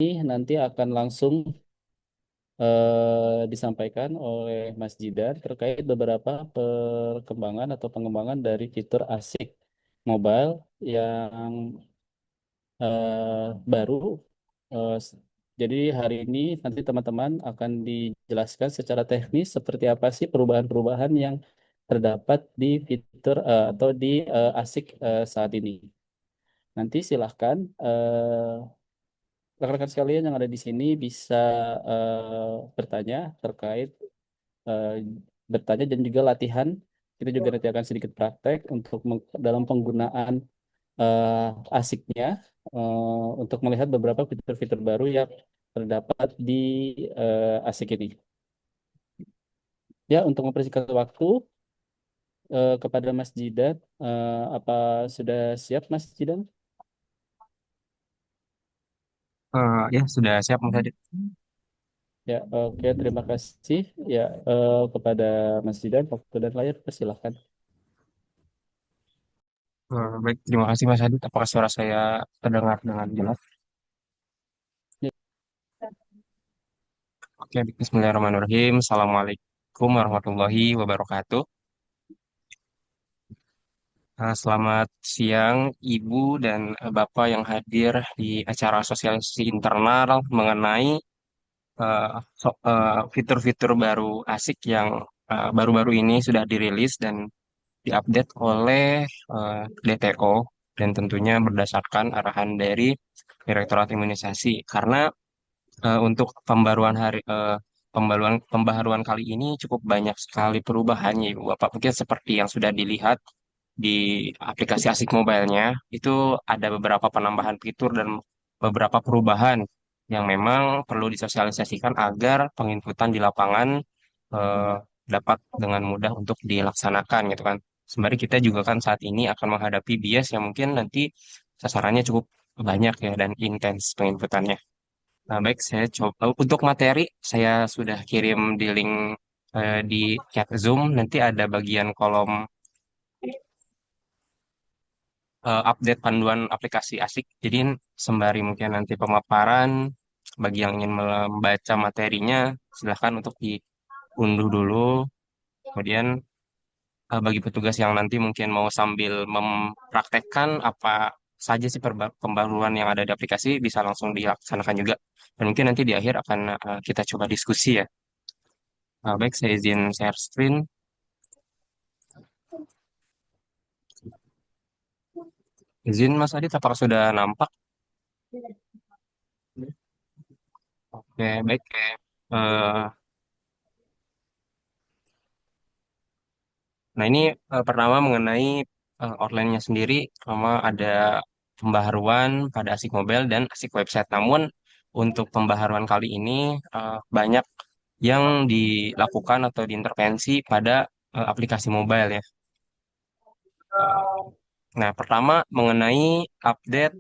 nanti akan langsung disampaikan oleh Mas Jidan terkait beberapa perkembangan atau pengembangan dari fitur ASIK mobile yang baru. Eh, s- jadi hari ini nanti teman-teman akan dijelaskan secara teknis seperti apa sih perubahan-perubahan yang terdapat di fitur atau di ASIK saat ini. Nanti silahkan rekan-rekan sekalian yang ada di sini bisa bertanya terkait eh, bertanya dan juga latihan. Kita juga nanti akan sedikit praktek untuk dalam penggunaan asiknya untuk melihat beberapa fitur-fitur baru yang terdapat di asik ini. Ya, untuk mempersingkat waktu kepada Mas Jidan, apa sudah siap Mas Jidan? Ya, sudah siap Mas Adit. Ya, oke, terima kasih ya kepada Mas Jidan. Waktu dan layar persilahkan. Baik, terima kasih Mas Adit. Apakah suara saya terdengar dengan jelas? Ya, Oke, Bismillahirrahmanirrahim. Assalamualaikum warahmatullahi wabarakatuh. Selamat siang, Ibu dan Bapak yang hadir di acara sosialisasi internal mengenai fitur-fitur baru asik yang baru-baru ini sudah dirilis dan diupdate oleh DTO dan tentunya berdasarkan arahan dari Direktorat Imunisasi. Karena untuk pembaharuan kali ini cukup banyak sekali perubahannya, Ibu Bapak. Mungkin seperti yang sudah dilihat di aplikasi Asik Mobile-nya, itu ada beberapa penambahan fitur dan beberapa perubahan yang memang perlu disosialisasikan agar penginputan di lapangan eh, dapat dengan mudah untuk dilaksanakan gitu kan. Sembari kita juga kan saat ini akan menghadapi bias yang mungkin nanti sasarannya cukup banyak ya dan intens penginputannya. Nah, baik, saya coba untuk materi saya sudah kirim di link di chat Zoom. Nanti ada bagian kolom update panduan aplikasi ASIK. Jadi sembari mungkin nanti pemaparan bagi yang ingin membaca materinya, silahkan untuk diunduh dulu. Kemudian bagi petugas yang nanti mungkin mau sambil mempraktekkan apa saja sih pembaruan yang ada di aplikasi bisa langsung dilaksanakan juga. Dan mungkin nanti di akhir akan kita coba diskusi ya. Baik, saya izin share screen. Izin Mas Adit, apakah sudah nampak? Oke, baik. Eh, nah, ini pertama mengenai outline-nya sendiri, sama ada pembaharuan pada ASIK Mobile dan ASIK Website. Namun, untuk pembaharuan kali ini banyak yang dilakukan atau diintervensi pada aplikasi mobile ya. Nah, pertama mengenai update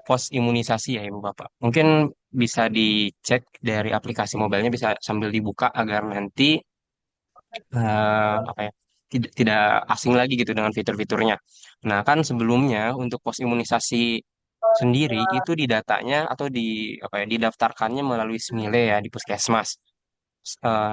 pos imunisasi ya Ibu Bapak. Mungkin bisa dicek dari aplikasi mobilenya bisa sambil dibuka agar nanti apa ya tidak asing lagi gitu dengan fitur-fiturnya. Nah, kan sebelumnya untuk pos imunisasi sendiri itu di datanya atau di apa ya didaftarkannya melalui Smile ya di Puskesmas.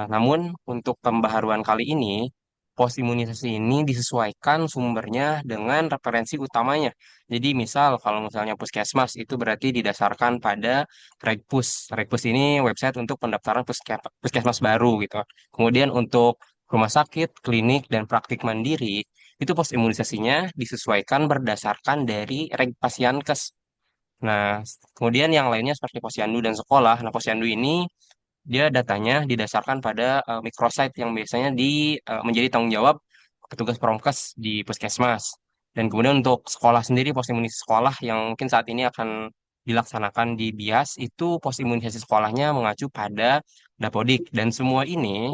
Namun untuk pembaharuan kali ini, pos imunisasi ini disesuaikan sumbernya dengan referensi utamanya. Jadi misal kalau misalnya Puskesmas itu berarti didasarkan pada Regpus. Regpus ini website untuk pendaftaran Puskesmas baru gitu. Kemudian untuk rumah sakit, klinik, dan praktik mandiri, itu pos imunisasinya disesuaikan berdasarkan dari Reg Pasyankes. Nah, kemudian yang lainnya seperti posyandu dan sekolah. Nah, posyandu ini dia datanya didasarkan pada microsite yang biasanya menjadi tanggung jawab petugas promkes di puskesmas. Dan kemudian untuk sekolah sendiri, pos imunisasi sekolah yang mungkin saat ini akan dilaksanakan di BIAS, itu pos imunisasi sekolahnya mengacu pada Dapodik. Dan semua ini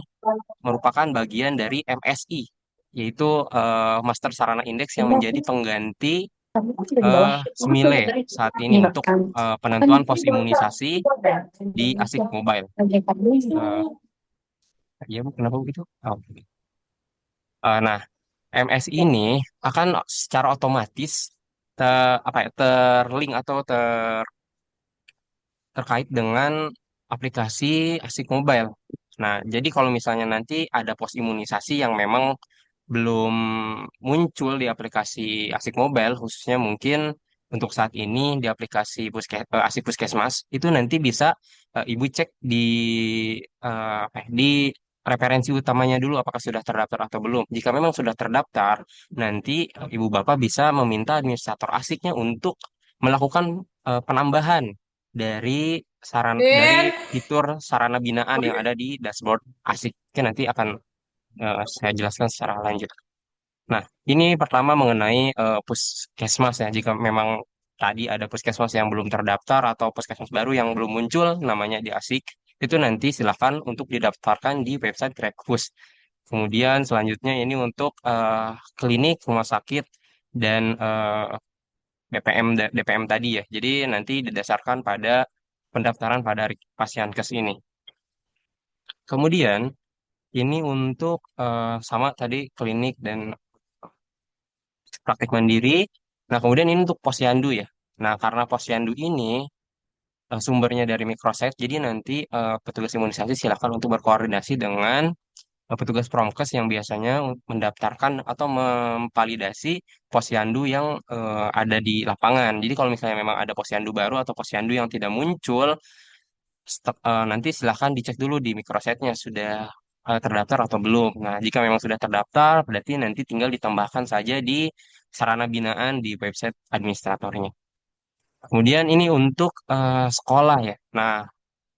merupakan bagian dari MSI, yaitu Master Sarana Index yang menjadi pengganti Smile saat ini untuk penentuan pos imunisasi di ASIK Mobile. Eh, Iya Bu, kenapa begitu? Oh, oke. Nah, MS ini akan secara otomatis apa ya, terlink atau terkait dengan aplikasi Asik Mobile. Nah, jadi kalau misalnya nanti ada pos imunisasi yang memang belum muncul di aplikasi Asik Mobile, khususnya mungkin untuk saat ini di aplikasi Asik Puskesmas, itu nanti bisa Ibu cek di referensi utamanya dulu apakah sudah terdaftar atau belum. Jika memang sudah terdaftar, nanti Ibu Bapak bisa meminta administrator Asiknya untuk melakukan penambahan dari Den, fitur sarana binaan yang ada di dashboard ASIK. Oke, nanti akan saya jelaskan secara lanjut. Nah, ini pertama mengenai puskesmas ya. Jika memang tadi ada puskesmas yang belum terdaftar atau puskesmas baru yang belum muncul namanya di ASIK, itu nanti silakan untuk didaftarkan di website Krekpus. Kemudian selanjutnya ini untuk klinik, rumah sakit, dan DPM tadi ya. Jadi nanti didasarkan pada pendaftaran pada Pasienkes ini. Kemudian ini untuk sama tadi klinik dan praktik mandiri. Nah, kemudian ini untuk posyandu ya. Nah, karena posyandu ini sumbernya dari microsite, jadi nanti petugas imunisasi silakan untuk berkoordinasi dengan petugas promkes yang biasanya mendaftarkan atau memvalidasi posyandu yang ada di lapangan. Jadi kalau misalnya memang ada posyandu baru atau posyandu yang tidak muncul, nanti silahkan dicek dulu di microsite-nya sudah terdaftar atau belum. Nah, jika memang sudah terdaftar, berarti nanti tinggal ditambahkan saja di sarana binaan di website administratornya. Kemudian ini untuk sekolah ya. Nah,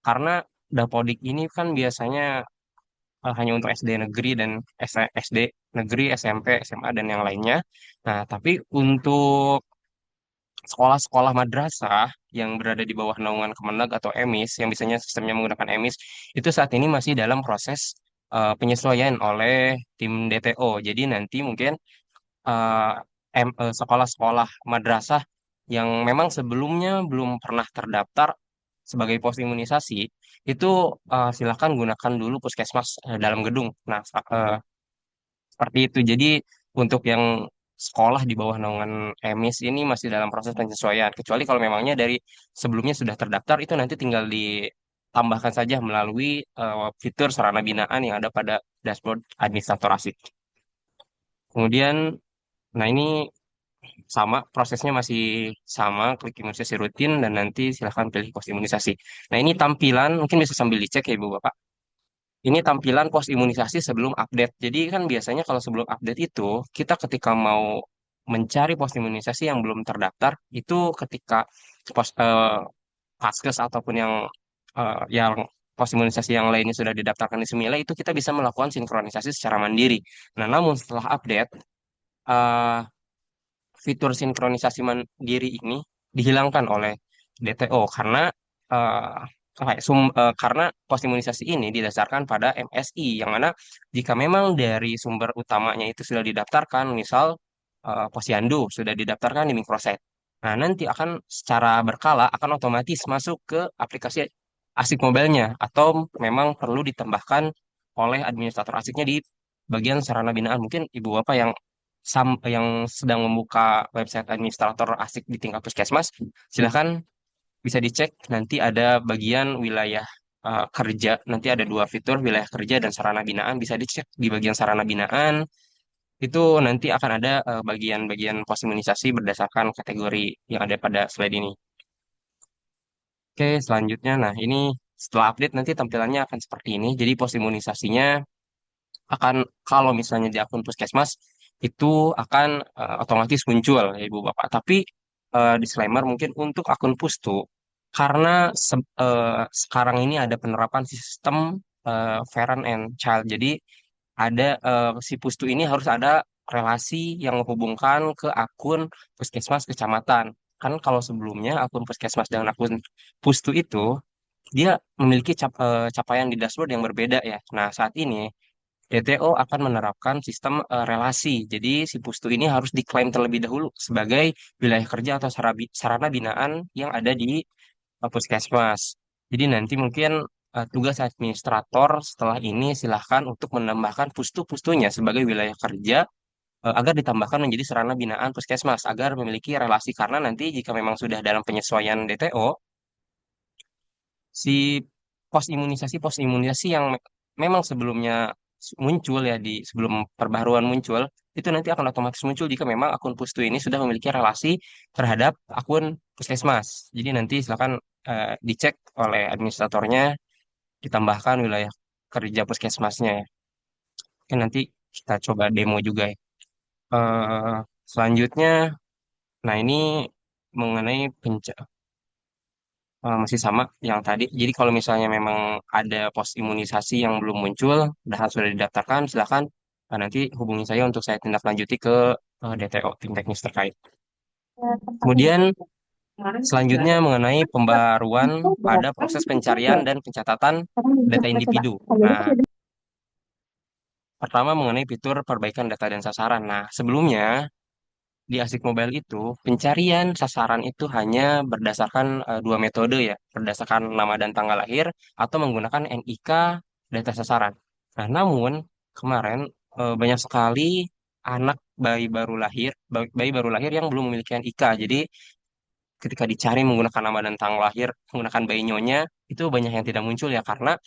karena Dapodik ini kan biasanya hanya untuk SD negeri dan SD negeri, SMP, SMA, dan yang lainnya. Nah, tapi untuk sekolah-sekolah madrasah yang berada di bawah naungan Kemenag atau EMIS, yang biasanya sistemnya menggunakan EMIS, itu saat ini masih dalam proses penyesuaian oleh tim DTO. Jadi nanti mungkin eh, sekolah-sekolah madrasah yang memang sebelumnya belum pernah terdaftar sebagai pos imunisasi, itu silakan gunakan dulu puskesmas dalam gedung. Nah, seperti itu. Jadi untuk yang sekolah di bawah naungan EMIS ini masih dalam proses penyesuaian. Kecuali kalau memangnya dari sebelumnya sudah terdaftar, itu nanti tinggal ditambahkan saja melalui fitur sarana binaan yang ada pada dashboard administrator ASIK. Kemudian, nah ini sama, prosesnya masih sama, klik imunisasi rutin, dan nanti silahkan pilih pos imunisasi. Nah ini tampilan, mungkin bisa sambil dicek ya Ibu Bapak. Ini tampilan pos imunisasi sebelum update. Jadi kan biasanya kalau sebelum update itu, kita ketika mau mencari pos imunisasi yang belum terdaftar, itu ketika pos Paskes ataupun yang pos imunisasi yang lainnya sudah didaftarkan di Simile, itu kita bisa melakukan sinkronisasi secara mandiri. Nah, namun setelah update, eh, fitur sinkronisasi mandiri ini dihilangkan oleh DTO eh, karena pos imunisasi ini didasarkan pada MSI yang mana jika memang dari sumber utamanya itu sudah didaftarkan, misal Posyandu sudah didaftarkan di Microsite. Nah, nanti akan secara berkala akan otomatis masuk ke aplikasi Asik Mobile-nya atau memang perlu ditambahkan oleh administrator asiknya di bagian sarana binaan. Mungkin Ibu Bapak yang sedang membuka website administrator asik di tingkat puskesmas, silahkan bisa dicek nanti ada bagian wilayah kerja, nanti ada dua fitur wilayah kerja dan sarana binaan, bisa dicek di bagian sarana binaan, itu nanti akan ada bagian-bagian pos imunisasi berdasarkan kategori yang ada pada slide ini. Oke, selanjutnya, nah ini setelah update nanti tampilannya akan seperti ini, jadi pos imunisasinya akan kalau misalnya di akun puskesmas itu akan otomatis muncul ya Ibu Bapak. Tapi disclaimer mungkin untuk akun Pustu karena sekarang ini ada penerapan sistem parent and child. Jadi ada si Pustu ini harus ada relasi yang menghubungkan ke akun puskesmas kecamatan. Kan kalau sebelumnya akun puskesmas dan akun Pustu itu dia memiliki capaian di dashboard yang berbeda ya. Nah, saat ini DTO akan menerapkan sistem relasi. Jadi si Pustu ini harus diklaim terlebih dahulu sebagai wilayah kerja atau sarana binaan yang ada di Puskesmas. Jadi nanti mungkin tugas administrator setelah ini silahkan untuk menambahkan Pustu-Pustunya sebagai wilayah kerja agar ditambahkan menjadi sarana binaan Puskesmas agar memiliki relasi karena nanti jika memang sudah dalam penyesuaian DTO si pos imunisasi yang memang sebelumnya muncul ya di sebelum perbaharuan muncul itu nanti akan otomatis muncul jika memang akun Pustu ini sudah memiliki relasi terhadap akun Puskesmas. Jadi nanti silakan dicek oleh administratornya ditambahkan wilayah kerja Puskesmasnya ya. Oke, nanti kita coba demo juga ya. Eh, Selanjutnya, nah ini mengenai masih sama yang tadi. Jadi kalau misalnya memang ada pos imunisasi yang belum muncul, dan sudah didaftarkan, silakan nanti hubungi saya untuk saya tindak lanjuti ke DTO, tim teknis terkait. Kemudian selanjutnya mengenai pembaruan pada proses pencarian dan pencatatan data individu. Nah, pertama mengenai fitur perbaikan data dan sasaran. Nah, sebelumnya di Asik Mobile itu pencarian sasaran itu hanya berdasarkan dua metode ya, berdasarkan nama dan tanggal lahir atau menggunakan NIK data sasaran. Nah, namun kemarin banyak sekali anak bayi baru lahir, bayi baru lahir yang belum memiliki NIK. Jadi ketika dicari menggunakan nama dan tanggal lahir, menggunakan bayi nyonya, itu banyak yang tidak muncul ya karena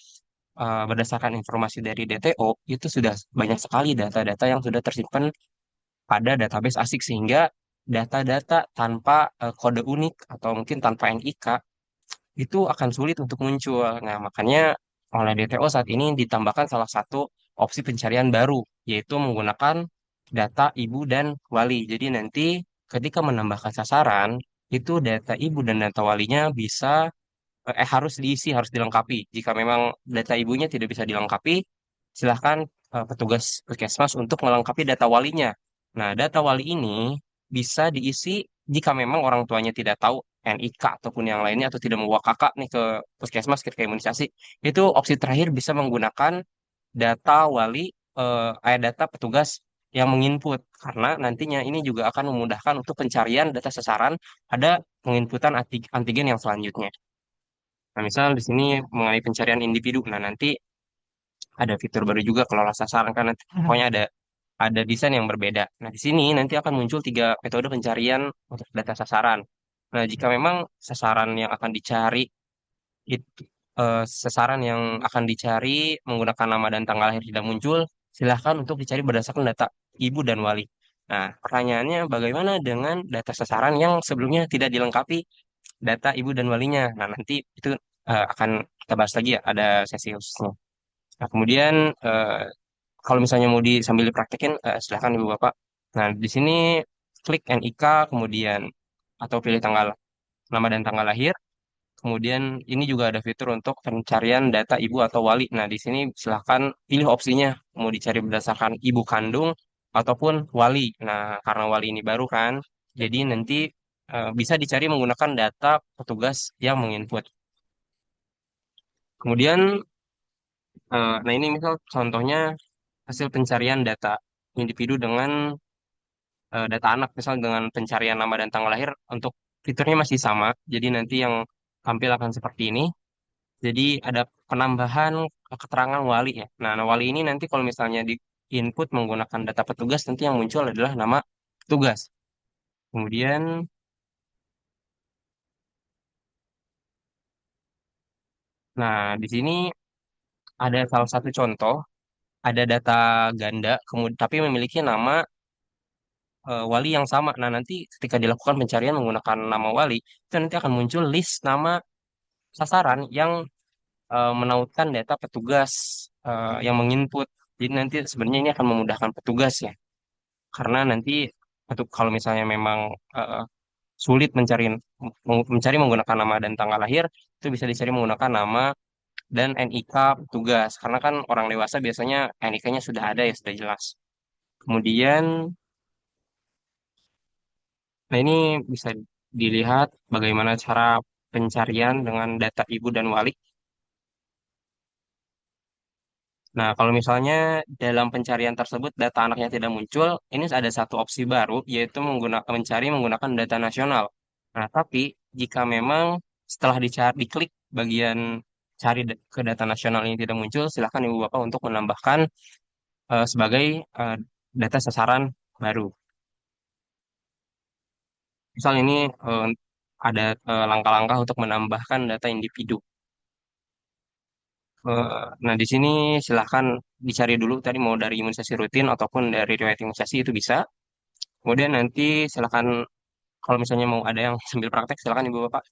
berdasarkan informasi dari DTO itu sudah banyak sekali data-data yang sudah tersimpan pada database ASIC sehingga data-data tanpa kode unik atau mungkin tanpa NIK itu akan sulit untuk muncul. Nah, makanya oleh DTO saat ini ditambahkan salah satu opsi pencarian baru, yaitu menggunakan data ibu dan wali. Jadi nanti ketika menambahkan sasaran, itu data ibu dan data walinya bisa harus diisi, harus dilengkapi. Jika memang data ibunya tidak bisa dilengkapi, silahkan petugas puskesmas untuk melengkapi data walinya. Nah, data wali ini bisa diisi jika memang orang tuanya tidak tahu NIK ataupun yang lainnya atau tidak membawa kakak nih ke puskesmas ketika imunisasi. Itu opsi terakhir bisa menggunakan data wali, data petugas yang menginput karena nantinya ini juga akan memudahkan untuk pencarian data sasaran pada penginputan antigen yang selanjutnya. Nah, misal di sini mengenai pencarian individu. Nah, nanti ada fitur baru juga kelola sasaran kan nanti pokoknya ada desain yang berbeda. Nah, di sini nanti akan muncul tiga metode pencarian untuk data sasaran. Nah, jika memang sasaran yang akan dicari itu sasaran yang akan dicari menggunakan nama dan tanggal lahir tidak muncul, silahkan untuk dicari berdasarkan data ibu dan wali. Nah, pertanyaannya bagaimana dengan data sasaran yang sebelumnya tidak dilengkapi data ibu dan walinya? Nah, nanti itu akan kita bahas lagi ya, ada sesi khususnya. Nah, kemudian kalau misalnya mau sambil dipraktekin, silahkan Ibu Bapak. Nah, di sini klik NIK, kemudian atau pilih tanggal nama dan tanggal lahir. Kemudian ini juga ada fitur untuk pencarian data ibu atau wali. Nah, di sini silahkan pilih opsinya. Mau dicari berdasarkan ibu kandung ataupun wali. Nah, karena wali ini baru kan, jadi nanti bisa dicari menggunakan data petugas yang menginput. Kemudian, nah ini misal contohnya hasil pencarian data individu dengan data anak, misal dengan pencarian nama dan tanggal lahir untuk fiturnya masih sama. Jadi nanti yang tampil akan seperti ini. Jadi ada penambahan keterangan wali ya. Nah, wali ini nanti kalau misalnya di input menggunakan data petugas, nanti yang muncul adalah nama petugas. Kemudian, nah di sini ada salah satu contoh, ada data ganda, kemudian tapi memiliki nama wali yang sama. Nah, nanti ketika dilakukan pencarian menggunakan nama wali, itu nanti akan muncul list nama sasaran yang menautkan data petugas yang menginput. Jadi nanti sebenarnya ini akan memudahkan petugas ya. Karena nanti kalau misalnya memang eh, sulit mencari menggunakan nama dan tanggal lahir, itu bisa dicari menggunakan nama dan NIK petugas. Karena kan orang dewasa biasanya NIK-nya sudah ada ya, sudah jelas. Kemudian, nah ini bisa dilihat bagaimana cara pencarian dengan data ibu dan wali. Nah, kalau misalnya dalam pencarian tersebut data anaknya tidak muncul, ini ada satu opsi baru, yaitu mencari menggunakan data nasional. Nah, tapi jika memang setelah diklik bagian ke data nasional ini tidak muncul, silakan Ibu Bapak untuk menambahkan sebagai eh, data sasaran baru. Misal ini ada langkah-langkah untuk menambahkan data individu. Nah, di sini silahkan dicari dulu tadi mau dari imunisasi rutin ataupun dari riwayat imunisasi itu bisa. Kemudian nanti silahkan kalau misalnya mau ada yang sambil praktek silahkan Ibu Bapak.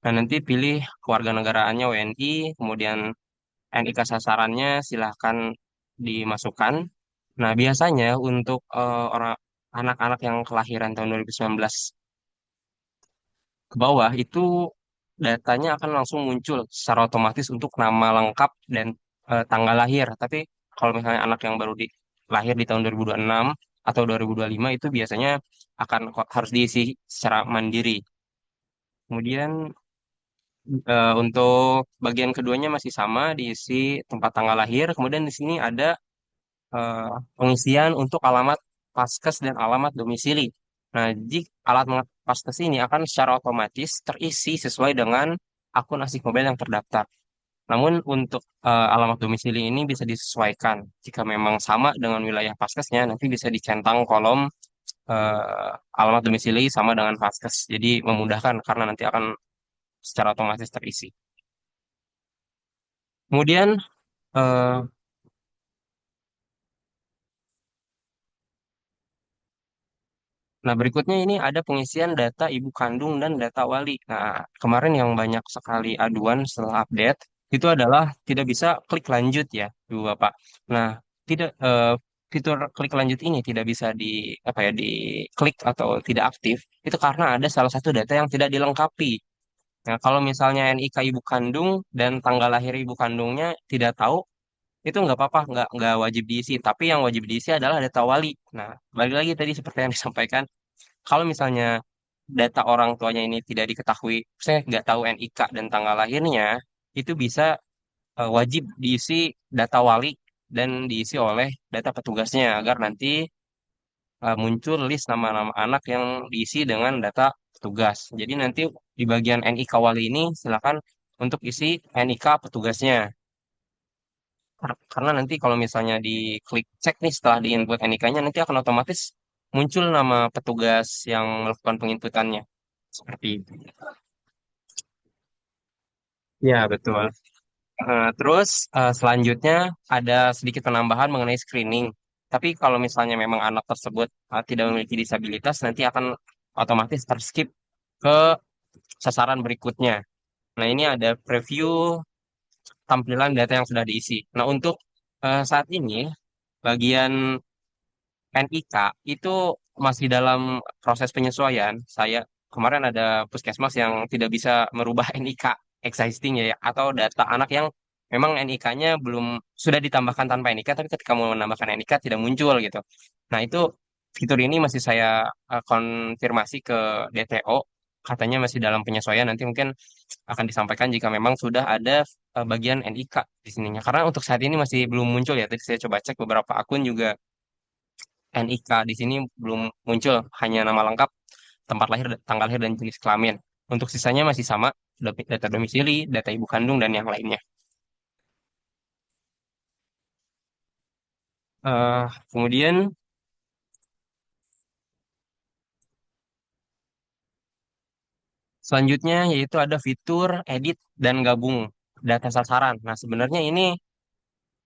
Nah, nanti pilih kewarganegaraannya WNI, kemudian NIK sasarannya silahkan dimasukkan. Nah, biasanya untuk orang anak-anak yang kelahiran tahun 2019 ke bawah itu datanya akan langsung muncul secara otomatis untuk nama lengkap dan tanggal lahir. Tapi kalau misalnya anak yang baru lahir di tahun 2026 atau 2025 itu biasanya akan harus diisi secara mandiri. Kemudian untuk bagian keduanya masih sama diisi tempat tanggal lahir. Kemudian di sini ada eh, pengisian untuk alamat paskes dan alamat domisili. Nah, jika alamat paskes ini akan secara otomatis terisi sesuai dengan akun asik mobile yang terdaftar. Namun untuk alamat domisili ini bisa disesuaikan. Jika memang sama dengan wilayah paskesnya, nanti bisa dicentang kolom alamat domisili sama dengan paskes. Jadi memudahkan karena nanti akan secara otomatis terisi. Kemudian eh, nah, berikutnya ini ada pengisian data ibu kandung dan data wali. Nah, kemarin yang banyak sekali aduan setelah update itu adalah tidak bisa klik lanjut ya, Ibu Bapak. Nah, tidak fitur klik lanjut ini tidak bisa di apa ya diklik atau tidak aktif. Itu karena ada salah satu data yang tidak dilengkapi. Nah, kalau misalnya NIK ibu kandung dan tanggal lahir ibu kandungnya tidak tahu, itu nggak apa-apa, nggak wajib diisi. Tapi yang wajib diisi adalah data wali. Nah, balik lagi tadi seperti yang disampaikan kalau misalnya data orang tuanya ini tidak diketahui, saya nggak tahu NIK dan tanggal lahirnya, itu bisa wajib diisi data wali dan diisi oleh data petugasnya agar nanti muncul list nama-nama anak yang diisi dengan data petugas. Jadi nanti di bagian NIK wali ini silakan untuk isi NIK petugasnya. Karena nanti kalau misalnya diklik cek nih setelah diinput NIK-nya nanti akan otomatis muncul nama petugas yang melakukan penginputannya. Seperti itu. Ya, betul. Terus selanjutnya ada sedikit penambahan mengenai screening. Tapi kalau misalnya memang anak tersebut tidak memiliki disabilitas, nanti akan otomatis terskip ke sasaran berikutnya. Nah, ini ada preview tampilan data yang sudah diisi. Nah, untuk saat ini bagian NIK itu masih dalam proses penyesuaian. Saya kemarin ada puskesmas yang tidak bisa merubah NIK existing ya, atau data anak yang memang NIK-nya belum sudah ditambahkan tanpa NIK, tapi ketika mau menambahkan NIK tidak muncul gitu. Nah itu fitur ini masih saya konfirmasi ke DTO, katanya masih dalam penyesuaian. Nanti mungkin akan disampaikan jika memang sudah ada bagian NIK di sininya. Karena untuk saat ini masih belum muncul ya. Tadi saya coba cek beberapa akun juga NIK di sini belum muncul, hanya nama lengkap, tempat lahir, tanggal lahir, dan jenis kelamin. Untuk sisanya masih sama, data domisili, data ibu kandung, dan yang lainnya. Kemudian selanjutnya yaitu ada fitur edit dan gabung data sasaran. Nah, sebenarnya ini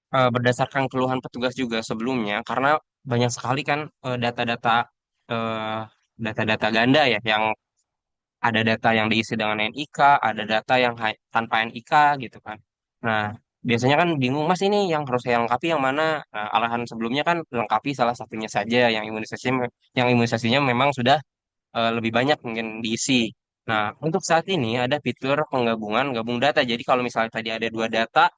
berdasarkan keluhan petugas juga sebelumnya, karena banyak sekali kan data-data eh, data-data ganda ya yang ada data yang diisi dengan NIK, ada data yang tanpa NIK gitu kan. Nah, biasanya kan bingung, Mas ini yang harus saya lengkapi yang mana? Nah, arahan sebelumnya kan lengkapi salah satunya saja yang imunisasinya memang sudah lebih banyak mungkin diisi. Nah, untuk saat ini ada fitur penggabungan gabung data. Jadi kalau misalnya tadi ada dua data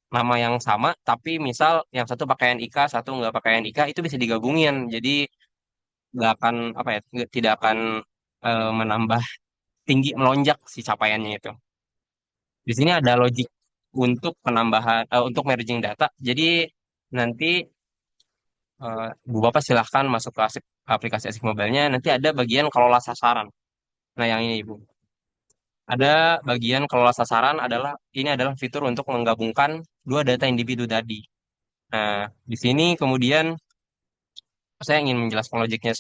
nama yang sama, tapi misal yang satu pakai NIK, satu nggak pakai NIK, itu bisa digabungin. Jadi nggak akan apa ya, tidak akan menambah tinggi melonjak si capaiannya itu. Di sini ada logic untuk penambahan untuk merging data. Jadi nanti Bu Bapak silahkan masuk ke aplikasi Asik Mobile-nya. Nanti ada bagian kelola sasaran. Nah, yang ini Ibu. Ada bagian kelola sasaran adalah fitur untuk menggabungkan dua data individu tadi. Nah, di sini kemudian saya ingin menjelaskan logiknya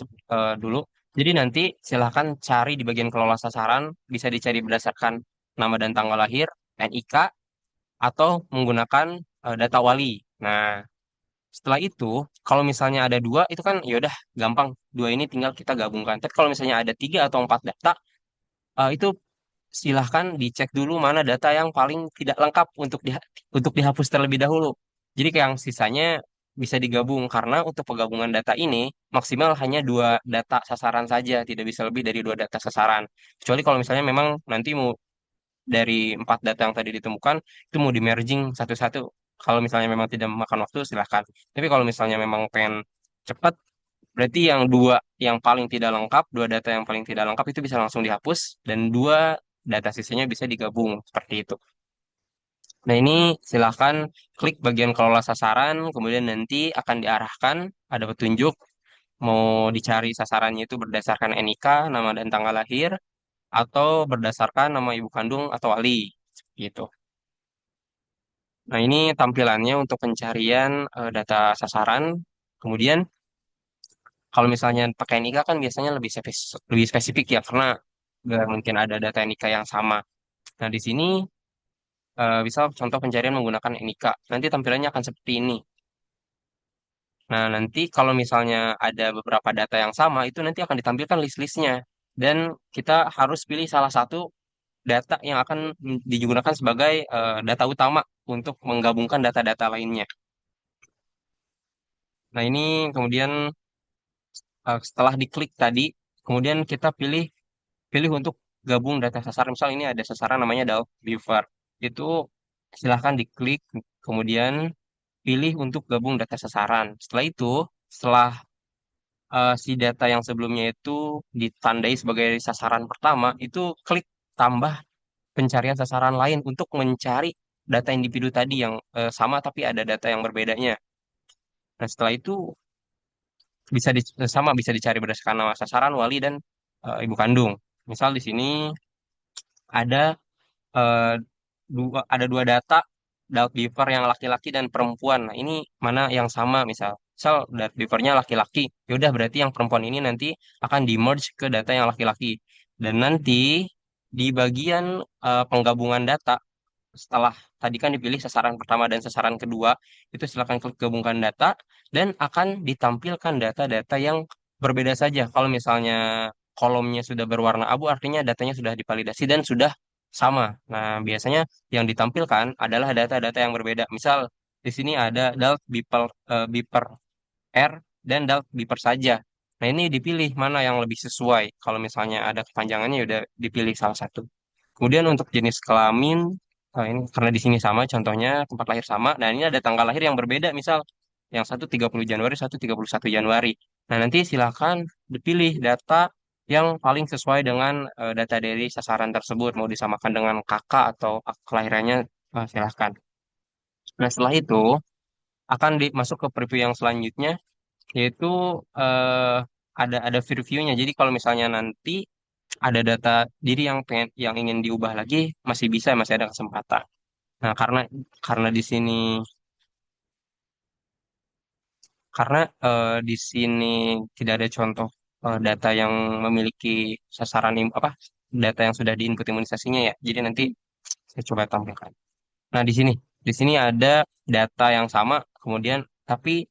dulu. Jadi nanti silahkan cari di bagian kelola sasaran, bisa dicari berdasarkan nama dan tanggal lahir, NIK, atau menggunakan data wali. Nah, setelah itu, kalau misalnya ada dua, itu kan ya udah gampang. Dua ini tinggal kita gabungkan. Tapi kalau misalnya ada tiga atau empat data, itu silahkan dicek dulu mana data yang paling tidak lengkap untuk dihapus terlebih dahulu. Jadi kayak yang sisanya bisa digabung karena untuk penggabungan data ini maksimal hanya dua data sasaran saja, tidak bisa lebih dari dua data sasaran. Kecuali kalau misalnya memang nanti mau dari empat data yang tadi ditemukan itu mau di merging satu-satu. Kalau misalnya memang tidak memakan waktu silahkan. Tapi kalau misalnya memang pengen cepat, berarti yang dua yang paling tidak lengkap, dua data yang paling tidak lengkap itu bisa langsung dihapus dan dua data sisanya bisa digabung seperti itu. Nah, ini silahkan klik bagian kelola sasaran, kemudian nanti akan diarahkan, ada petunjuk, mau dicari sasarannya itu berdasarkan NIK, nama dan tanggal lahir, atau berdasarkan nama ibu kandung atau wali, gitu. Nah, ini tampilannya untuk pencarian data sasaran. Kemudian, kalau misalnya pakai NIK kan biasanya lebih spesifik ya, karena nggak mungkin ada data NIK yang sama. Nah, di sini bisa contoh pencarian menggunakan NIK. Nanti tampilannya akan seperti ini. Nah, nanti kalau misalnya ada beberapa data yang sama, itu nanti akan ditampilkan list-listnya. Dan kita harus pilih salah satu data yang akan digunakan sebagai data utama untuk menggabungkan data-data lainnya. Nah, ini kemudian setelah diklik tadi, kemudian kita pilih pilih untuk gabung data sasaran. Misal ini ada sasaran namanya Delft Beaver. Itu silahkan diklik, kemudian pilih untuk gabung data sasaran. Setelah itu, setelah si data yang sebelumnya itu ditandai sebagai sasaran pertama, itu klik tambah pencarian sasaran lain untuk mencari data individu tadi yang sama tapi ada data yang berbedanya. Nah, setelah itu sama bisa dicari berdasarkan nama sasaran, wali, dan ibu kandung. Misal di sini ada eh, ada dua data Dalt beaver yang laki-laki dan perempuan. Nah, ini mana yang sama misal Dalt beavernya laki-laki. Ya udah berarti yang perempuan ini nanti akan di merge ke data yang laki-laki. Dan nanti di bagian penggabungan data setelah tadi kan dipilih sasaran pertama dan sasaran kedua, itu silakan klik gabungkan data dan akan ditampilkan data-data yang berbeda saja. Kalau misalnya kolomnya sudah berwarna abu, artinya datanya sudah divalidasi dan sudah sama. Nah, biasanya yang ditampilkan adalah data-data yang berbeda. Misal di sini ada DALT Beeper R dan DALT Beeper saja. Nah, ini dipilih mana yang lebih sesuai. Kalau misalnya ada kepanjangannya, ya udah dipilih salah satu. Kemudian untuk jenis kelamin, ini karena di sini sama, contohnya tempat lahir sama. Nah, ini ada tanggal lahir yang berbeda, misal yang satu 30 Januari, satu 31 Januari. Nah, nanti silakan dipilih data yang paling sesuai dengan data dari sasaran tersebut. Mau disamakan dengan kakak atau akte kelahirannya, silahkan. Nah, setelah itu akan masuk ke preview yang selanjutnya, yaitu eh, ada reviewnya. Jadi kalau misalnya nanti ada data diri yang yang ingin diubah lagi masih bisa, masih ada kesempatan. Nah, karena di sini di sini tidak ada contoh data yang memiliki sasaran data yang sudah diinput imunisasinya ya. Jadi nanti saya coba tampilkan. Nah, di sini ada data yang sama kemudian tapi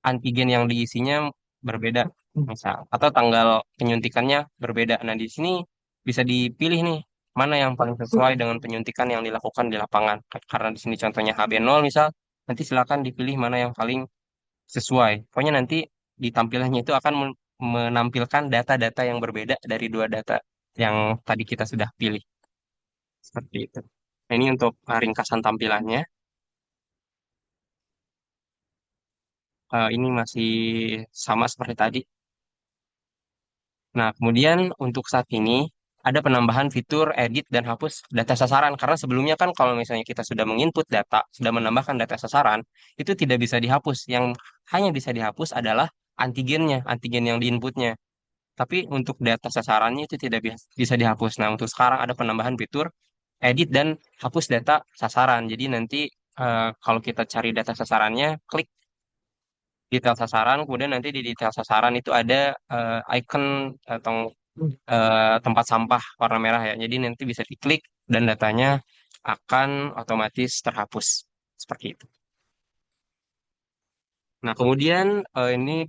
antigen yang diisinya berbeda misal atau tanggal penyuntikannya berbeda. Nah, di sini bisa dipilih nih mana yang paling sesuai dengan penyuntikan yang dilakukan di lapangan. Karena di sini contohnya HB0 misal, nanti silakan dipilih mana yang paling sesuai. Pokoknya nanti di tampilannya itu akan menampilkan data-data yang berbeda dari dua data yang tadi kita sudah pilih. Seperti itu. Nah, ini untuk ringkasan tampilannya. Ini masih sama seperti tadi. Nah, kemudian untuk saat ini ada penambahan fitur edit dan hapus data sasaran karena sebelumnya kan kalau misalnya kita sudah menginput data, sudah menambahkan data sasaran, itu tidak bisa dihapus. Yang hanya bisa dihapus adalah antigennya, antigen yang diinputnya. Tapi untuk data sasarannya itu tidak bisa dihapus. Nah, untuk sekarang ada penambahan fitur edit dan hapus data sasaran. Jadi nanti kalau kita cari data sasarannya, klik detail sasaran, kemudian nanti di detail sasaran itu ada icon atau tempat sampah warna merah ya. Jadi nanti bisa diklik dan datanya akan otomatis terhapus. Seperti itu. Nah, kemudian ini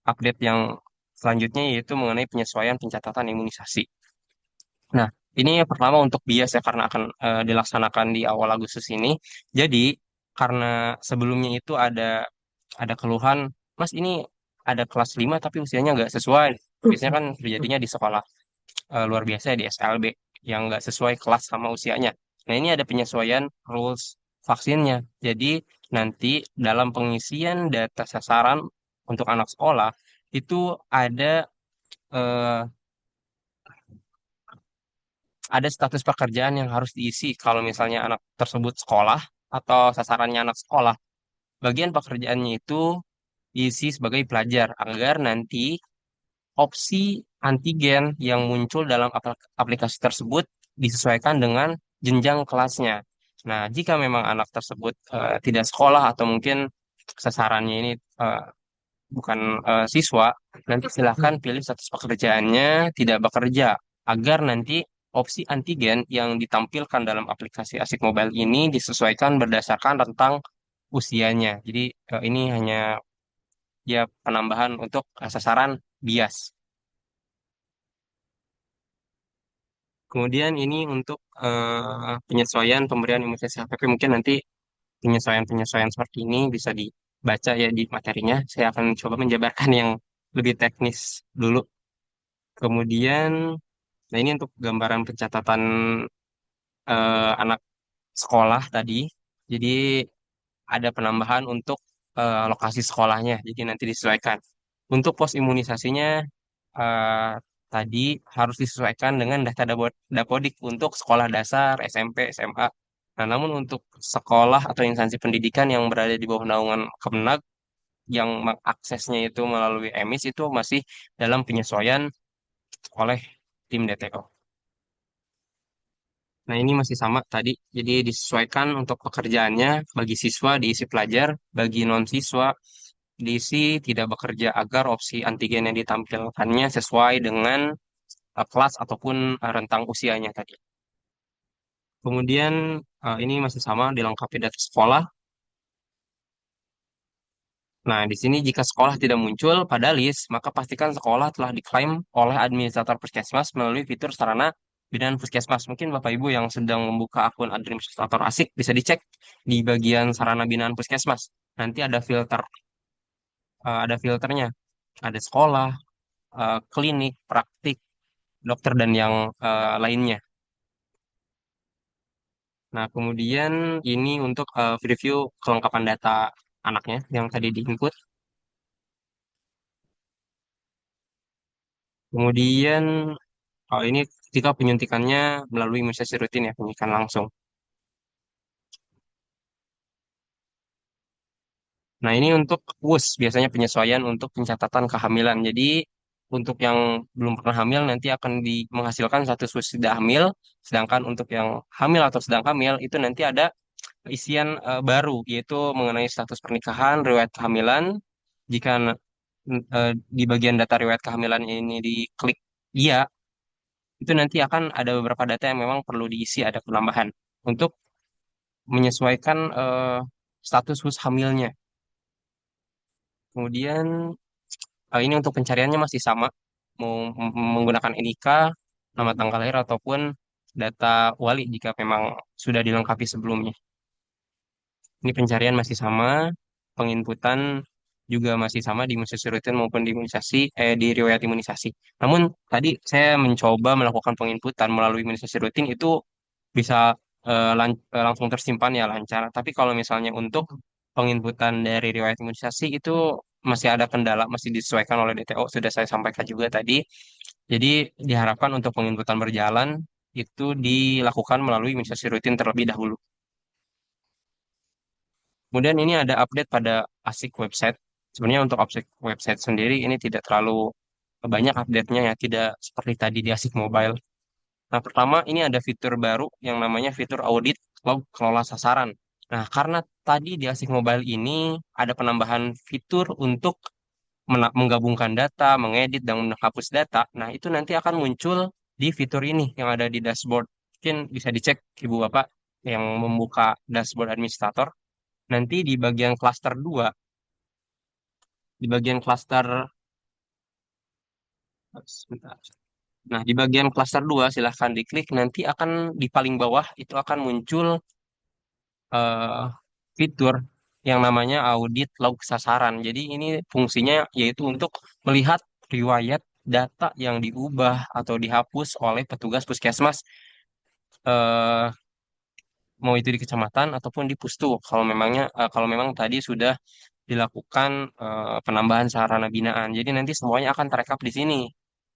update yang selanjutnya yaitu mengenai penyesuaian pencatatan imunisasi. Nah, ini yang pertama untuk bias ya karena akan dilaksanakan di awal Agustus ini. Jadi, karena sebelumnya itu ada keluhan, Mas ini ada kelas 5 tapi usianya nggak sesuai. Biasanya kan terjadinya di sekolah luar biasa ya, di SLB yang nggak sesuai kelas sama usianya. Nah, ini ada penyesuaian rules vaksinnya. Jadi, nanti dalam pengisian data sasaran untuk anak sekolah itu eh, ada status pekerjaan yang harus diisi kalau misalnya anak tersebut sekolah atau sasarannya anak sekolah. Bagian pekerjaannya itu diisi sebagai pelajar agar nanti opsi antigen yang muncul dalam aplikasi tersebut disesuaikan dengan jenjang kelasnya. Nah, jika memang anak tersebut tidak sekolah atau mungkin sasarannya ini bukan siswa, nanti silahkan pilih status pekerjaannya tidak bekerja agar nanti opsi antigen yang ditampilkan dalam aplikasi Asik Mobile ini disesuaikan berdasarkan rentang usianya. Jadi ini hanya ya penambahan untuk sasaran bias. Kemudian ini untuk penyesuaian pemberian imunisasi HPV mungkin nanti penyesuaian-penyesuaian seperti ini bisa dibaca ya di materinya. Saya akan coba menjabarkan yang lebih teknis dulu. Kemudian, nah ini untuk gambaran pencatatan anak sekolah tadi. Jadi ada penambahan untuk lokasi sekolahnya. Jadi nanti disesuaikan. Untuk pos imunisasinya eh, tadi harus disesuaikan dengan data Dapodik untuk sekolah dasar, SMP, SMA. Nah, namun untuk sekolah atau instansi pendidikan yang berada di bawah naungan Kemenag yang mengaksesnya itu melalui EMIS itu masih dalam penyesuaian oleh tim DTO. Nah, ini masih sama tadi. Jadi disesuaikan untuk pekerjaannya bagi siswa diisi pelajar, bagi non-siswa diisi tidak bekerja agar opsi antigen yang ditampilkannya sesuai dengan kelas ataupun rentang usianya tadi. Kemudian ini masih sama dilengkapi data sekolah. Nah, di sini jika sekolah tidak muncul pada list, maka pastikan sekolah telah diklaim oleh administrator puskesmas melalui fitur sarana binaan puskesmas. Mungkin Bapak Ibu yang sedang membuka akun administrator asik bisa dicek di bagian sarana binaan puskesmas. Nanti ada filternya. Ada sekolah, klinik, praktik, dokter dan yang lainnya. Nah, kemudian ini untuk review kelengkapan data anaknya yang tadi di-input. Kemudian ini jika penyuntikannya melalui imunisasi rutin ya, penyuntikan langsung. Nah, ini untuk WUS, biasanya penyesuaian untuk pencatatan kehamilan. Jadi, untuk yang belum pernah hamil nanti akan menghasilkan status WUS tidak hamil, sedangkan untuk yang hamil atau sedang hamil itu nanti ada isian baru, yaitu mengenai status pernikahan, riwayat kehamilan. Jika di bagian data riwayat kehamilan ini diklik iya, itu nanti akan ada beberapa data yang memang perlu diisi, ada penambahan untuk menyesuaikan status HUS hamilnya. Kemudian ini untuk pencariannya masih sama, mau menggunakan NIK, nama tanggal lahir ataupun data wali jika memang sudah dilengkapi sebelumnya. Ini pencarian masih sama, penginputan juga masih sama di imunisasi rutin maupun di riwayat imunisasi. Namun tadi saya mencoba melakukan penginputan melalui imunisasi rutin itu bisa langsung tersimpan ya lancar. Tapi kalau misalnya untuk penginputan dari riwayat imunisasi itu masih ada kendala, masih disesuaikan oleh DTO, sudah saya sampaikan juga tadi. Jadi diharapkan untuk penginputan berjalan itu dilakukan melalui imunisasi rutin terlebih dahulu. Kemudian ini ada update pada ASIK website. Sebenarnya untuk ASIK website sendiri ini tidak terlalu banyak update-nya ya, tidak seperti tadi di ASIK Mobile. Nah, pertama ini ada fitur baru yang namanya fitur audit log kelola sasaran. Nah, karena tadi di ASIK Mobile ini ada penambahan fitur untuk menggabungkan data, mengedit, dan menghapus data. Nah, itu nanti akan muncul di fitur ini yang ada di dashboard. mungkin bisa dicek Ibu Bapak yang membuka dashboard administrator. Nanti di bagian klaster 2, di bagian klaster, sebentar. Nah, di bagian klaster 2 silahkan diklik, nanti akan di paling bawah itu akan muncul eh, fitur yang namanya audit log sasaran. Jadi ini fungsinya yaitu untuk melihat riwayat data yang diubah atau dihapus oleh petugas puskesmas, eh, mau itu di kecamatan ataupun di pustu. Kalau memang tadi sudah dilakukan penambahan sarana binaan. Jadi nanti semuanya akan terekap di sini.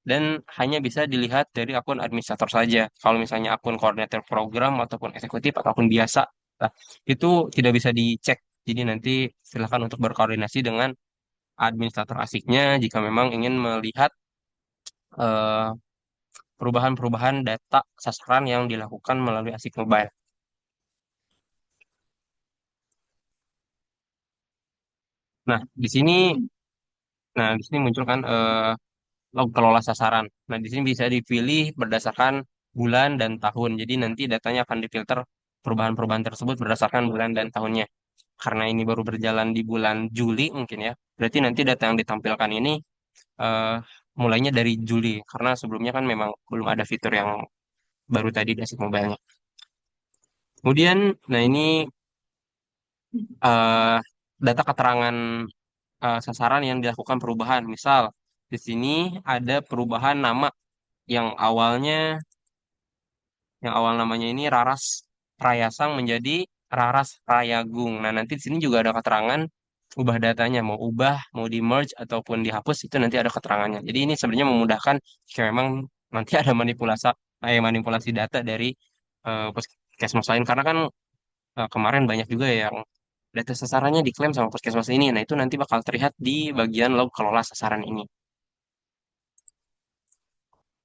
Dan hanya bisa dilihat dari akun administrator saja. Kalau misalnya akun koordinator program ataupun eksekutif ataupun biasa, nah, itu tidak bisa dicek. Jadi nanti silakan untuk berkoordinasi dengan administrator asiknya jika memang ingin melihat eh, perubahan-perubahan data sasaran yang dilakukan melalui asik mobile. Nah, di sini, di sini muncul kan log kelola sasaran. Nah, di sini bisa dipilih berdasarkan bulan dan tahun. Jadi nanti datanya akan difilter perubahan-perubahan tersebut berdasarkan bulan dan tahunnya. Karena ini baru berjalan di bulan Juli mungkin ya. Berarti nanti data yang ditampilkan ini eh, mulainya dari Juli. Karena sebelumnya kan memang belum ada fitur yang baru tadi di Asik Mobile-nya. Kemudian, nah ini eh, data keterangan sasaran yang dilakukan perubahan. Misal, di sini ada perubahan nama yang awalnya yang awal namanya ini Raras Prayasang menjadi Raras Prayagung. Nah, nanti di sini juga ada keterangan ubah datanya, mau ubah, mau di merge ataupun dihapus itu nanti ada keterangannya. Jadi ini sebenarnya memudahkan jika memang nanti ada manipulasi data dari puskesmas lain karena kan kemarin banyak juga yang data sasarannya diklaim sama puskesmas ini. Nah, itu nanti bakal terlihat di bagian log kelola sasaran ini.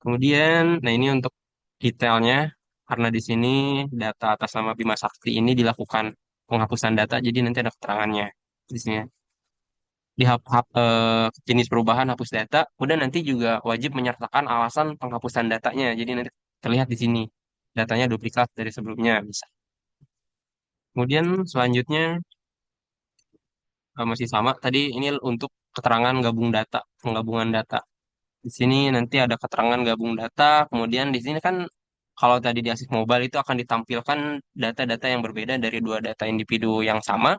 Kemudian, nah ini untuk detailnya, karena di sini data atas nama Bima Sakti ini dilakukan penghapusan data, jadi nanti ada keterangannya di sini. Jenis perubahan hapus data, kemudian nanti juga wajib menyertakan alasan penghapusan datanya. Jadi nanti terlihat di sini datanya duplikat dari sebelumnya bisa. Kemudian selanjutnya masih sama tadi ini untuk keterangan gabung data, penggabungan data. Di sini nanti ada keterangan gabung data, kemudian di sini kan kalau tadi di Asik Mobile itu akan ditampilkan data-data yang berbeda dari dua data individu yang sama.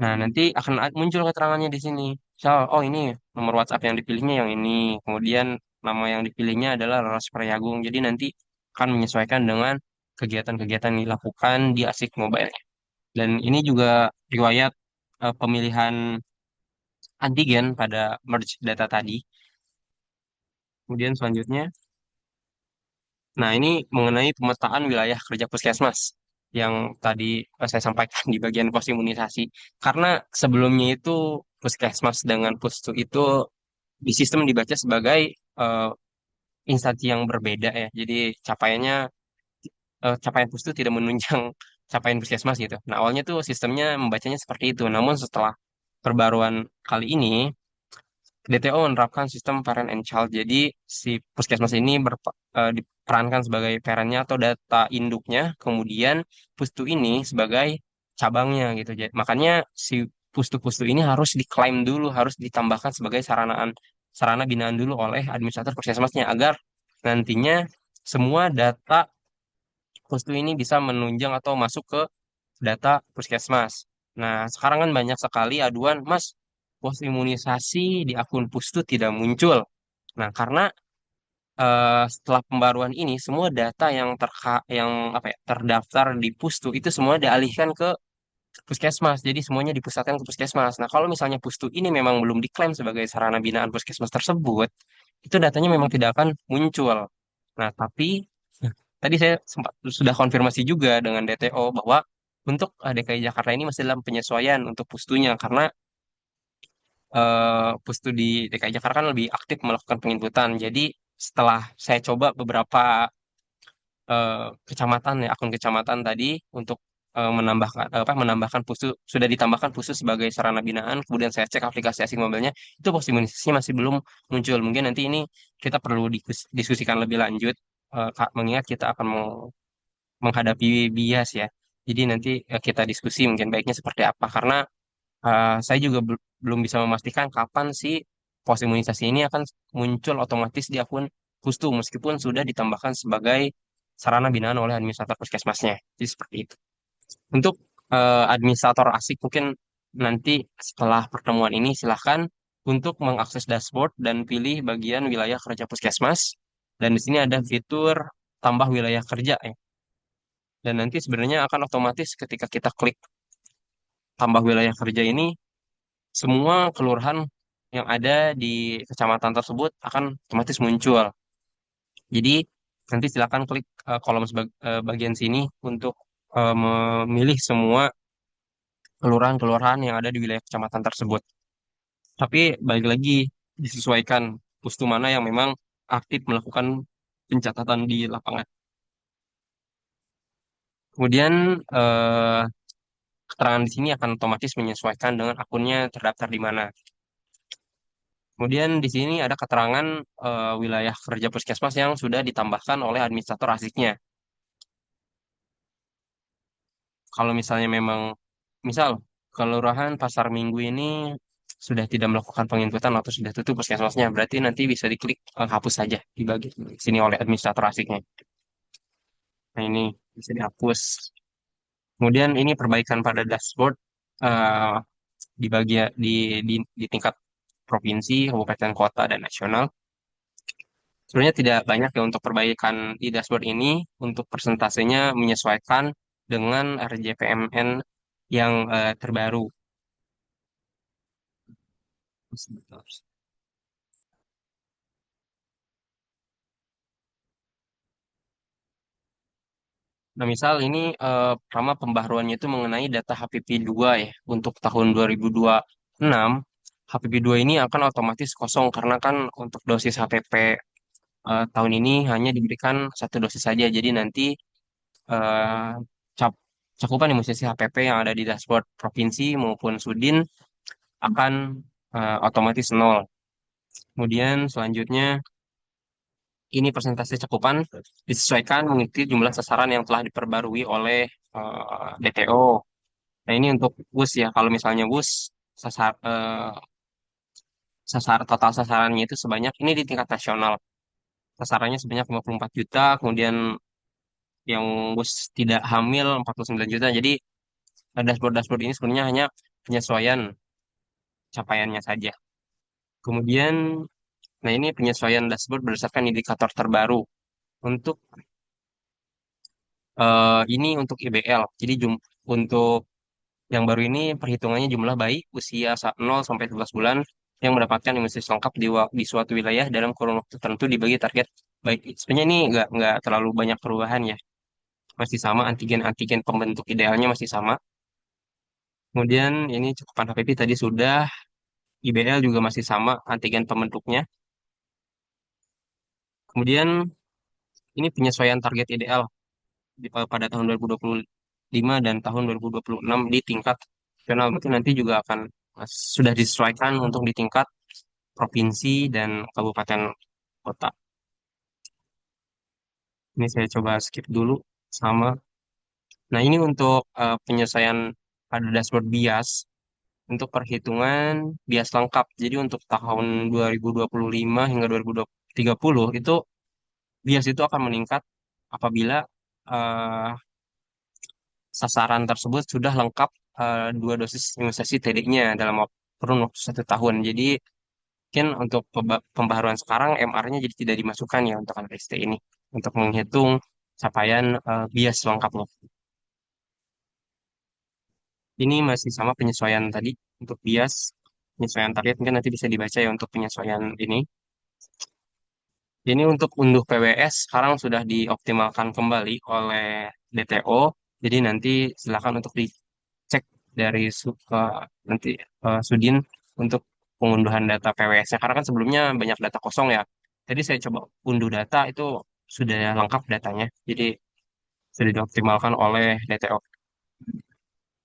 Nah, nanti akan muncul keterangannya di sini. Misal, oh ini nomor WhatsApp yang dipilihnya yang ini, kemudian nama yang dipilihnya adalah Laras Prayagung. Jadi nanti akan menyesuaikan dengan kegiatan-kegiatan yang dilakukan di Asik Mobile. Dan ini juga riwayat pemilihan antigen pada merge data tadi. Kemudian selanjutnya, nah, ini mengenai pemetaan wilayah kerja puskesmas yang tadi saya sampaikan di bagian pos imunisasi. Karena sebelumnya itu puskesmas dengan pustu itu di sistem dibaca sebagai eh, instansi yang berbeda ya. Jadi capaian pustu tidak menunjang capaian puskesmas gitu. Nah, awalnya tuh sistemnya membacanya seperti itu. Namun setelah perbaruan kali ini DTO menerapkan sistem parent and child. Jadi si puskesmas ini diperankan sebagai parentnya atau data induknya, kemudian pustu ini sebagai cabangnya gitu. Jadi, makanya si pustu-pustu ini harus diklaim dulu, harus ditambahkan sebagai sarana binaan dulu oleh administrator puskesmasnya agar nantinya semua data pustu ini bisa menunjang atau masuk ke data puskesmas. Nah, sekarang kan banyak sekali aduan, Mas, pos imunisasi di akun Pustu tidak muncul. Nah, karena setelah pembaruan ini, semua data yang apa ya, terdaftar di Pustu itu semua dialihkan ke puskesmas. Jadi semuanya dipusatkan ke puskesmas. Nah, kalau misalnya Pustu ini memang belum diklaim sebagai sarana binaan puskesmas tersebut, itu datanya memang tidak akan muncul. Nah, tapi tadi saya sudah konfirmasi juga dengan DTO bahwa untuk DKI Jakarta ini masih dalam penyesuaian untuk pustunya karena pustu di DKI Jakarta kan lebih aktif melakukan penginputan. Jadi setelah saya coba beberapa kecamatan ya akun kecamatan tadi untuk menambahkan pustu sudah ditambahkan pustu sebagai sarana binaan. Kemudian saya cek aplikasi asing mobilnya itu pos imunisasi masih belum muncul. Mungkin nanti ini kita perlu diskusikan lebih lanjut mengingat kita akan menghadapi bias ya. Jadi nanti kita diskusi mungkin baiknya seperti apa. Karena saya juga belum bisa memastikan kapan sih pos imunisasi ini akan muncul otomatis di akun Pustu meskipun sudah ditambahkan sebagai sarana binaan oleh administrator puskesmasnya. Jadi seperti itu. Untuk administrator asik mungkin nanti setelah pertemuan ini silahkan untuk mengakses dashboard dan pilih bagian wilayah kerja puskesmas. Dan di sini ada fitur tambah wilayah kerja ya. Dan nanti sebenarnya akan otomatis ketika kita klik tambah wilayah kerja ini, semua kelurahan yang ada di kecamatan tersebut akan otomatis muncul. Jadi nanti silakan klik kolom bagian sini untuk memilih semua kelurahan-kelurahan yang ada di wilayah kecamatan tersebut. Tapi balik lagi disesuaikan pustu mana yang memang aktif melakukan pencatatan di lapangan. Kemudian keterangan di sini akan otomatis menyesuaikan dengan akunnya terdaftar di mana. Kemudian di sini ada keterangan wilayah kerja puskesmas yang sudah ditambahkan oleh administrator asiknya. Kalau misalnya memang, misal kelurahan Pasar Minggu ini sudah tidak melakukan penginputan atau sudah tutup puskesmasnya, berarti nanti bisa diklik hapus saja di bagian sini oleh administrator asiknya. Nah ini bisa dihapus. Kemudian ini perbaikan pada dashboard eh, di bagian di tingkat provinsi, kabupaten, kota, dan nasional. Sebenarnya tidak banyak ya untuk perbaikan di dashboard ini. Untuk persentasenya menyesuaikan dengan RJPMN yang terbaru. Nah, misal ini pertama pembaharuannya itu mengenai data HPP 2 ya. Untuk tahun 2026, HPP 2 ini akan otomatis kosong karena kan untuk dosis HPP tahun ini hanya diberikan satu dosis saja. Jadi nanti eh, cap cakupan imunisasi HPP yang ada di dashboard provinsi maupun Sudin akan otomatis nol. Kemudian selanjutnya ini persentase cakupan disesuaikan mengikuti jumlah sasaran yang telah diperbarui oleh DTO. Nah ini untuk WUS ya. Kalau misalnya WUS total sasarannya itu sebanyak ini di tingkat nasional. Sasarannya sebanyak 54 juta, kemudian yang WUS tidak hamil 49 juta. Jadi dashboard-dashboard ini sebenarnya hanya penyesuaian capaiannya saja. Kemudian, nah ini penyesuaian dashboard berdasarkan indikator terbaru. Untuk ini untuk IBL. Jadi untuk yang baru ini perhitungannya jumlah bayi usia 0 sampai 11 bulan yang mendapatkan imunisasi lengkap di suatu wilayah dalam kurun waktu tertentu dibagi target baik. Sebenarnya ini nggak terlalu banyak perubahan ya. Masih sama antigen-antigen pembentuk idealnya masih sama. Kemudian ini cakupan HPV tadi sudah, IBL juga masih sama antigen pembentuknya. Kemudian ini penyesuaian target ideal pada tahun 2025 dan tahun 2026 di tingkat nasional. Mungkin nanti juga akan sudah disesuaikan untuk di tingkat provinsi dan kabupaten kota. Ini saya coba skip dulu sama. Nah, ini untuk penyesuaian pada dashboard bias untuk perhitungan bias lengkap. Jadi untuk tahun 2025 hingga 2030 itu bias itu akan meningkat apabila eh, sasaran tersebut sudah lengkap dua dosis imunisasi TD-nya dalam kurun waktu 1 tahun. Jadi mungkin untuk pembaharuan sekarang MR-nya jadi tidak dimasukkan ya untuk anak ST ini untuk menghitung capaian bias lengkap loh. Ini masih sama penyesuaian tadi untuk bias, penyesuaian target mungkin nanti bisa dibaca ya untuk penyesuaian ini. Ini untuk unduh PWS sekarang sudah dioptimalkan kembali oleh DTO. Jadi nanti silakan untuk dicek dari nanti Sudin untuk pengunduhan data PWS-nya. Karena kan sebelumnya banyak data kosong ya. Jadi saya coba unduh data itu sudah lengkap datanya. Jadi sudah dioptimalkan oleh DTO.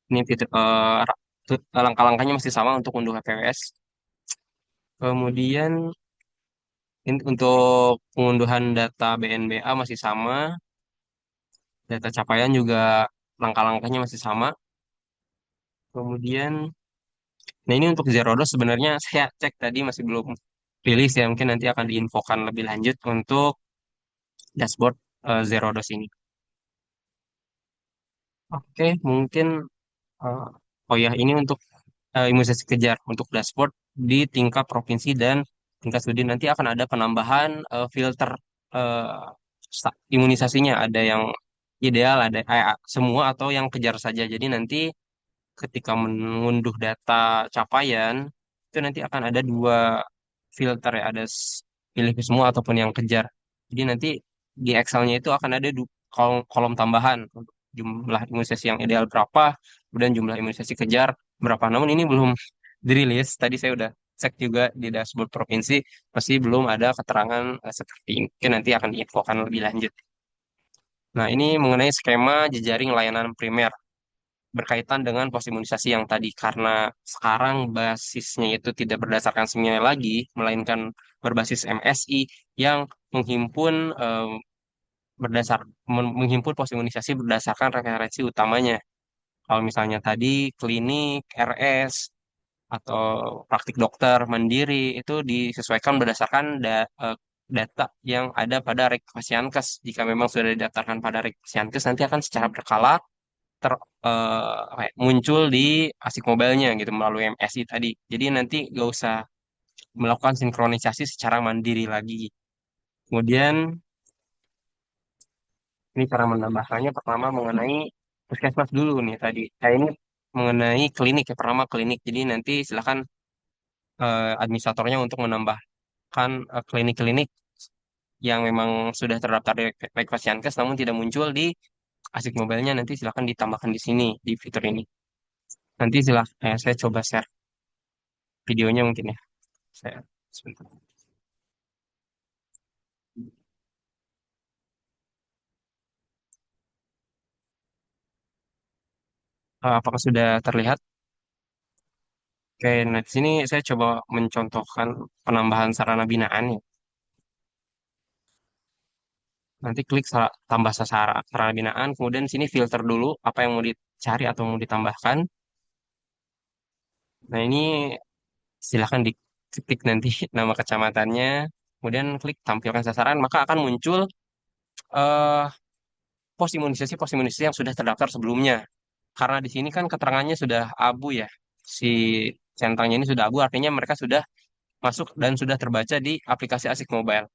Ini langkah-langkahnya masih sama untuk unduh PWS. Kemudian Untuk pengunduhan data BNBA masih sama, data capaian juga langkah-langkahnya masih sama. Kemudian, nah ini untuk zero dose sebenarnya saya cek tadi masih belum rilis ya, mungkin nanti akan diinfokan lebih lanjut untuk dashboard zero dose ini. Oke, mungkin eh, oh ya ini untuk imunisasi kejar untuk dashboard di tingkat provinsi dan tingkat studi nanti akan ada penambahan filter eh, imunisasinya, ada yang ideal, ada semua atau yang kejar saja. Jadi nanti ketika mengunduh data capaian itu nanti akan ada dua filter ya, ada pilih semua ataupun yang kejar. Jadi nanti di Excel-nya itu akan ada kolom tambahan untuk jumlah imunisasi yang ideal berapa, kemudian jumlah imunisasi kejar berapa. Namun ini belum dirilis. Tadi saya udah cek juga di dashboard provinsi, masih belum ada keterangan seperti ini. Mungkin nanti akan diinfokan lebih lanjut. Nah, ini mengenai skema jejaring layanan primer berkaitan dengan pos imunisasi yang tadi, karena sekarang basisnya itu tidak berdasarkan semuanya lagi, melainkan berbasis MSI yang menghimpun menghimpun pos imunisasi berdasarkan referensi utamanya. Kalau misalnya tadi klinik, RS, atau praktik dokter mandiri itu disesuaikan berdasarkan data yang ada pada Rek Fasiankes. Jika memang sudah didaftarkan pada Rek Fasiankes, nanti akan secara berkala ter, apa ya, muncul di ASIK Mobile-nya gitu melalui MSI tadi. Jadi nanti nggak usah melakukan sinkronisasi secara mandiri lagi. Kemudian ini cara menambahkannya pertama mengenai puskesmas dulu nih tadi. Saya ini mengenai klinik ya, pertama klinik. Jadi nanti silakan administratornya untuk menambahkan klinik-klinik yang memang sudah terdaftar di Baik Pasienkes namun tidak muncul di ASIK Mobile-nya, nanti silakan ditambahkan di sini di fitur ini. Nanti silakan saya coba share videonya mungkin ya. Saya sebentar. Apakah sudah terlihat? Oke, nah di sini saya coba mencontohkan penambahan sarana binaan ya. Nanti klik tambah sarana binaan, kemudian di sini filter dulu apa yang mau dicari atau mau ditambahkan. Nah ini silahkan diketik nanti nama kecamatannya, kemudian klik tampilkan sasaran, maka akan muncul eh, pos imunisasi yang sudah terdaftar sebelumnya. Karena di sini kan keterangannya sudah abu ya, si centangnya ini sudah abu, artinya mereka sudah masuk dan sudah terbaca di aplikasi Asik Mobile.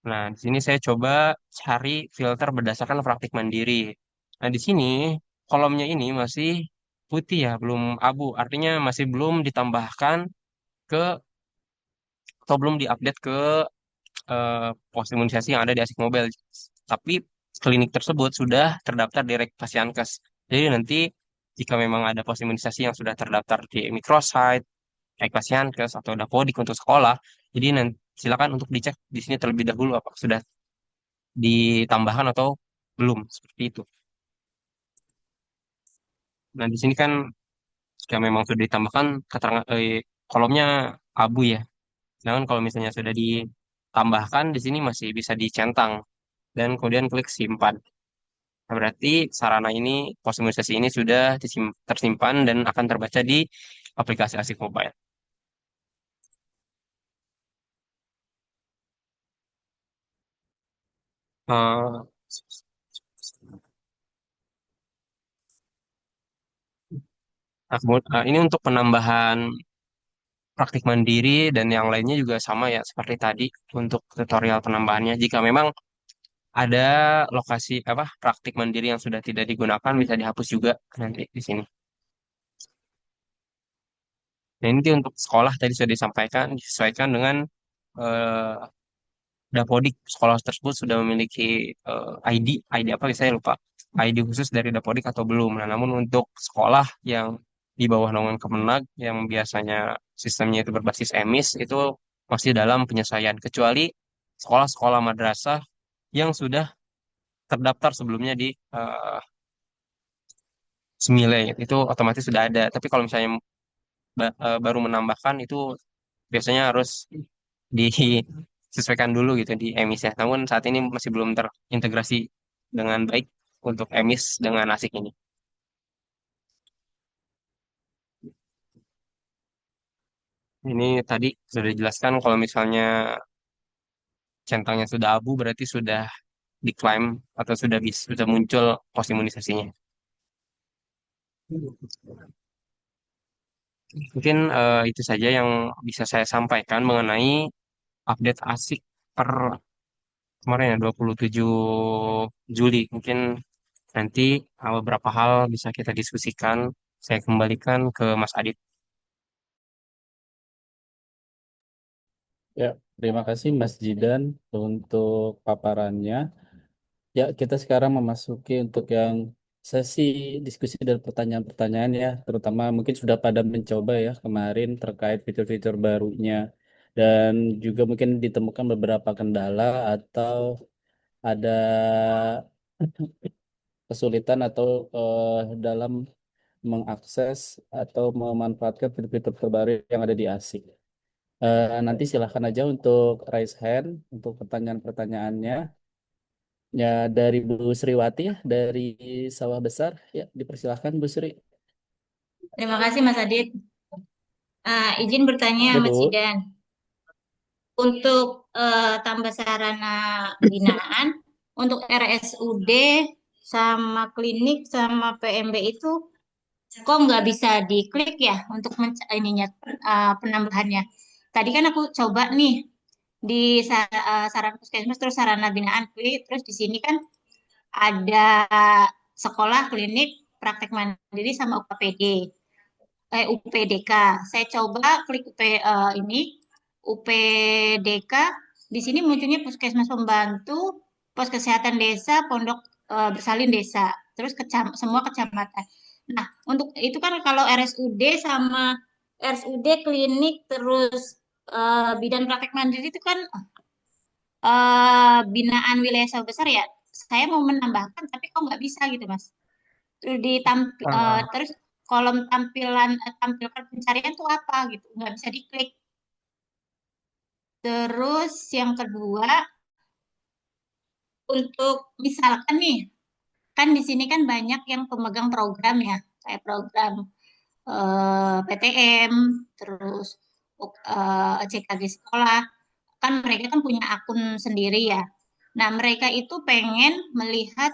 Nah, di sini saya coba cari filter berdasarkan praktik mandiri. Nah, di sini kolomnya ini masih putih ya, belum abu. Artinya masih belum ditambahkan ke atau belum diupdate ke pos imunisasi yang ada di Asik Mobile. Tapi klinik tersebut sudah terdaftar di Rek Fasiankes. Jadi nanti jika memang ada pos imunisasi yang sudah terdaftar di microsite, Rek Fasiankes atau Dapodik untuk sekolah, jadi nanti silakan untuk dicek di sini terlebih dahulu apakah sudah ditambahkan atau belum seperti itu. Nah, di sini kan jika memang sudah ditambahkan keterangan kolomnya abu ya. Sedangkan kalau misalnya sudah ditambahkan di sini masih bisa dicentang dan kemudian klik simpan. Nah, berarti sarana ini, pos imunisasi ini sudah tersimpan dan akan terbaca di aplikasi Asik Mobile. Eh, ini untuk penambahan praktik mandiri dan yang lainnya juga sama ya seperti tadi untuk tutorial penambahannya. Jika memang ada lokasi apa praktik mandiri yang sudah tidak digunakan bisa dihapus juga nanti di sini. Nah, ini untuk sekolah tadi sudah disesuaikan dengan eh, Dapodik. Sekolah tersebut sudah memiliki ID apa saya lupa. ID khusus dari Dapodik atau belum. Nah, namun untuk sekolah yang di bawah naungan Kemenag yang biasanya sistemnya itu berbasis EMIS itu masih dalam penyesuaian kecuali sekolah-sekolah madrasah yang sudah terdaftar sebelumnya di Semile itu otomatis sudah ada. Tapi kalau misalnya baru menambahkan itu biasanya harus disesuaikan dulu gitu di emisnya. Namun saat ini masih belum terintegrasi dengan baik untuk emis dengan ASIC ini. Ini tadi sudah dijelaskan kalau misalnya centangnya sudah abu berarti sudah diklaim atau sudah muncul pos imunisasinya. Mungkin itu saja yang bisa saya sampaikan mengenai update ASIC per kemarin ya 27 Juli. Mungkin nanti beberapa hal bisa kita diskusikan. Saya kembalikan ke Mas Adit. Ya, terima kasih Mas Jidan untuk paparannya. Ya, kita sekarang memasuki untuk yang sesi diskusi dan pertanyaan-pertanyaan ya, terutama mungkin sudah pada mencoba ya kemarin terkait fitur-fitur barunya dan juga mungkin ditemukan beberapa kendala atau ada kesulitan atau dalam mengakses atau memanfaatkan fitur-fitur terbaru yang ada di ASIC. Nanti silakan aja untuk raise hand untuk pertanyaan-pertanyaannya. Ya, dari Bu Sriwati ya, dari Sawah Besar. Ya, dipersilahkan Bu Sri. Terima kasih Mas Adit. Izin bertanya Ya, Mas Bu. Zidan. Untuk tambah sarana binaan, untuk RSUD sama klinik sama PMB itu kok nggak bisa diklik ya untuk ininya penambahannya. Tadi kan aku coba nih di sarana puskesmas terus sarana binaan klik, terus di sini kan ada sekolah, klinik, praktek mandiri sama UKPD. UPDK. Saya coba klik ini UPDK. Di sini munculnya Puskesmas Pembantu, Pos Kesehatan Desa, Pondok Bersalin Desa, terus semua kecamatan. Nah, untuk itu kan kalau RSUD sama RSUD klinik terus bidan praktek mandiri itu kan binaan wilayah sawah besar ya. Saya mau menambahkan tapi kok nggak bisa gitu, Mas. Eh, Terus kolom tampilkan pencarian tuh apa gitu nggak bisa diklik. Terus yang kedua, untuk misalkan nih kan di sini kan banyak yang pemegang program ya, kayak program PTM, terus CKG sekolah, kan mereka kan punya akun sendiri ya. Nah, mereka itu pengen melihat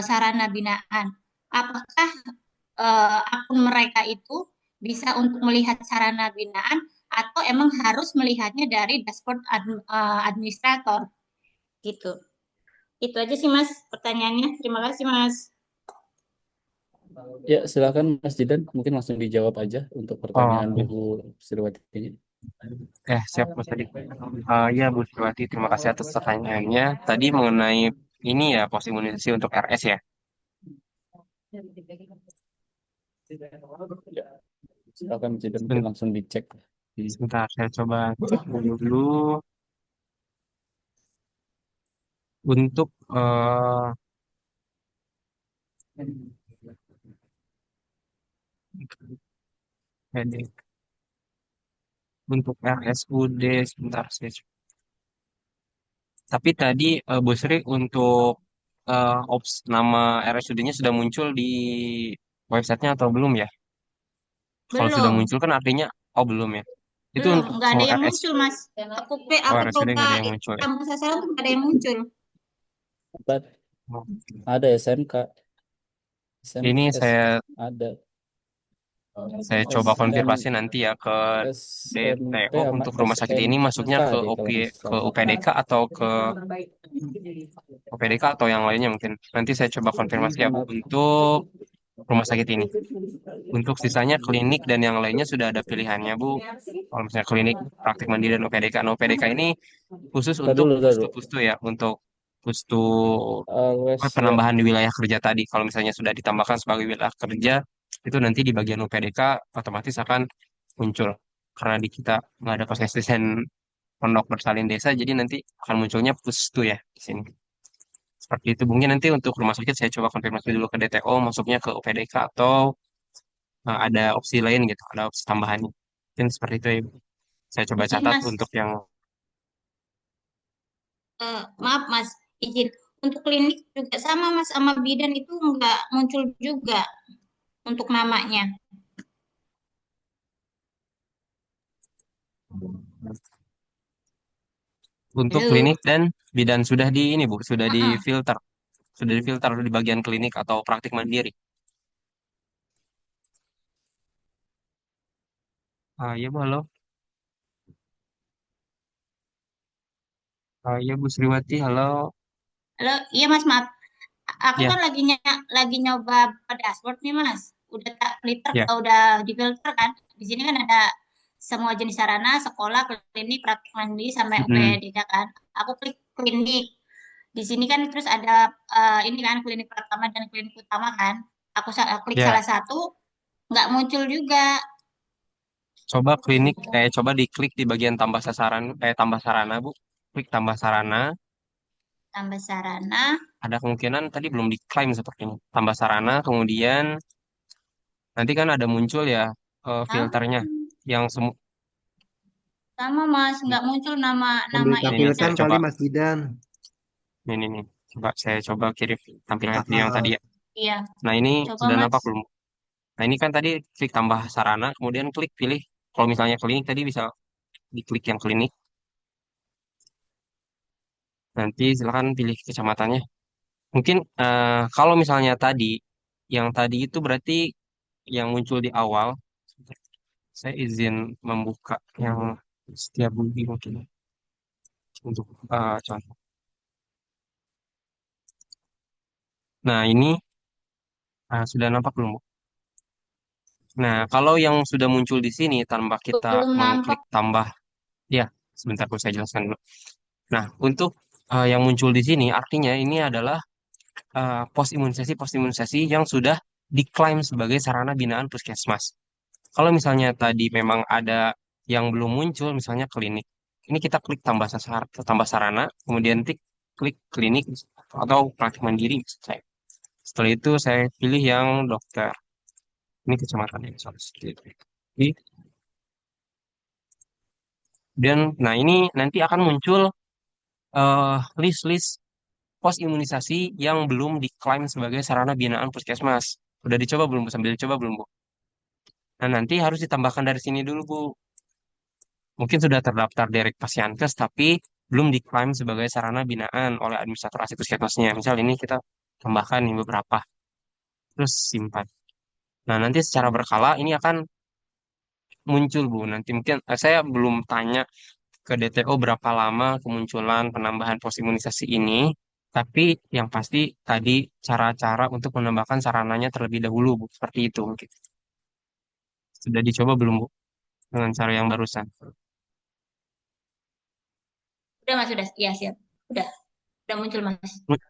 sarana binaan. Apakah akun mereka itu bisa untuk melihat sarana binaan atau emang harus melihatnya dari dashboard administrator gitu. Itu aja sih Mas pertanyaannya. Terima kasih Mas. Ya, silakan Mas Jidan. Mungkin langsung dijawab aja untuk pertanyaan Bu Oke. Sriwati ini. Siap Mas Adit. Ya Bu Suwati, terima kasih atas pertanyaannya. Tadi mengenai ini ya pos imunisasi untuk RS ya. Ya, silakan Mas Jidan mungkin Seben- langsung dicek. Sebentar, saya coba cek dulu untuk untuk RSUD sebentar saya Tapi tadi Bu Sri untuk nama RSUD-nya sudah muncul di websitenya atau belum ya? Kalau sudah Belum, muncul kan artinya oh belum ya. Itu belum, untuk nggak ada semua yang RS. muncul Mas. Oh Aku RSUD coba nggak ada yang muncul ya. tambah sasaran tuh nggak ada yang muncul. Apa? Oh. Ada SMK, Ini SMS, ada saya coba konfirmasi SM, nanti ya ke SMP DTO sama untuk rumah sakit ini SMK masuknya ke deh kalau nggak ke salah. UPDK atau ke UPDK atau yang lainnya mungkin. Nanti saya coba konfirmasi ya Bu untuk rumah sakit ini. Untuk sisanya klinik dan yang lainnya sudah ada pilihannya Bu. Kalau misalnya klinik, praktik mandiri dan UPDK. Nah, UPDK ini khusus untuk Tar dulu. pustu-pustu ya, untuk pustu Always ya. penambahan di wilayah kerja tadi. Kalau misalnya sudah ditambahkan sebagai wilayah kerja, itu nanti di bagian UPDK otomatis akan muncul. Karena di kita nggak ada dan pondok bersalin desa, jadi nanti akan munculnya pustu ya di sini. Seperti itu. Mungkin nanti untuk rumah sakit saya coba konfirmasi dulu ke DTO, masuknya ke UPDK atau ada opsi lain gitu, ada opsi tambahannya. Mungkin seperti itu ya, Ibu. Saya coba Izin catat Mas, untuk yang maaf Mas, izin. Untuk klinik juga sama Mas, sama bidan itu nggak muncul juga untuk namanya. untuk Halo. klinik dan bidan sudah di ini Bu, Heeh. sudah difilter di bagian klinik atau praktik mandiri. Iya Bu, halo. Iya Bu Sriwati, halo. Halo, iya Mas, maaf. Aku Ya, kan lagi nyoba buka dashboard nih Mas. Udah tak filter, ya. udah di filter kan. Di sini kan ada semua jenis sarana, sekolah, klinik, praktik mandiri sampai Mm-mm. UPDK kan. Aku klik klinik. Di sini kan terus ada ini kan klinik pertama dan klinik utama kan. Klik Ya, salah satu, nggak muncul juga coba coba diklik di bagian tambah sarana Bu. Klik tambah sarana, tambah sarana. ada kemungkinan tadi belum diklaim sepertinya. Tambah sarana, kemudian nanti kan ada muncul ya Sama, filternya yang sama Mas, nggak muncul nama Belum nama ini ininya. ditampilkan saya kali coba Mas Jidan. ini nih. Saya coba kirim tampilan Ah, video yang tadi ah. ya. Iya, Nah, ini coba sudah Mas. nampak belum? Nah, ini kan tadi klik tambah sarana, kemudian klik pilih. Kalau misalnya klinik tadi bisa diklik yang klinik. Nanti silakan pilih kecamatannya. Mungkin kalau misalnya yang tadi itu berarti yang muncul di awal. Saya izin membuka yang Setiabudi mungkin untuk contoh. Nah, ini sudah nampak belum, Bu? Nah, kalau yang sudah muncul di sini tanpa kita Belum nampak. mengklik tambah, ya, sebentar Bu, saya jelaskan dulu. Nah, untuk yang muncul di sini artinya ini adalah pos imunisasi yang sudah diklaim sebagai sarana binaan puskesmas. Kalau misalnya tadi memang ada yang belum muncul, misalnya klinik, ini kita klik tambah sarana, kemudian klik klinik atau praktik mandiri. Setelah itu saya pilih yang dokter. Ini kecamatannya, sorry. Jadi, dan nah ini nanti akan muncul list-list pos imunisasi yang belum diklaim sebagai sarana binaan puskesmas. Udah dicoba belum, Bu? Sambil dicoba belum, Bu? Nah, nanti harus ditambahkan dari sini dulu, Bu. Mungkin sudah terdaftar di Pasyankes, tapi belum diklaim sebagai sarana binaan oleh administrator asli puskesmasnya. Misal ini kita tambahkan nih beberapa, terus simpan. Nah, nanti secara berkala ini akan muncul, Bu. Nanti mungkin saya belum tanya ke DTO berapa lama kemunculan penambahan pos imunisasi ini, tapi yang pasti tadi cara-cara untuk menambahkan sarananya terlebih dahulu, Bu. Seperti itu mungkin. Sudah dicoba belum, Bu? Dengan cara yang barusan. Udah Mas, udah. Iya, siap. Udah muncul Mas.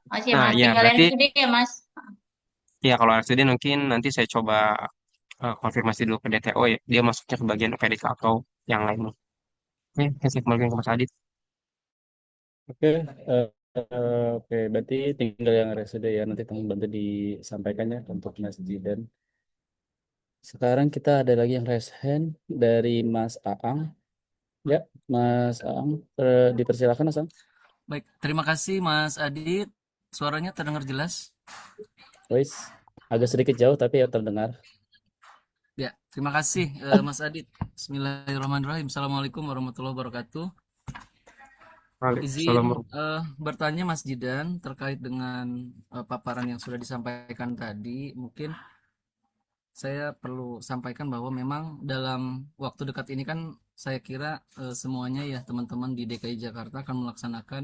Masih ya Nah, Mas, ya tinggal berarti RSUD ya Mas. ya kalau RCD mungkin nanti saya coba konfirmasi dulu ke DTO ya. Dia masuknya ke bagian PDK atau yang lain. Oke, saya kembalikan ke Mas Adit. Oke, eh, oke, berarti tinggal yang RSUD ya. Nanti tolong bantu disampaikan ya untuk Mas Jidan. Sekarang kita ada lagi yang raise hand dari Mas Aang. Ya, Mas Aang, dipersilakan Mas Aang. Baik, terima kasih Mas Adit. Suaranya terdengar jelas? Voice agak sedikit jauh tapi ya terdengar. Ya, terima kasih Mas Adit. Bismillahirrahmanirrahim. Assalamualaikum warahmatullahi wabarakatuh. Izin Waalaikumsalam. bertanya Mas Jidan terkait dengan paparan yang sudah disampaikan tadi. Mungkin saya perlu sampaikan bahwa memang dalam waktu dekat ini kan saya kira semuanya ya teman-teman di DKI Jakarta akan melaksanakan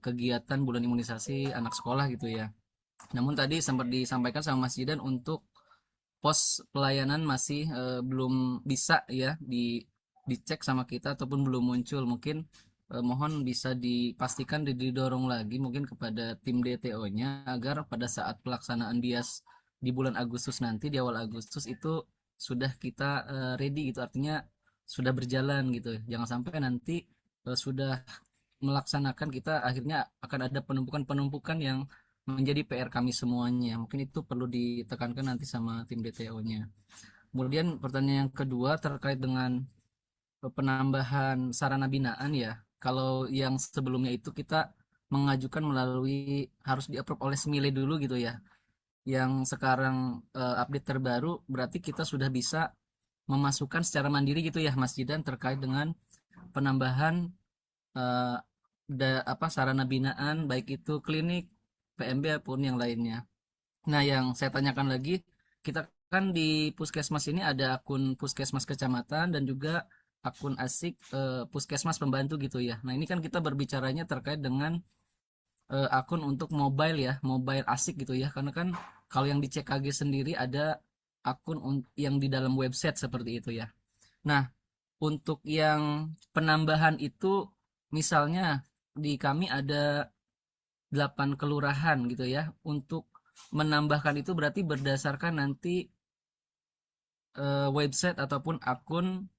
kegiatan bulan imunisasi anak sekolah gitu ya. Namun tadi sempat disampaikan sama Mas Jidan untuk pos pelayanan masih belum bisa ya dicek sama kita ataupun belum muncul. Mungkin mohon bisa dipastikan didorong lagi mungkin kepada tim DTO-nya agar pada saat pelaksanaan BIAS di bulan Agustus nanti di awal Agustus itu sudah kita ready gitu, artinya sudah berjalan gitu. Jangan sampai nanti sudah melaksanakan kita akhirnya akan ada penumpukan-penumpukan yang menjadi PR kami semuanya. Mungkin itu perlu ditekankan nanti sama tim DTO-nya. Kemudian pertanyaan yang kedua terkait dengan penambahan sarana binaan ya. Kalau yang sebelumnya itu kita mengajukan melalui harus di-approve oleh Smile dulu gitu ya. Yang sekarang update terbaru berarti kita sudah bisa memasukkan secara mandiri gitu ya Mas Jidan terkait dengan penambahan eh, sarana binaan baik itu klinik, PMB ataupun yang lainnya. Nah, yang saya tanyakan lagi, kita kan di Puskesmas ini ada akun Puskesmas Kecamatan dan juga akun asik Puskesmas Pembantu gitu ya. Nah, ini kan kita berbicaranya terkait dengan akun untuk mobile ya, mobile asik gitu ya. Karena kan kalau yang di CKG sendiri ada akun yang di dalam website seperti itu ya. Nah, untuk yang penambahan itu misalnya di kami ada 8 kelurahan gitu ya. Untuk menambahkan itu berarti berdasarkan nanti website ataupun akun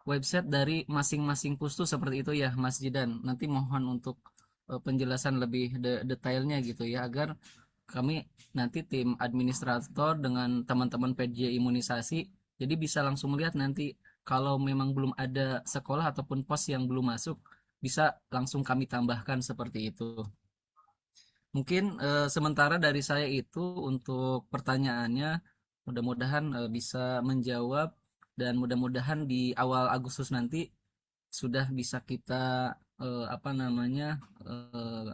website dari masing-masing pustu seperti itu ya Mas Jidan. Nanti mohon untuk penjelasan lebih detailnya gitu ya agar kami nanti tim administrator dengan teman-teman PJ imunisasi jadi bisa langsung melihat nanti kalau memang belum ada sekolah ataupun pos yang belum masuk bisa langsung kami tambahkan seperti itu. Mungkin sementara dari saya itu untuk pertanyaannya mudah-mudahan bisa menjawab dan mudah-mudahan di awal Agustus nanti sudah bisa kita apa namanya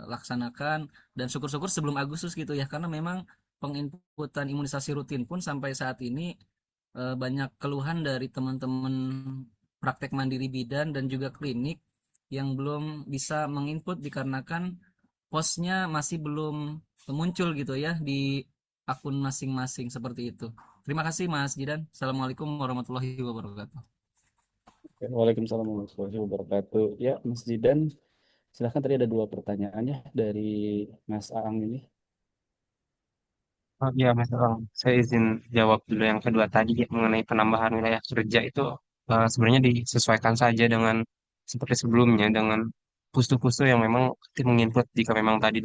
laksanakan dan syukur-syukur sebelum Agustus gitu ya karena memang penginputan imunisasi rutin pun sampai saat ini banyak keluhan dari teman-teman praktek mandiri bidan dan juga klinik yang belum bisa menginput dikarenakan posnya masih belum muncul gitu ya di akun masing-masing seperti itu. Terima kasih Mas Jidan. Assalamualaikum warahmatullahi wabarakatuh. Waalaikumsalam warahmatullahi wabarakatuh. Ya, Mas Zidan, silahkan tadi ada dua pertanyaan ya dari Mas Aang ini. Oh iya, Mas Bang. Saya izin jawab dulu yang kedua tadi ya, mengenai penambahan wilayah kerja itu sebenarnya disesuaikan saja dengan seperti sebelumnya dengan pustu-pustu yang memang tim menginput jika memang tadi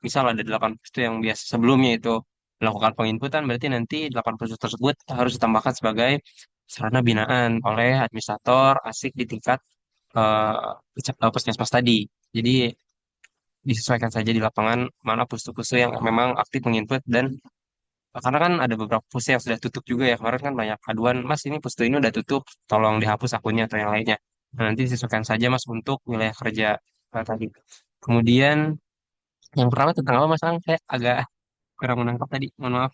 misal ada 8 pustu yang biasa sebelumnya itu melakukan penginputan berarti nanti 8 pustu tersebut harus ditambahkan sebagai sarana binaan oleh administrator asik di tingkat puskesmas tadi. Jadi disesuaikan saja di lapangan mana pustu-pustu yang memang aktif menginput dan karena kan ada beberapa push yang sudah tutup juga ya. Kemarin kan banyak aduan, Mas ini push ini udah tutup, tolong dihapus akunnya atau yang lainnya. Nah, nanti disesuaikan saja Mas untuk wilayah kerja tadi. Kemudian yang pertama tentang apa Mas Ang? Saya agak kurang menangkap tadi, mohon maaf.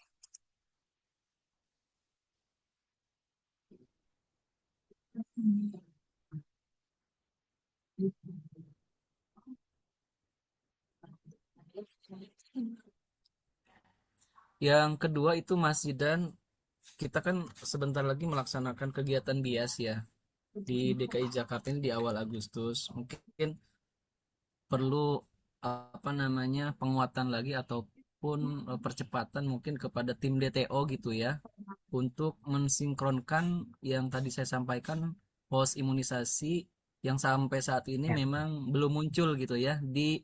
Yang kedua itu Mas Zidan, kita kan sebentar lagi melaksanakan kegiatan bias ya di DKI Jakarta ini di awal Agustus. Mungkin perlu apa namanya penguatan lagi ataupun percepatan mungkin kepada tim DTO gitu ya untuk mensinkronkan yang tadi saya sampaikan pos imunisasi yang sampai saat ini Ya. memang belum muncul gitu ya di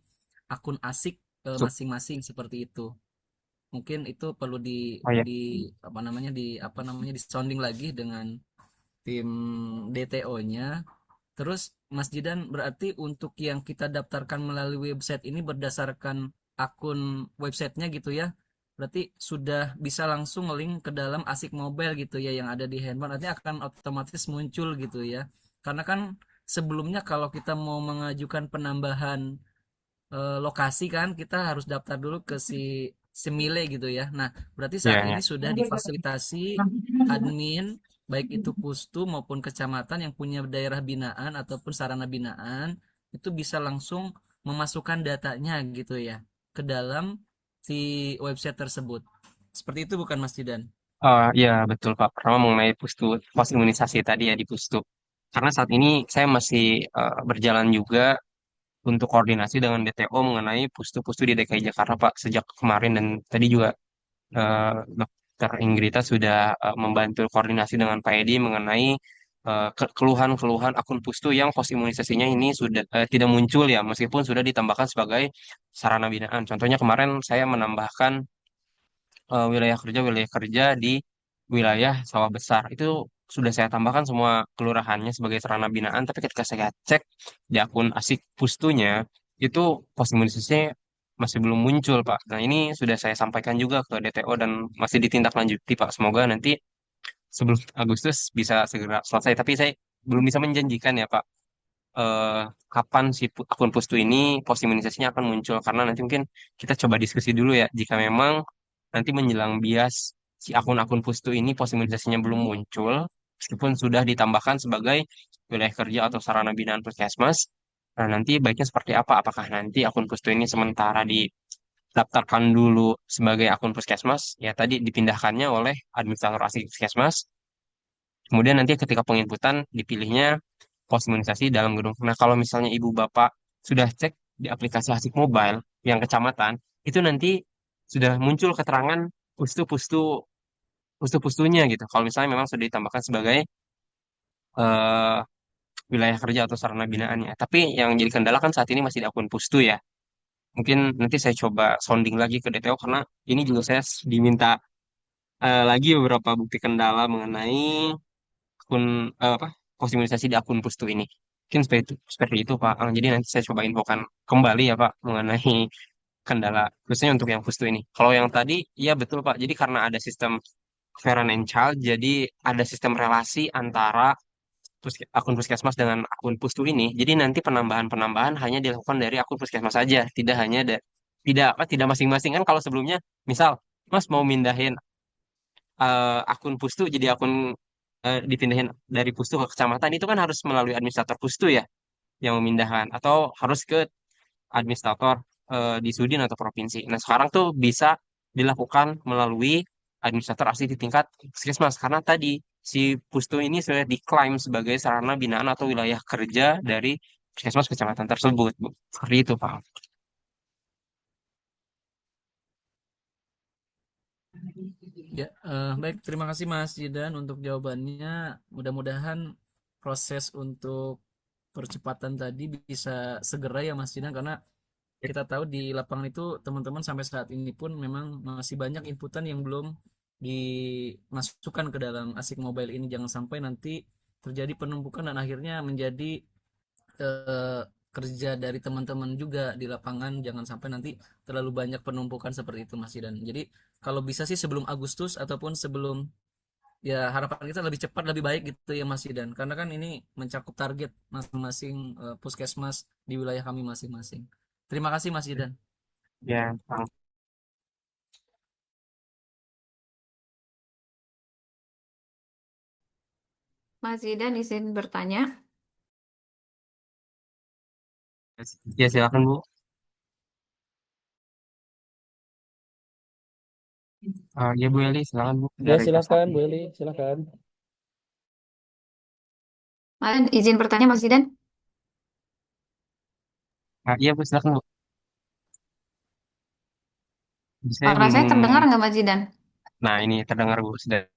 akun asik Sup. masing-masing seperti itu. Mungkin itu perlu Oh ya, di apa namanya di sounding lagi dengan tim DTO-nya. Terus Mas Jidan berarti untuk yang kita daftarkan melalui website ini berdasarkan akun websitenya gitu ya. Berarti sudah bisa langsung link ke dalam Asik Mobile gitu ya yang ada di handphone. Nanti akan otomatis muncul gitu ya. Karena kan sebelumnya kalau kita mau mengajukan penambahan lokasi kan kita harus daftar dulu ke si Semile gitu ya. Nah, berarti saat ya, ini ya. sudah difasilitasi admin baik itu pustu maupun kecamatan yang punya daerah binaan ataupun sarana binaan itu bisa langsung memasukkan datanya gitu ya ke dalam si website tersebut. Seperti itu bukan Mas Jidan? Ya betul Pak. Pertama mengenai pos imunisasi tadi ya di pustu. Karena saat ini saya masih berjalan juga untuk koordinasi dengan DTO mengenai pustu-pustu di DKI Jakarta Pak sejak kemarin dan tadi juga Dokter Ingrita sudah membantu koordinasi dengan Pak Edi mengenai keluhan-keluhan akun pustu yang pos imunisasinya ini sudah tidak muncul ya meskipun sudah ditambahkan sebagai sarana binaan. Contohnya kemarin saya menambahkan wilayah kerja di wilayah Sawah Besar itu sudah saya tambahkan semua kelurahannya sebagai sarana binaan, tapi ketika saya cek di akun Asik Pustunya, itu pos imunisasinya masih belum muncul, Pak. Nah, ini sudah saya sampaikan juga ke DTO dan masih ditindaklanjuti, Pak. Semoga nanti sebelum Agustus bisa segera selesai. Tapi saya belum bisa menjanjikan ya, Pak, eh, kapan si akun Pustu ini pos imunisasinya akan muncul. Karena nanti mungkin kita coba diskusi dulu ya. Jika memang nanti menjelang bias si akun-akun Pustu ini pos imunisasinya belum muncul, meskipun sudah ditambahkan sebagai wilayah kerja atau sarana binaan puskesmas, nah nanti baiknya seperti apa? Apakah nanti akun Pustu ini sementara didaftarkan dulu sebagai akun puskesmas, ya tadi dipindahkannya oleh administrator asli puskesmas, kemudian nanti ketika penginputan dipilihnya pos imunisasi dalam gedung. Nah, kalau misalnya ibu bapak sudah cek di aplikasi Asik Mobile yang kecamatan, itu nanti sudah muncul keterangan pustu-pustu pustu-pustunya gitu. Kalau misalnya memang sudah ditambahkan sebagai eh, wilayah kerja atau sarana binaannya. Tapi yang jadi kendala kan saat ini masih di akun pustu ya. Mungkin nanti saya coba sounding lagi ke DTO karena ini juga saya diminta lagi beberapa bukti kendala mengenai akun apa pos imunisasi di akun Pustu ini. Mungkin seperti itu Pak. Jadi nanti saya coba infokan kembali ya Pak mengenai kendala khususnya untuk yang Pustu ini. Kalau yang tadi iya betul Pak. Jadi karena ada sistem parent and child, jadi ada sistem relasi antara akun puskesmas dengan akun Pustu ini. Jadi nanti penambahan-penambahan hanya dilakukan dari akun puskesmas saja, tidak hanya tidak apa tidak masing-masing kan kalau sebelumnya misal Mas mau mindahin akun Pustu jadi akun dipindahin dari Pustu ke kecamatan itu kan harus melalui administrator Pustu ya yang memindahkan atau harus ke administrator di Sudin atau provinsi. Nah, sekarang tuh bisa dilakukan melalui administrator asli di tingkat puskesmas karena tadi si Pustu ini sudah diklaim sebagai sarana binaan atau wilayah kerja dari puskesmas kecamatan tersebut, Bu. Seperti itu, Pak. Ya, baik. Terima kasih Mas Jidan untuk jawabannya. Mudah-mudahan proses untuk percepatan tadi bisa segera ya Mas Jidan, karena kita tahu di lapangan itu teman-teman sampai saat ini pun memang masih banyak inputan yang belum dimasukkan ke dalam Asik Mobile ini. Jangan sampai nanti terjadi penumpukan dan akhirnya menjadi eh, kerja dari teman-teman juga di lapangan, jangan sampai nanti terlalu banyak penumpukan seperti itu Mas Jidan. Jadi kalau bisa sih sebelum Agustus ataupun sebelum, ya harapan kita lebih cepat lebih baik gitu ya Mas Jidan, karena kan ini mencakup target masing-masing puskesmas di wilayah kami masing-masing. Terima kasih Mas Jidan. Ya, Pak. Mas Zidan izin bertanya. Ya, silakan, Bu. Ya, Bu Eli, silakan, Bu. Ya, Dari silakan SAP. Bu Eli, silakan. Izin bertanya Mas Zidan. Iya, Bu, silakan, Bu. Saya Suara belum. saya terdengar nggak Mas Zidan? Nah, ini terdengar, Bu. Sudah.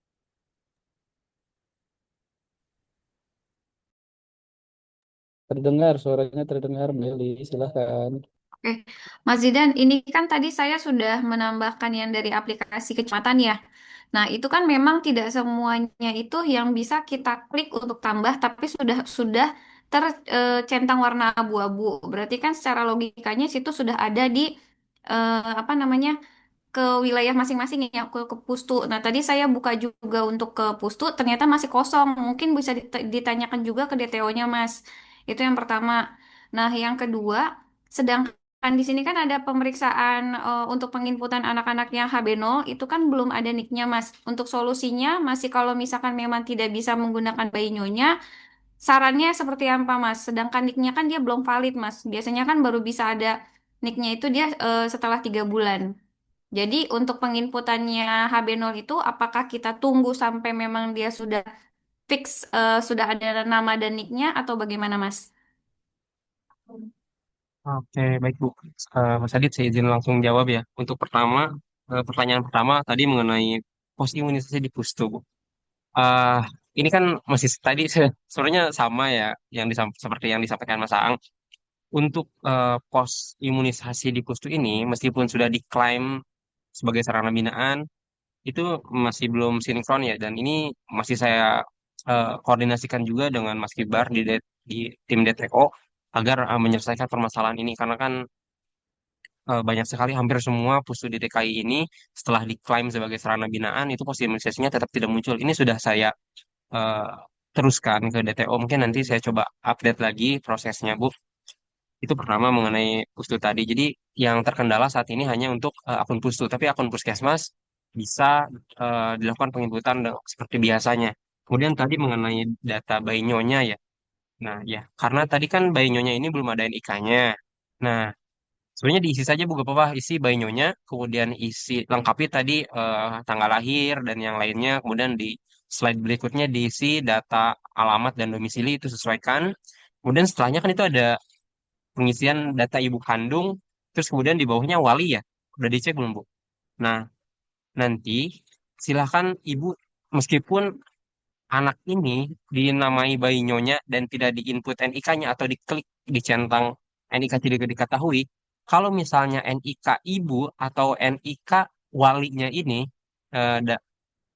Terdengar, suaranya terdengar, Meli, silakan. Oke, Mas Zidan, ini kan tadi saya sudah menambahkan yang dari aplikasi kecamatan ya. Nah, itu kan memang tidak semuanya itu yang bisa kita klik untuk tambah, tapi sudah tercentang warna abu-abu. Berarti kan secara logikanya situ sudah ada di apa namanya, ke wilayah masing-masing ya, ke Pustu. Nah, tadi saya buka juga untuk ke Pustu, ternyata masih kosong. Mungkin bisa ditanyakan juga ke DTO-nya, Mas. Itu yang pertama. Nah, yang kedua, sedangkan di sini kan ada pemeriksaan untuk penginputan anak-anak yang HB0, itu kan belum ada nicknya, Mas. Untuk solusinya, masih kalau misalkan memang tidak bisa menggunakan bayi nyonya, sarannya seperti apa, Mas? Sedangkan nicknya kan dia belum valid, Mas. Biasanya kan baru bisa ada nicknya itu dia setelah 3 bulan. Jadi untuk penginputannya HB0 itu apakah kita tunggu sampai memang dia sudah fix, sudah ada nama dan nicknya atau bagaimana Mas? Oke, baik, Bu. Mas Adit, saya izin langsung jawab ya. Untuk pertanyaan pertama tadi mengenai pos imunisasi di Pustu, Bu. Eh, ini kan masih tadi sebenarnya sama ya, seperti yang disampaikan Mas Aang. Untuk pos imunisasi di Pustu ini, meskipun sudah diklaim sebagai sarana binaan, itu masih belum sinkron ya. Dan ini masih saya koordinasikan juga dengan Mas Kibar di tim DTO agar menyelesaikan permasalahan ini karena kan banyak sekali hampir semua pustu di DKI ini setelah diklaim sebagai sarana binaan itu pos imunisasinya tetap tidak muncul. Ini sudah saya eh, teruskan ke DTO. Mungkin nanti saya coba update lagi prosesnya, Bu. Itu pertama mengenai pustu tadi. Jadi yang terkendala saat ini hanya untuk akun pustu, tapi akun puskesmas bisa dilakukan penginputan seperti biasanya. Kemudian tadi mengenai data bayi nyonya ya. Nah, ya, karena tadi kan bayi nyonya ini belum ada NIK-nya. Nah, sebenarnya diisi saja Bu, gak apa-apa, isi bayi nyonya, kemudian isi lengkapi tadi tanggal lahir dan yang lainnya, kemudian di slide berikutnya diisi data alamat dan domisili itu sesuaikan. Kemudian setelahnya kan itu ada pengisian data ibu kandung, terus kemudian di bawahnya wali ya. Udah dicek belum, Bu? Nah, nanti silahkan ibu, meskipun anak ini dinamai bayi nyonya dan tidak diinput NIK-nya atau diklik di centang NIK tidak diketahui, kalau misalnya NIK ibu atau NIK walinya ini,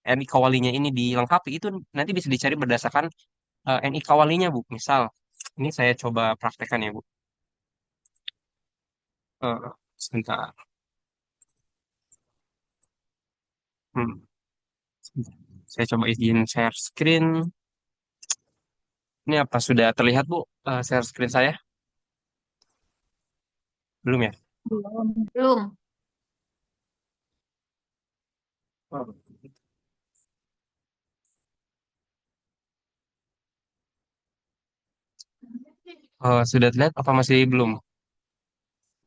NIK walinya ini dilengkapi, itu nanti bisa dicari berdasarkan NIK walinya, Bu. Misal, ini saya coba praktekkan ya, Bu. Sebentar. Hmm. Saya coba izin share screen. Ini apa sudah terlihat, Bu, share screen saya? Belum ya? Belum. Belum. Oh. Sudah terlihat apa masih belum?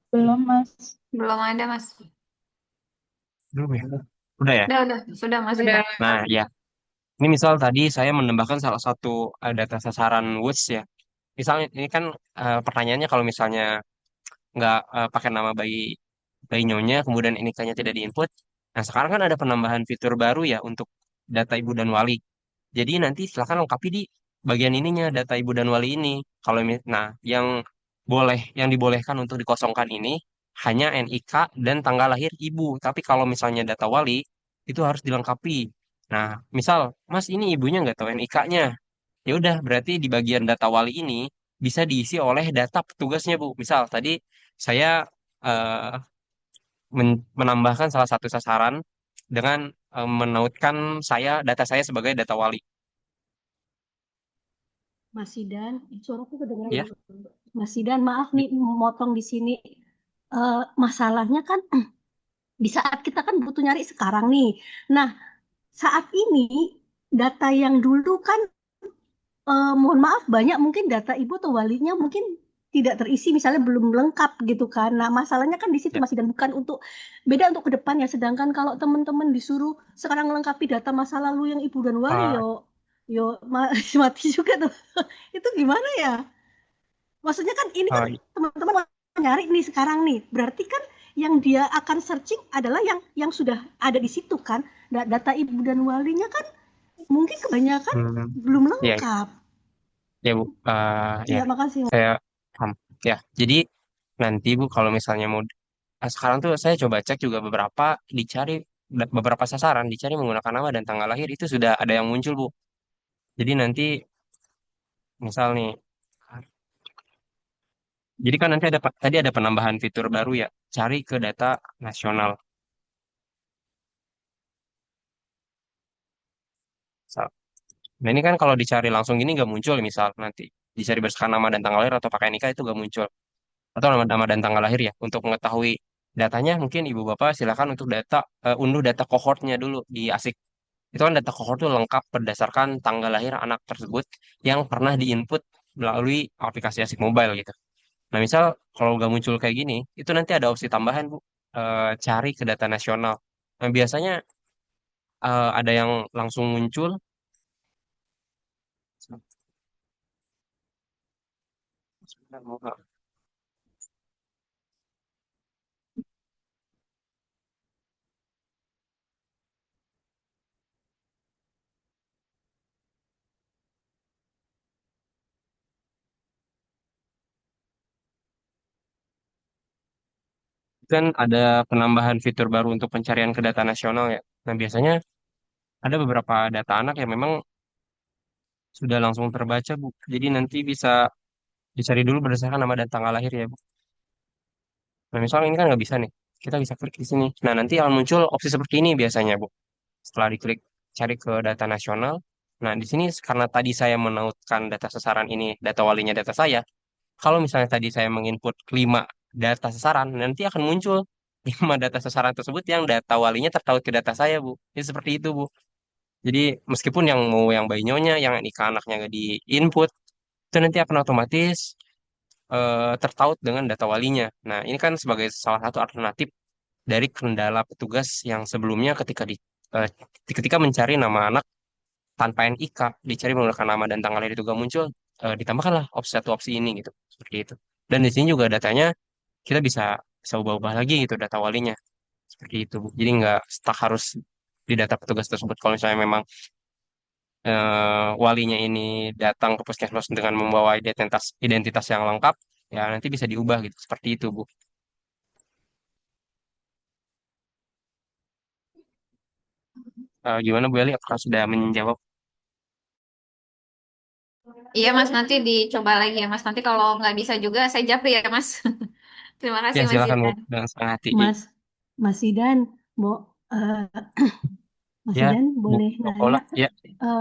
Belum, Mas. Belum ada, Mas. Belum ya? Udah ya? Udah, sudah, Mas Ida. Nah, ya. Ini misal tadi saya menambahkan salah satu data sasaran WOTS ya. Misalnya ini kan pertanyaannya kalau misalnya nggak pakai nama bayi bayi nyonya, kemudian NIK-nya tidak diinput. Nah, sekarang kan ada penambahan fitur baru ya untuk data ibu dan wali. Jadi nanti silakan lengkapi di bagian ininya data ibu dan wali ini. Nah, yang dibolehkan untuk dikosongkan ini hanya NIK dan tanggal lahir ibu. Tapi kalau misalnya data wali itu harus dilengkapi. Nah, misal Mas ini ibunya nggak tahu NIK-nya. Ya udah, berarti di bagian data wali ini bisa diisi oleh data petugasnya, Bu. Misal tadi saya eh, menambahkan salah satu sasaran dengan menautkan data saya sebagai data wali. Mas Sidan, suaraku kedengaran Ya, nggak? Mas Sidan, maaf nih motong di sini. Masalahnya kan di saat kita kan butuh nyari sekarang nih. Nah, saat ini data yang dulu kan mohon maaf banyak mungkin data ibu atau walinya mungkin tidak terisi misalnya belum lengkap gitu kan. Nah, masalahnya kan di situ ya, Mas Sidan bukan untuk beda untuk ke depannya. Sedangkan kalau teman-teman disuruh sekarang melengkapi data masa lalu yang ibu dan wali eh, yo mati juga tuh. Itu gimana ya? Maksudnya kan ini kan eh, teman-teman mau nyari nih sekarang nih. Berarti kan yang dia akan searching adalah yang sudah ada di situ kan. Data ibu dan walinya kan mungkin kebanyakan hmm, belum ya, lengkap. ya Bu. Ya, Iya, makasih. saya paham. Ya, jadi nanti Bu kalau misalnya mau sekarang tuh saya coba cek juga dicari beberapa sasaran dicari menggunakan nama dan tanggal lahir itu sudah ada yang muncul, Bu. Jadi nanti misal nih, jadi kan nanti tadi ada penambahan fitur baru ya, cari ke data nasional. Misal. Nah ini kan kalau dicari langsung gini nggak muncul, misal nanti dicari berdasarkan nama dan tanggal lahir atau pakai nikah itu nggak muncul. Atau nama dan tanggal lahir ya. Untuk mengetahui datanya mungkin ibu bapak silakan untuk unduh data kohortnya dulu di ASIK. Itu kan data kohort itu lengkap berdasarkan tanggal lahir anak tersebut yang pernah diinput melalui aplikasi ASIK Mobile gitu. Nah misal kalau nggak muncul kayak gini, itu nanti ada opsi tambahan Bu. Cari ke data nasional. Nah biasanya ada yang langsung muncul. Kan ada penambahan fitur baru untuk pencarian ke data nasional ya. Nah, biasanya ada beberapa data anak yang memang sudah langsung terbaca, Bu. Jadi nanti bisa dicari dulu berdasarkan nama dan tanggal lahir ya, Bu. Nah, misalnya ini kan nggak bisa nih. Kita bisa klik di sini. Nah, nanti akan muncul opsi seperti ini biasanya, Bu. Setelah diklik cari ke data nasional. Nah, di sini karena tadi saya menautkan data sasaran ini, data walinya data saya. Kalau misalnya tadi saya menginput 5 data sasaran, nanti akan muncul 5 data sasaran tersebut yang data walinya tertaut ke data saya, Bu. Jadi seperti itu, Bu. Jadi meskipun yang mau yang bayi nyonya, yang nikah anaknya nggak di input, itu nanti akan otomatis tertaut dengan data walinya. Nah, ini kan sebagai salah satu alternatif dari kendala petugas yang sebelumnya eh, ketika mencari nama anak tanpa NIK, dicari menggunakan nama dan tanggal lahir itu gak muncul, ditambahkanlah satu opsi ini gitu, seperti itu. Dan di sini juga datanya kita bisa ubah-ubah lagi gitu data walinya, seperti itu, Bu. Jadi nggak stuck harus di data petugas tersebut. Kalau misalnya memang walinya ini datang ke puskesmas dengan membawa identitas identitas yang lengkap, ya nanti bisa diubah gitu, seperti itu, Bu. Gimana Bu Eli? Apakah sudah menjawab? Iya Mas, nanti dicoba lagi ya Mas. Nanti kalau nggak bisa juga saya japri ya Mas. Terima Ya kasih Mas silakan Bu, Zidan. dengan senang hati. Mas Mas Zidan, mau Mas Ya Zidan Bu, boleh Pola. nanya? Ya,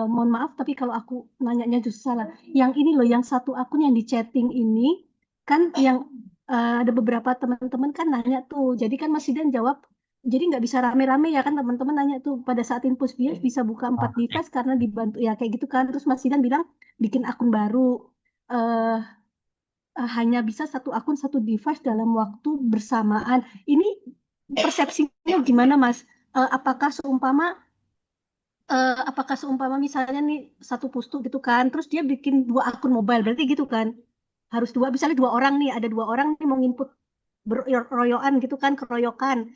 Mohon maaf, tapi kalau aku nanyanya justru salah. Yang ini loh, yang satu akun yang di chatting ini, kan yang ada beberapa teman-teman kan nanya tuh. Jadi kan Mas Zidan jawab, jadi nggak bisa rame-rame ya kan teman-teman nanya tuh pada saat infus bias bisa buka 4 oke. device karena dibantu ya kayak gitu kan. Terus Mas Zidan bilang bikin akun baru. eh Hanya bisa satu akun satu device dalam waktu bersamaan. Ini persepsinya gimana Mas? Apakah seumpama misalnya nih satu pustu gitu kan, terus dia bikin 2 akun mobile, berarti gitu kan? Harus dua, misalnya 2 orang nih, ada 2 orang nih mau nginput keroyokan gitu kan, keroyokan.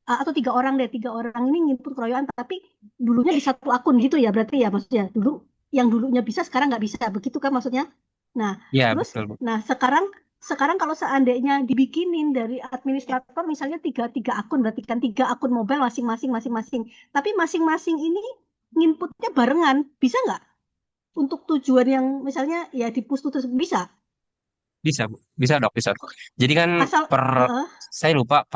Atau 3 orang deh, 3 orang ini nginput keroyokan, tapi dulunya di satu akun gitu ya, berarti ya maksudnya dulu yang dulunya bisa sekarang nggak bisa, begitu kan maksudnya? Nah, Ya terus, betul Bu. nah sekarang kalau seandainya dibikinin dari administrator misalnya tiga tiga akun, berarti kan 3 akun mobile masing-masing. Tapi masing-masing ini nginputnya barengan, bisa nggak? Untuk tujuan yang misalnya ya di push tersebut bisa. Bisa Bu, bisa Dok, bisa Dok. Jadi kan Asal, per heeh, saya lupa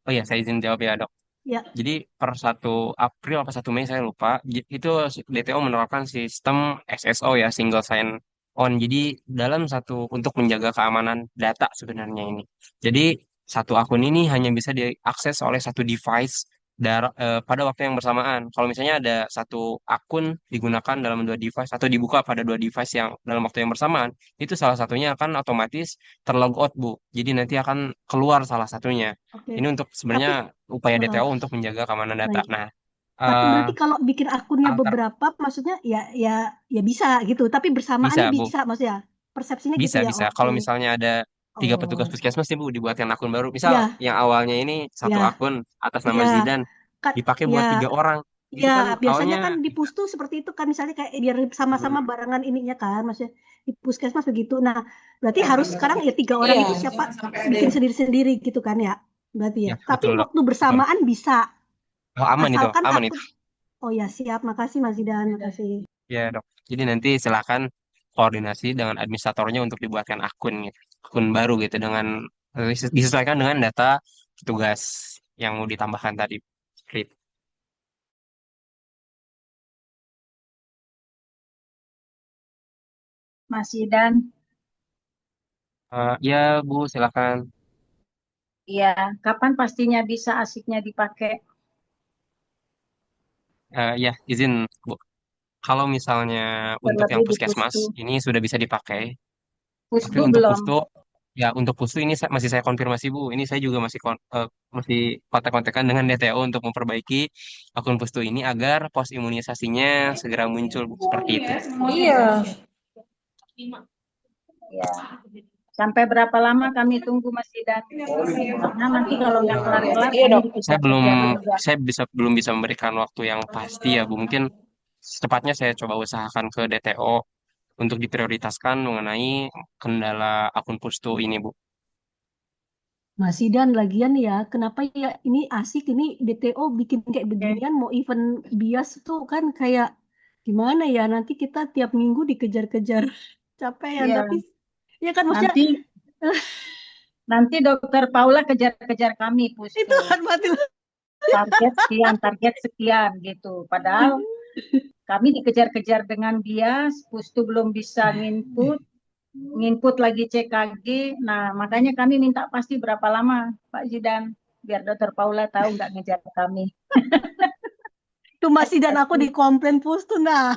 oh ya saya izin jawab ya Dok. ya, Jadi per 1 April apa 1 Mei saya lupa, itu DTO menerapkan sistem SSO ya, single sign on. Jadi dalam untuk menjaga keamanan data sebenarnya ini. Jadi satu akun ini hanya bisa diakses oleh satu device pada waktu yang bersamaan. Kalau misalnya ada satu akun digunakan dalam 2 device atau dibuka pada 2 device yang dalam waktu yang bersamaan, itu salah satunya akan otomatis terlog out, Bu. Jadi nanti akan keluar salah satunya. oke. Ini untuk sebenarnya Tapi, upaya heeh, DTO untuk menjaga keamanan data. baik. Nah, Tapi eh berarti kalau bikin akunnya alter beberapa, maksudnya ya bisa gitu. Tapi bersamaannya bisa, Bu. bisa, maksudnya persepsinya gitu Bisa, ya. bisa. Oke. Kalau misalnya ada 3 petugas Oh, puskesmas nih, Bu, dibuatkan akun baru. Misal ya, yang awalnya ini satu ya, akun atas nama ya, Zidan kan, dipakai ya, buat 3 orang. ya. Itu kan Biasanya awalnya kan di pustu seperti itu kan, misalnya kayak biar sama-sama mm, barengan ininya kan, maksudnya di puskesmas begitu. Nah, berarti harus sekarang ya 3 orang itu siapa bikin sendiri-sendiri gitu kan ya, berarti ya. ya Tapi betul, Dok. waktu Betul. bersamaan bisa, Oh, aman itu, asalkan aman itu. akun. Oh ya, siap. Makasih Mas Zidan, makasih. Ya, Dok. Jadi nanti silakan koordinasi dengan administratornya untuk dibuatkan akun gitu. Akun baru gitu dengan disesuaikan dengan data petugas yang mau ditambahkan tadi. Seperti Mas Zidan, Ya, Bu, silakan. ya, kapan pastinya bisa asiknya dipakai? Ya, izin, Bu. Kalau misalnya untuk yang Terlebih di puskesmas, Pustu. ini sudah bisa dipakai. Tapi Pustu untuk belum. pustu, ya untuk pustu ini masih saya konfirmasi, Bu. Ini saya juga masih kontak-kontakan dengan DTO untuk memperbaiki akun pustu ini agar pos imunisasinya segera muncul, Bu. Seperti itu. Iya, ya. Sampai berapa lama kami tunggu Mas Zidan? Karena nanti kalau nggak Eh, kelar-kelar kami saya belum dikejar-kejar juga. saya belum bisa memberikan waktu yang pasti ya, Bu. Mungkin secepatnya saya coba usahakan ke DTO untuk diprioritaskan mengenai kendala akun pustu ini, Bu. Mas Zidan lagian ya, kenapa ya ini asik ini DTO bikin kayak Oke. beginian mau event bias tuh kan kayak gimana ya, nanti kita tiap minggu dikejar-kejar capean, Iya, tapi ya kan maksudnya nanti nanti Dokter Paula kejar-kejar kami itu Pustu. kan mati. Target sekian gitu. Padahal kami dikejar-kejar dengan bias, Pustu belum bisa nginput lagi CKG. Nah, makanya kami minta pasti berapa lama Pak Zidan, biar Dokter Paula tahu nggak ngejar kami. Tuh masih dan aku dikomplain Pustu. Nah,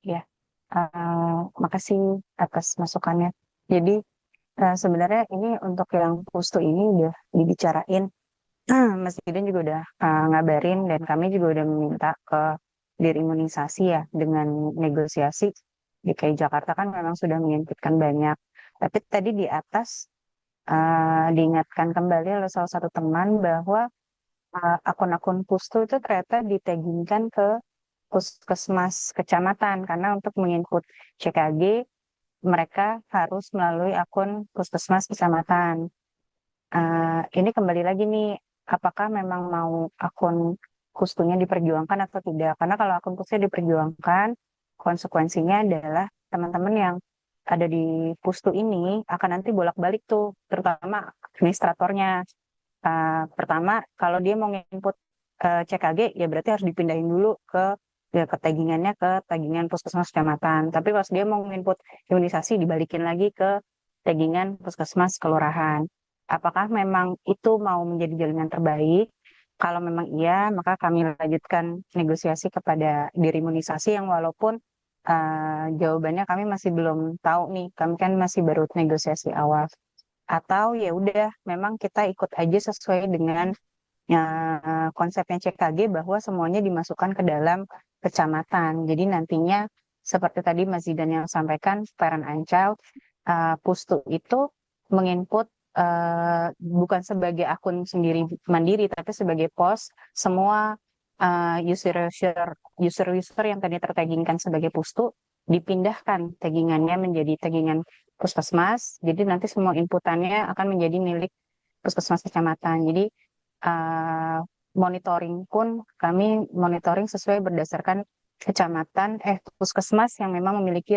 Ya, makasih atas masukannya. Jadi sebenarnya ini untuk yang Pustu ini udah dibicarain, Mas Gideon juga udah ngabarin dan kami juga udah meminta ke Dir Imunisasi ya dengan negosiasi. DKI Jakarta kan memang sudah menginputkan banyak. Tapi tadi di atas diingatkan kembali oleh salah satu teman bahwa akun-akun Pustu itu ternyata ditaggingkan ke puskesmas kecamatan karena untuk menginput CKG mereka harus melalui akun puskesmas kecamatan. Ini kembali lagi nih, apakah memang mau akun Pustunya diperjuangkan atau tidak? Karena kalau akun Pustunya diperjuangkan, konsekuensinya adalah teman-teman yang ada di Pustu ini akan nanti bolak-balik tuh, terutama administratornya. Pertama, kalau dia mau nginput CKG, ya berarti harus dipindahin dulu ke taggingannya ke taggingan puskesmas kecamatan. Tapi pas dia mau nginput imunisasi, dibalikin lagi ke taggingan puskesmas kelurahan. Apakah memang itu mau menjadi jalan yang terbaik? Kalau memang iya, maka kami lanjutkan negosiasi kepada Dir Imunisasi yang walaupun jawabannya kami masih belum tahu nih, kami kan masih baru negosiasi awal. Atau ya udah, memang kita ikut aja sesuai dengan konsepnya CKG bahwa semuanya dimasukkan ke dalam kecamatan. Jadi nantinya seperti tadi Mas Zidan yang sampaikan, parent and child, Pustu itu menginput bukan sebagai akun sendiri mandiri, tapi sebagai pos semua user yang tadi tertaggingkan sebagai Pustu dipindahkan taggingannya menjadi taggingan puskesmas. Jadi nanti semua inputannya akan menjadi milik puskesmas kecamatan. Jadi monitoring pun kami monitoring sesuai berdasarkan kecamatan puskesmas yang memang memiliki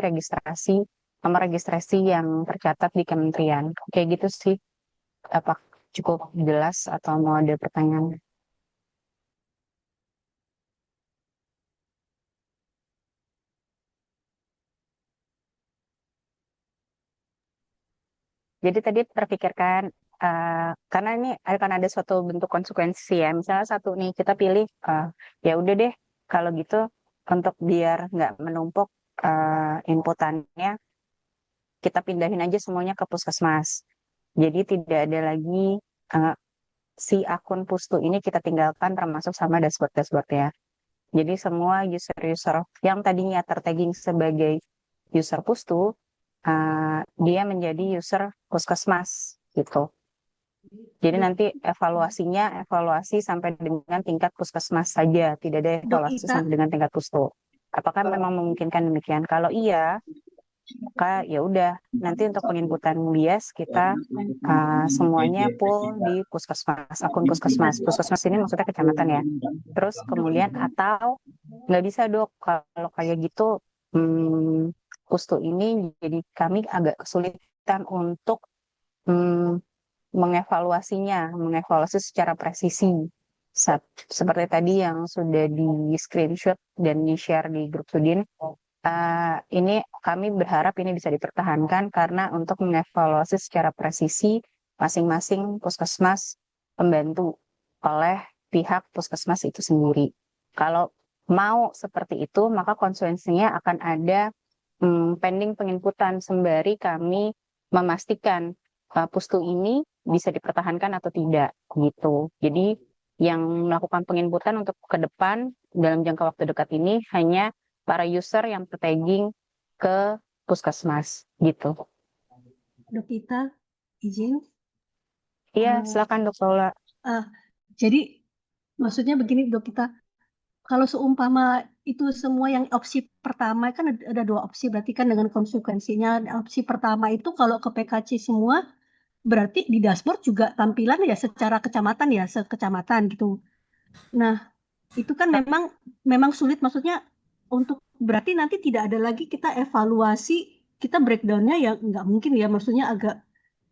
nomor registrasi yang tercatat di kementerian. Kayak gitu sih. Apa cukup jelas atau mau ada pertanyaan? Jadi tadi terpikirkan karena ini akan ada suatu bentuk konsekuensi ya. Misalnya satu nih kita pilih ya udah deh kalau gitu untuk biar nggak menumpuk inputannya kita pindahin aja semuanya ke puskesmas. Jadi tidak ada lagi si akun Pustu ini kita tinggalkan termasuk sama dashboard ya. Jadi semua user-user yang tadinya tertagging sebagai user Pustu dia menjadi user puskesmas gitu. Jadi nanti evaluasi sampai dengan tingkat puskesmas saja, tidak ada evaluasi Ita, sampai dengan tingkat Pustu. Apakah memang memungkinkan demikian? Kalau iya, maka ya udah nanti untuk penginputan bias kita semuanya full di puskesmas, akun puskesmas. Puskesmas ini maksudnya kecamatan ya. Terus kemudian atau nggak bisa Dok, kalau kayak gitu Pustu ini jadi kami agak kesulitan untuk mengevaluasi secara presisi. Seperti tadi yang sudah di screenshot dan di share di grup Sudin, ini kami berharap ini bisa dipertahankan karena untuk mengevaluasi secara presisi masing-masing puskesmas pembantu oleh pihak puskesmas itu sendiri. Kalau mau seperti itu, maka konsekuensinya akan ada pending penginputan sembari kami memastikan Pustu ini bisa dipertahankan atau tidak gitu. Jadi yang melakukan penginputan untuk ke depan dalam jangka waktu dekat ini hanya para user yang tertagging ke puskesmas gitu. Dok Ita, izin? Iya, silakan Dok Paula. Jadi maksudnya begini Dok Ita, kalau seumpama itu semua yang opsi pertama kan ada dua opsi, berarti kan dengan konsekuensinya opsi pertama itu kalau ke PKC semua berarti di dashboard juga tampilan ya secara kecamatan ya, sekecamatan gitu. Nah, itu kan memang sulit, maksudnya untuk berarti nanti tidak ada lagi kita evaluasi, kita breakdownnya ya nggak mungkin ya, maksudnya agak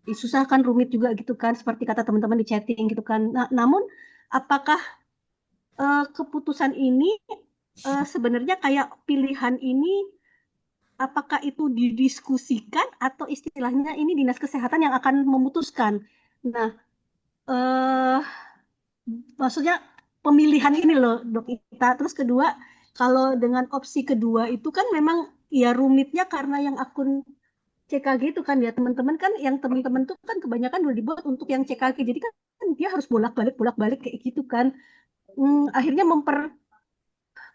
susah kan, rumit juga gitu kan, seperti kata teman-teman di chatting gitu kan. Nah, namun apakah keputusan ini sebenarnya kayak pilihan ini, apakah itu didiskusikan atau istilahnya ini dinas kesehatan yang akan memutuskan? Nah, eh maksudnya pemilihan ini loh dok Ita. Terus kedua, kalau dengan opsi kedua itu kan memang ya rumitnya karena yang akun CKG itu kan ya teman-teman kan, yang teman-teman tuh kan kebanyakan udah dibuat untuk yang CKG, jadi kan dia harus bolak-balik kayak gitu kan. Akhirnya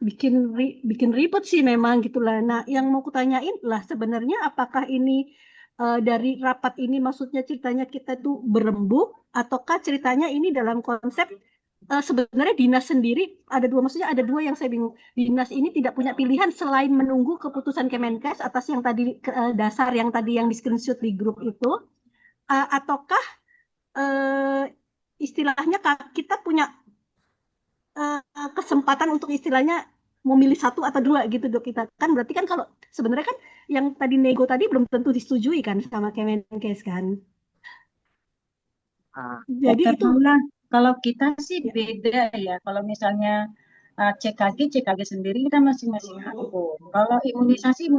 bikin ribet sih memang gitulah. Nah, yang mau kutanyain lah sebenarnya apakah ini dari rapat ini maksudnya ceritanya kita tuh berembuk, ataukah ceritanya ini dalam konsep sebenarnya dinas sendiri ada dua, maksudnya ada dua yang saya bingung. Dinas ini tidak punya pilihan selain menunggu keputusan Kemenkes atas yang tadi dasar yang tadi yang di screenshot di grup itu, ataukah eh, istilahnya kita punya kesempatan untuk istilahnya memilih satu atau dua gitu dok kita kan, berarti kan kalau sebenarnya kan yang tadi nego tadi belum tentu disetujui kan sama Kemenkes kan, jadi itu Karena kalau kita sih ya, beda ya. Kalau misalnya CKG sendiri kita masing-masing akun. Kalau imunisasi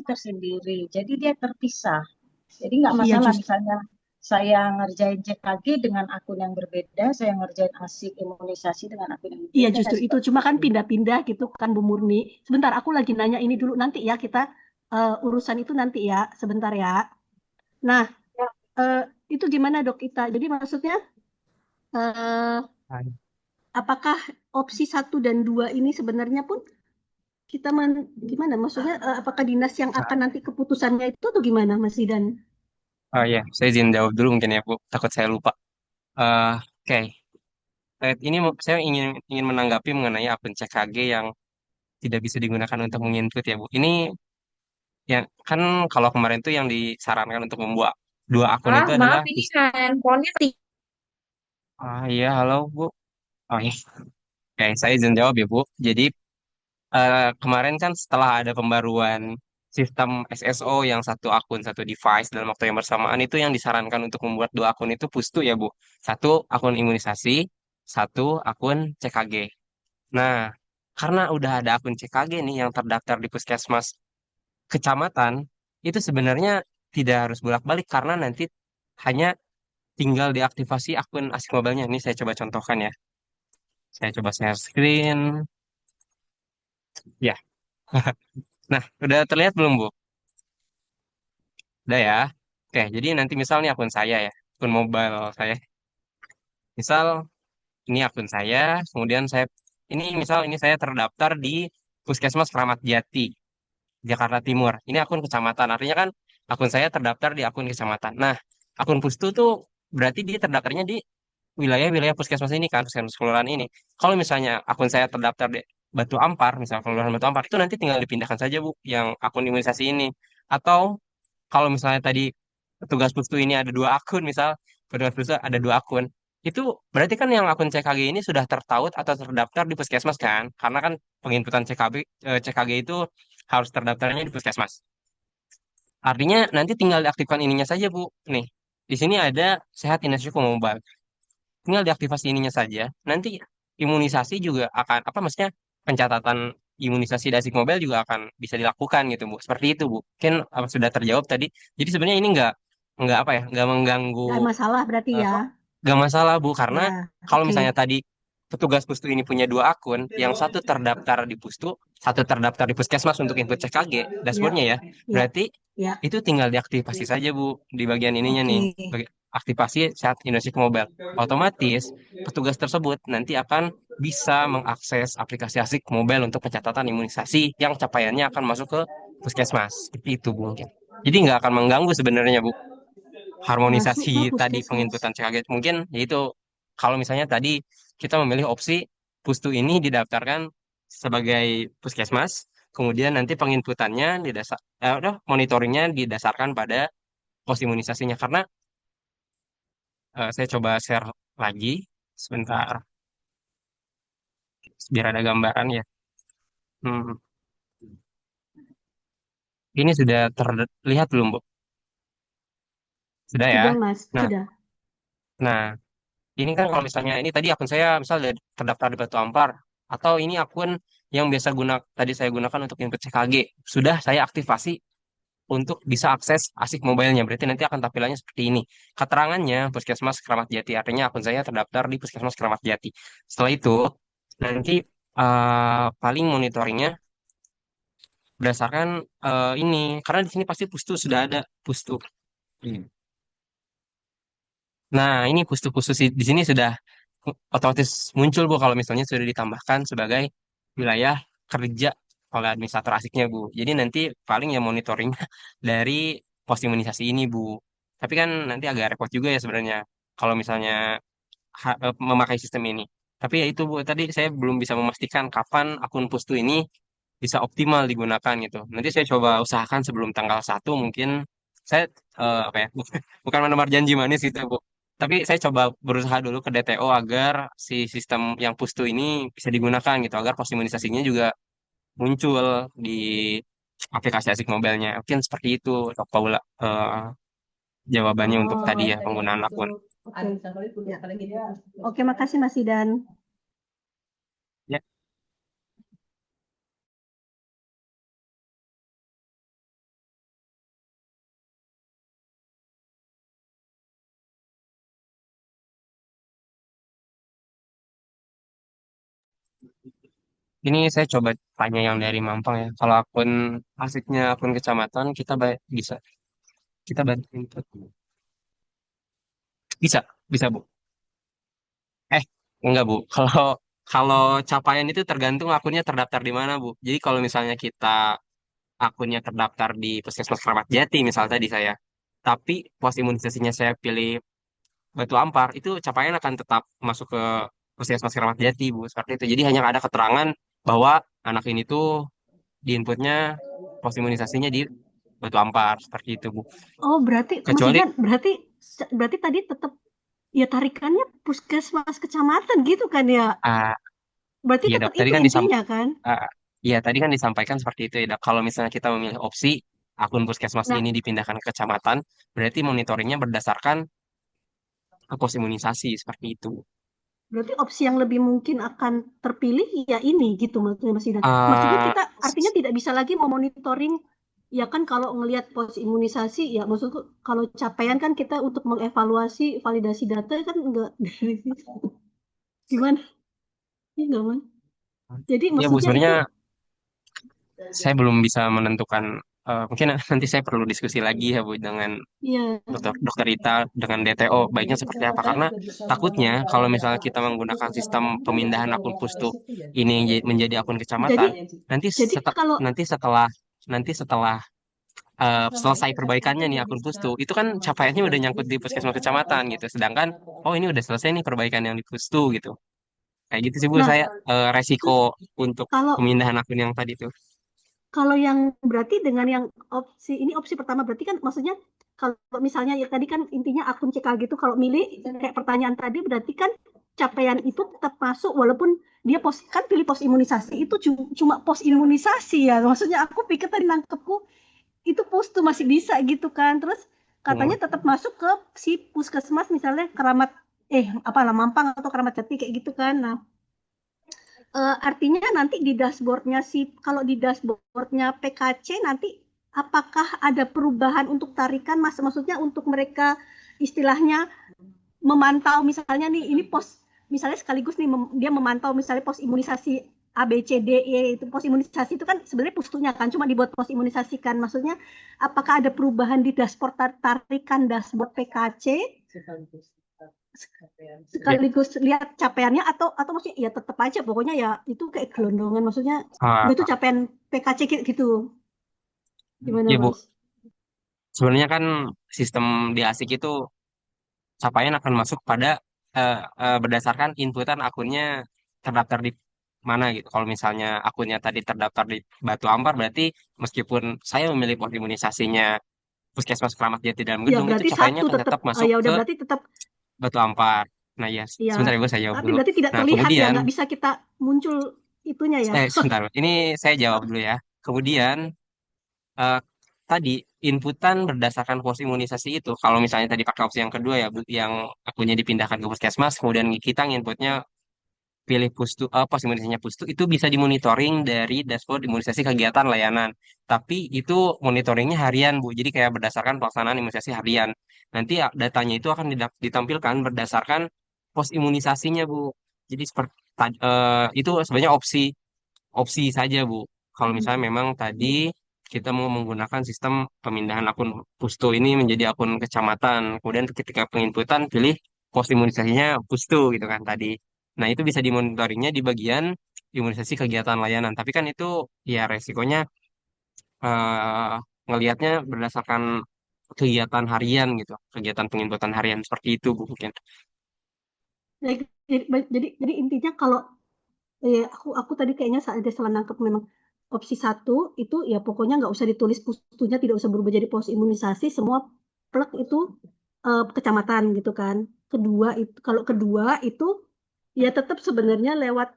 tersendiri. Jadi dia terpisah. Jadi nggak iya masalah justru misalnya saya ngerjain CKG dengan akun yang berbeda, saya ngerjain asik imunisasi dengan akun yang iya berbeda, justru itu, seperti cuma kan itu. pindah-pindah gitu kan Bu Murni. Sebentar aku lagi nanya ini dulu, nanti ya kita urusan itu nanti ya, sebentar ya. Nah, eh, itu gimana dok kita, jadi maksudnya eh, apakah opsi satu dan dua ini sebenarnya pun kita gimana maksudnya, apakah dinas yang akan nanti keputusannya itu atau gimana Mas Zidan? Oh iya, saya izin jawab dulu mungkin ya Bu, takut saya lupa. Eh, Oke, ini saya ingin ingin menanggapi mengenai akun CKG yang tidak bisa digunakan untuk menginput ya Bu. Ini yang kan kalau kemarin tuh yang disarankan untuk membuat dua akun itu adalah Maaf, ini handphonenya iya halo Bu. Oh iya. Oke, saya izin jawab ya Bu. Jadi kemarin kan setelah ada pembaruan sistem SSO yang satu akun satu device dalam waktu yang bersamaan, itu yang disarankan untuk membuat dua akun itu pustu ya Bu. Satu akun imunisasi, satu akun CKG. Nah, karena udah ada akun CKG nih yang terdaftar di Puskesmas kecamatan, itu sebenarnya tidak harus bolak-balik karena nanti hanya tinggal diaktifasi akun asik mobilnya. Ini saya coba contohkan ya. Saya coba share screen. Ya. Nah, udah terlihat belum, Bu? Udah ya. Oke, jadi nanti misal nih akun saya ya, akun mobile saya. Misal ini akun saya, kemudian ini misal ini saya terdaftar di Puskesmas Kramat Jati, Jakarta Timur. Ini akun kecamatan, artinya kan akun saya terdaftar di akun kecamatan. Nah, akun Pustu tuh berarti dia terdaftarnya di wilayah-wilayah puskesmas ini kan, puskesmas kelurahan ini. Kalau misalnya akun saya terdaftar di Batu Ampar, misalnya kelurahan Batu Ampar, itu nanti tinggal dipindahkan saja Bu, yang akun imunisasi ini. Atau kalau misalnya tadi petugas pustu ini ada dua akun, misal petugas pustu ada dua akun, itu berarti kan yang akun CKG ini sudah tertaut atau terdaftar di puskesmas kan? Karena kan penginputan CKG itu harus terdaftarnya di puskesmas. Artinya nanti tinggal diaktifkan ininya saja Bu. Nih, di sini ada Sehat Indonesia Mobile. Tinggal diaktifasi ininya saja. Nanti imunisasi juga akan apa maksudnya pencatatan imunisasi dasik mobile juga akan bisa dilakukan gitu Bu. Seperti itu Bu. Mungkin apa sudah terjawab tadi. Jadi sebenarnya ini nggak apa ya nggak mengganggu Nggak masalah berarti ya. nggak masalah Bu karena Ya, kalau oke. misalnya tadi petugas pustu ini punya dua akun, yang satu terdaftar di pustu, satu terdaftar di puskesmas untuk input CKG Ya, dashboardnya ya. ya, Berarti ya. itu tinggal diaktifasi saja Bu di bagian ininya nih. Oke. Aktivasi saat Indonesia Mobile. Otomatis petugas tersebut nanti akan bisa mengakses aplikasi asik mobile untuk pencatatan imunisasi yang capaiannya akan masuk ke puskesmas. Seperti itu Bu mungkin. Jadi nggak akan mengganggu sebenarnya Bu Masuk harmonisasi ke tadi puskesmas. penginputan CKG. Mungkin yaitu kalau misalnya tadi kita memilih opsi pustu ini didaftarkan sebagai puskesmas, kemudian nanti penginputannya monitoringnya didasarkan pada pos imunisasinya karena Saya coba share lagi sebentar biar ada gambaran ya. Hmm, ini sudah terlihat belum, Bu? Sudah ya. Sudah, Mas. Nah, Sudah. nah, ini kan kalau misalnya ini tadi akun saya misalnya terdaftar di Batu Ampar atau ini akun yang biasa tadi saya gunakan untuk input CKG sudah saya aktifasi untuk bisa akses ASIK Mobile-nya. Berarti nanti akan tampilannya seperti ini. Keterangannya Puskesmas Keramat Jati. Artinya akun saya terdaftar di Puskesmas Keramat Jati. Setelah itu nanti paling monitoringnya berdasarkan ini karena di sini pasti pustu sudah ada pustu. Nah, ini pustu-pustu di sini sudah otomatis muncul, Bu, kalau misalnya sudah ditambahkan sebagai wilayah kerja oleh administrator asiknya, Bu. Jadi nanti paling ya monitoringnya dari pos imunisasi ini, Bu. Tapi kan nanti agak repot juga ya sebenarnya kalau misalnya memakai sistem ini. Tapi ya itu, Bu, tadi saya belum bisa memastikan kapan akun pustu ini bisa optimal digunakan gitu. Nanti saya coba usahakan sebelum tanggal 1 mungkin saya apa ya bukan menemar janji manis gitu Bu. Tapi saya coba berusaha dulu ke DTO agar si sistem yang pustu ini bisa digunakan gitu agar pos imunisasinya juga muncul di aplikasi Asik Mobilnya. Mungkin seperti itu Dok Paula jawabannya untuk Oh, tadi ya penggunaan akun. oke. Ya. Oke, makasih Mas Idan. Ya, ini saya coba tanya yang dari Mampang ya. Kalau akun asiknya akun kecamatan bisa kita bantu input. Bisa, bisa Bu. Eh, enggak Bu. Kalau kalau capaian itu tergantung akunnya terdaftar di mana Bu. Jadi kalau misalnya kita akunnya terdaftar di Puskesmas Keramat Jati misal tadi saya, tapi pos imunisasinya saya pilih Batu Ampar, itu capaian akan tetap masuk ke Puskesmas Keramat Jati Bu. Seperti itu. Jadi hanya ada keterangan bahwa anak ini tuh di inputnya pos imunisasinya di Batu Ampar seperti itu Bu. Oh, berarti Mas Kecuali Idan, berarti tadi tetap ya tarikannya puskesmas kecamatan gitu kan ya? ah Berarti iya Dok, tetap tadi itu kan intinya kan? iya tadi kan disampaikan seperti itu ya Dok. Kalau misalnya kita memilih opsi akun puskesmas Nah, ini dipindahkan ke kecamatan, berarti monitoringnya berdasarkan pos imunisasi seperti itu. berarti opsi yang lebih mungkin akan terpilih ya ini gitu maksudnya Mas Idan. Maksudnya Ah, kita artinya tidak bisa lagi memonitoring ya kan kalau ngelihat pos imunisasi ya maksudku kalau capaian kan kita untuk mengevaluasi validasi data kan enggak dari situ. Gimana? Iya enggak, Mas? Jadi ya Bu, maksudnya itu sebenarnya saya belum bisa menentukan. Mungkin nanti saya perlu diskusi lagi ya Bu dengan ya dokter Ita dengan DTO baiknya seperti apa karena takutnya kalau misalnya kita menggunakan sistem pemindahan akun pustu ini menjadi akun jadi kecamatan nanti jadi kalau nanti setelah selesai perbaikannya nih akun pustu itu kan capaiannya udah nyangkut di puskesmas kecamatan gitu sedangkan oh ini udah selesai nih perbaikan yang di pustu gitu kayak gitu sih Bu nah saya resiko untuk kalau pemindahan akun yang tadi tuh. Kalau yang berarti dengan yang ini opsi pertama berarti kan maksudnya kalau misalnya ya tadi kan intinya akun CKG itu kalau milih kayak pertanyaan tadi berarti kan capaian itu tetap masuk walaupun dia kan pilih pos imunisasi itu cuma pos imunisasi ya maksudnya aku pikir tadi nangkepku itu pos tuh masih bisa gitu kan terus katanya Hmm. tetap masuk ke si puskesmas misalnya Keramat apalah Mampang atau Keramat Jati kayak gitu kan nah artinya nanti di dashboardnya kalau di dashboardnya PKC nanti apakah ada perubahan untuk tarikan mas maksudnya untuk mereka istilahnya memantau misalnya nih ini pos misalnya sekaligus nih dia memantau misalnya pos imunisasi A B C D E itu pos imunisasi itu kan sebenarnya pustunya kan cuma dibuat pos imunisasi kan maksudnya apakah ada perubahan di dashboard tarikan dashboard PKC Ya, sekaligus lihat capaiannya atau maksudnya ya tetap aja pokoknya ya itu kayak gelondongan maksudnya ah, itu capaian PKC gitu gimana ya Bu, Mas? sebenarnya kan sistem di ASIK itu capaian akan masuk pada berdasarkan inputan akunnya terdaftar di mana gitu. Kalau misalnya akunnya tadi terdaftar di Batu Ampar, berarti meskipun saya memilih pos imunisasinya Puskesmas Keramat Jati dalam Ya gedung, itu berarti capaiannya satu akan tetap tetap masuk ya udah ke berarti tetap Batu Ampar. Nah ya, Iya, sebentar ya Bu, saya jawab tapi dulu. berarti tidak Nah terlihat ya, kemudian, nggak bisa kita muncul itunya ya. sebentar, ini saya jawab dulu ya. Kemudian eh, tadi inputan berdasarkan pos imunisasi itu, kalau misalnya tadi pakai opsi yang kedua ya, Bu, yang akunnya dipindahkan ke puskesmas, kemudian kita nginputnya pilih pustu, pos imunisasinya pustu, itu bisa dimonitoring dari dashboard imunisasi kegiatan layanan. Tapi itu monitoringnya harian, Bu. Jadi kayak berdasarkan pelaksanaan imunisasi harian. Nanti datanya itu akan ditampilkan berdasarkan pos imunisasinya, Bu. Jadi seperti itu sebenarnya opsi opsi saja, Bu. Kalau misalnya memang tadi kita mau menggunakan sistem pemindahan akun Pustu ini menjadi akun kecamatan, kemudian ketika penginputan pilih pos imunisasinya Pustu gitu kan tadi. Nah, itu bisa dimonitoringnya di bagian imunisasi kegiatan layanan. Tapi kan itu ya resikonya eh, ngelihatnya berdasarkan kegiatan harian gitu, kegiatan penginputan harian seperti itu, Bu, mungkin. Jadi, jadi intinya kalau aku tadi kayaknya ada salah nangkep, memang opsi satu itu ya pokoknya nggak usah ditulis pustunya, tidak usah berubah jadi pos imunisasi, semua plek itu kecamatan gitu kan. Kedua itu, kalau kedua itu ya tetap sebenarnya lewat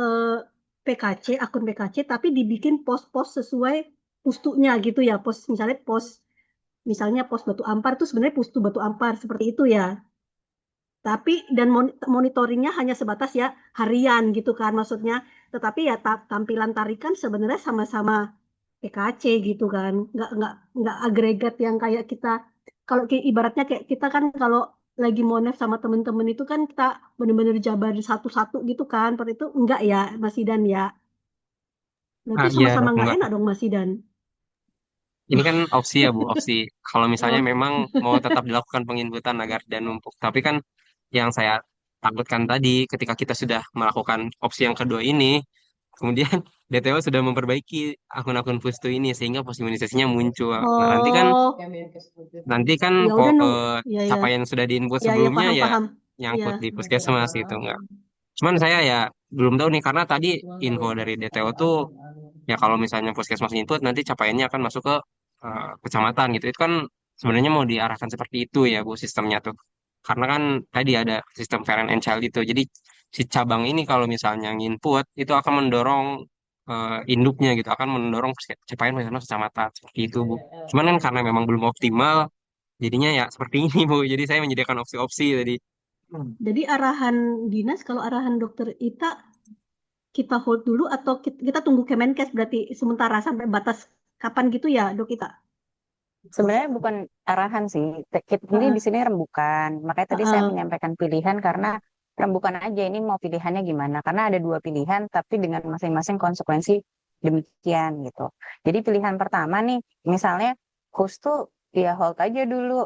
eh, PKC, akun PKC, tapi dibikin pos-pos sesuai pustunya gitu ya. Pos misalnya misalnya pos Batu Ampar itu sebenarnya pustu Batu Ampar seperti itu ya. Tapi dan monitoringnya hanya sebatas ya harian gitu kan maksudnya. Tetapi ya tampilan tarikan sebenarnya sama-sama PKC gitu kan. Nggak agregat yang kayak kita, kalau ibaratnya kayak kita kan kalau lagi monef sama temen-temen itu kan kita bener-bener jabar satu-satu gitu kan. Seperti itu enggak ya Mas Idan ya. Berarti Ah, iya, sama-sama nggak enggak. enak dong Mas Idan. Ini kan opsi ya Bu, opsi. Kalau misalnya Oh. memang mau tetap dilakukan penginputan agar tidak numpuk. Tapi kan yang saya takutkan tadi, ketika kita sudah melakukan opsi yang kedua ini, kemudian DTO sudah memperbaiki akun-akun Pustu ini sehingga pos imunisasinya muncul. Nah, Oh, nanti kan ya udah ya ya capaian yang sudah diinput ya ya sebelumnya paham ya paham. Ya. nyangkut di puskesmas gitu enggak. Cuman saya ya belum tahu nih karena tadi info dari DTO tuh ya kalau misalnya puskesmas input nanti capaiannya akan masuk ke kecamatan gitu. Itu kan sebenarnya mau diarahkan seperti itu ya Bu sistemnya tuh. Karena kan tadi ada sistem parent and child itu. Jadi si cabang ini kalau misalnya nginput itu akan mendorong induknya gitu, akan mendorong capaian puskesmas kecamatan seperti itu Bu. Cuman kan karena memang belum optimal jadinya ya seperti ini Bu. Jadi saya menyediakan opsi-opsi tadi. Jadi arahan dinas, kalau arahan dokter Ita kita hold dulu atau kita tunggu Kemenkes berarti sementara sampai batas kapan gitu ya dok Ita? Sebenarnya bukan arahan sih. Ini di Heeh, sini rembukan. Makanya tadi saya heeh. menyampaikan pilihan karena rembukan aja ini mau pilihannya gimana. Karena ada dua pilihan tapi dengan masing-masing konsekuensi demikian gitu. Jadi pilihan pertama nih, misalnya Kustu ya hold aja dulu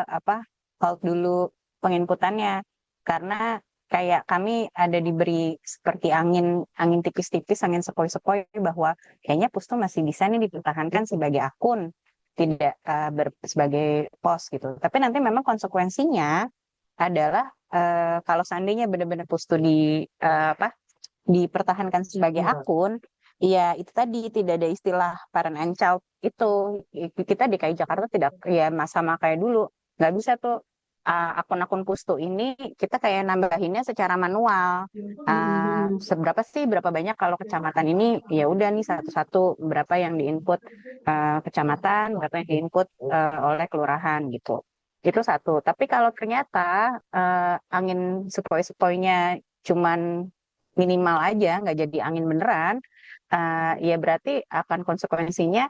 apa hold dulu penginputannya karena kayak kami ada diberi seperti angin angin tipis-tipis, angin sepoi-sepoi bahwa kayaknya Pustu masih bisa nih dipertahankan sebagai akun tidak sebagai pos gitu. Tapi nanti memang konsekuensinya adalah kalau seandainya benar-benar Pustu apa dipertahankan sebagai akun, ya itu tadi tidak ada istilah parent and child itu. Kita DKI Jakarta tidak ya sama kayak dulu, nggak bisa tuh akun-akun Pustu ini kita kayak nambahinnya secara manual. Seberapa sih, berapa banyak kalau kecamatan ini ya udah nih satu-satu berapa yang diinput kecamatan, berapa yang diinput oleh kelurahan gitu. Itu satu. Tapi kalau ternyata angin sepoi-sepoinya cuman minimal aja, nggak jadi angin beneran, ya berarti akan konsekuensinya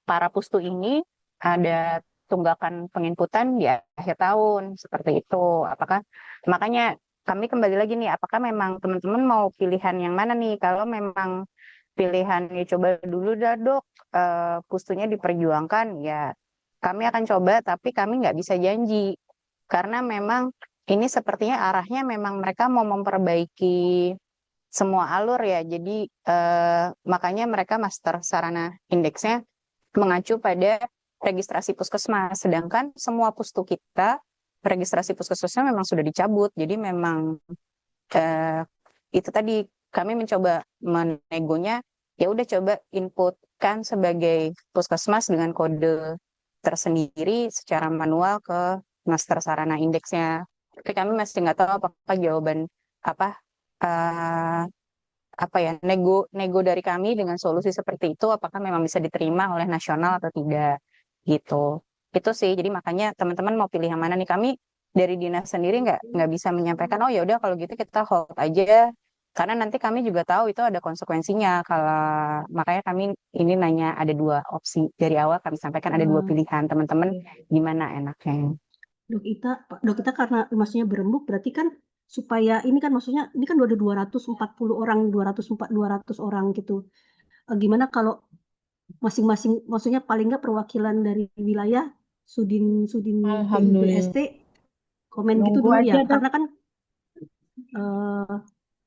para pustu ini ada tunggakan penginputan di akhir tahun seperti itu. Apakah makanya kami kembali lagi nih, apakah memang teman-teman mau pilihan yang mana nih? Kalau memang pilihannya coba dulu dah dok, pustunya diperjuangkan, ya kami akan coba, tapi kami nggak bisa janji karena memang ini sepertinya arahnya memang mereka mau memperbaiki semua alur ya. Jadi makanya mereka master sarana indeksnya mengacu pada registrasi puskesmas. Sedangkan semua pustu kita registrasi puskesmasnya memang sudah dicabut. Jadi memang itu tadi kami mencoba menegonya ya udah coba inputkan sebagai puskesmas dengan kode tersendiri secara manual ke master sarana indeksnya. Tapi kami masih nggak tahu apakah jawaban apa eh, apa ya nego dari kami dengan solusi seperti itu apakah memang bisa diterima oleh nasional atau tidak gitu. Itu sih. Jadi makanya teman-teman mau pilih yang mana nih, kami dari dinas sendiri nggak bisa menyampaikan oh ya udah kalau gitu kita hold aja karena nanti kami juga tahu itu ada konsekuensinya. Kalau makanya kami ini nanya ada dua opsi dari awal kami sampaikan ada dua pilihan, teman-teman gimana enaknya. Dok Ita karena maksudnya berembuk berarti kan supaya ini kan maksudnya ini kan udah 240 orang, 200 orang gitu. Gimana kalau masing-masing maksudnya paling nggak perwakilan dari wilayah Sudin Alhamdulillah. BST komen gitu Nunggu dulu aja ya. dok. Karena kan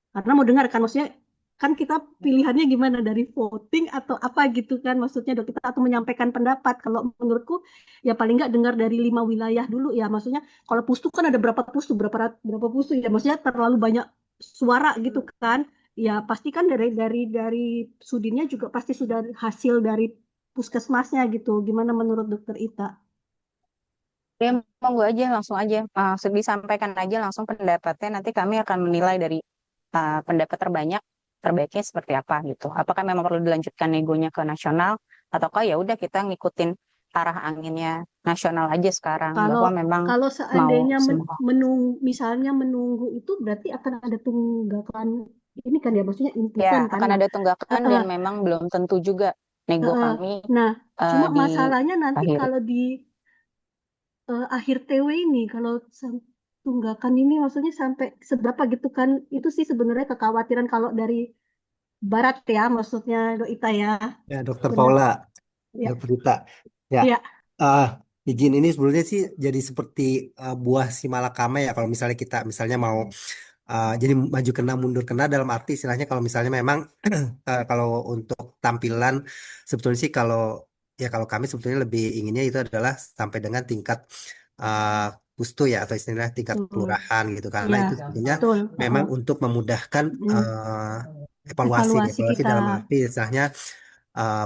karena mau dengar kan maksudnya kan kita pilihannya gimana dari voting atau apa gitu kan maksudnya dok kita atau menyampaikan pendapat. Kalau menurutku ya paling nggak dengar dari 5 wilayah dulu ya maksudnya kalau pustu kan ada berapa pustu berapa pustu ya maksudnya terlalu banyak suara gitu kan ya pasti kan dari Sudinnya juga pasti sudah hasil dari puskesmasnya gitu gimana menurut dokter Ita? Ya, monggo aja langsung aja disampaikan aja langsung pendapatnya nanti kami akan menilai dari pendapat terbaiknya seperti apa gitu. Apakah memang perlu dilanjutkan negonya ke nasional ataukah ya udah kita ngikutin arah anginnya nasional aja sekarang Kalau bahwa memang kalau mau seandainya semua. misalnya menunggu itu berarti akan ada tunggakan ini kan ya maksudnya Ya, inputan kan. akan Nah, ada tunggakan eh, dan memang belum tentu juga nego eh, kami nah cuma di masalahnya nanti akhir. kalau di akhir TW ini kalau tunggakan ini maksudnya sampai seberapa gitu kan itu sih sebenarnya kekhawatiran kalau dari Barat ya maksudnya Doita ya Ya, Dokter benar Paula, ya Dokter Dita. Ya, ya ah, izin ini sebenarnya sih jadi seperti buah si malakama ya. Kalau misalnya kita misalnya mau jadi maju kena mundur kena dalam arti istilahnya kalau misalnya memang kalau untuk tampilan sebetulnya sih kalau kami sebetulnya lebih inginnya itu adalah sampai dengan tingkat uh, pustu ya atau istilahnya tingkat betul kelurahan gitu karena ya itu sebetulnya betul memang untuk memudahkan Mm. Evaluasi evaluasi kita dalam arti istilahnya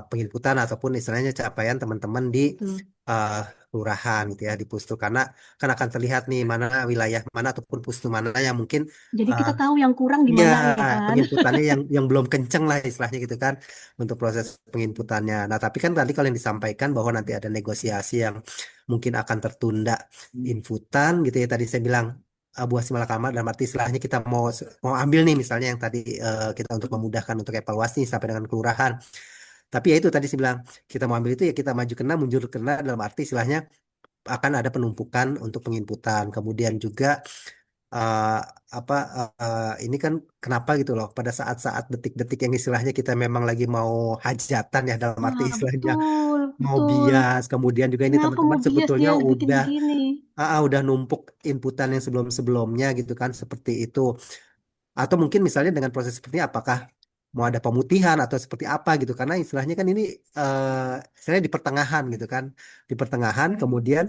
penginputan ataupun istilahnya capaian teman-teman di betul. uh, kelurahan gitu ya di pustu karena kan akan terlihat nih mana wilayah mana ataupun pustu mana yang mungkin Jadi uh, kita tahu yang kurang di ya mana ya kan? penginputannya yang belum kenceng lah istilahnya gitu kan untuk proses penginputannya. Nah tapi kan tadi kalau yang disampaikan bahwa nanti ada negosiasi yang mungkin akan tertunda inputan gitu ya tadi saya bilang buah si malakama dalam arti istilahnya kita mau ambil nih misalnya yang tadi kita untuk memudahkan untuk evaluasi sampai dengan kelurahan. Tapi ya itu tadi saya bilang kita mau ambil itu ya kita maju kena mundur kena dalam arti istilahnya akan ada penumpukan untuk penginputan. Kemudian juga eh, apa ini kan kenapa gitu loh pada saat-saat detik-detik yang istilahnya kita memang lagi mau hajatan ya dalam arti Nah, istilahnya betul, mau betul. bias. Kemudian juga ini Kenapa teman-teman mau bias sebetulnya dia bikin udah begini? udah numpuk inputan yang sebelum-sebelumnya gitu kan seperti itu. Atau mungkin misalnya dengan proses seperti ini, apakah mau ada pemutihan atau seperti apa gitu karena istilahnya kan ini istilahnya di pertengahan gitu kan di pertengahan kemudian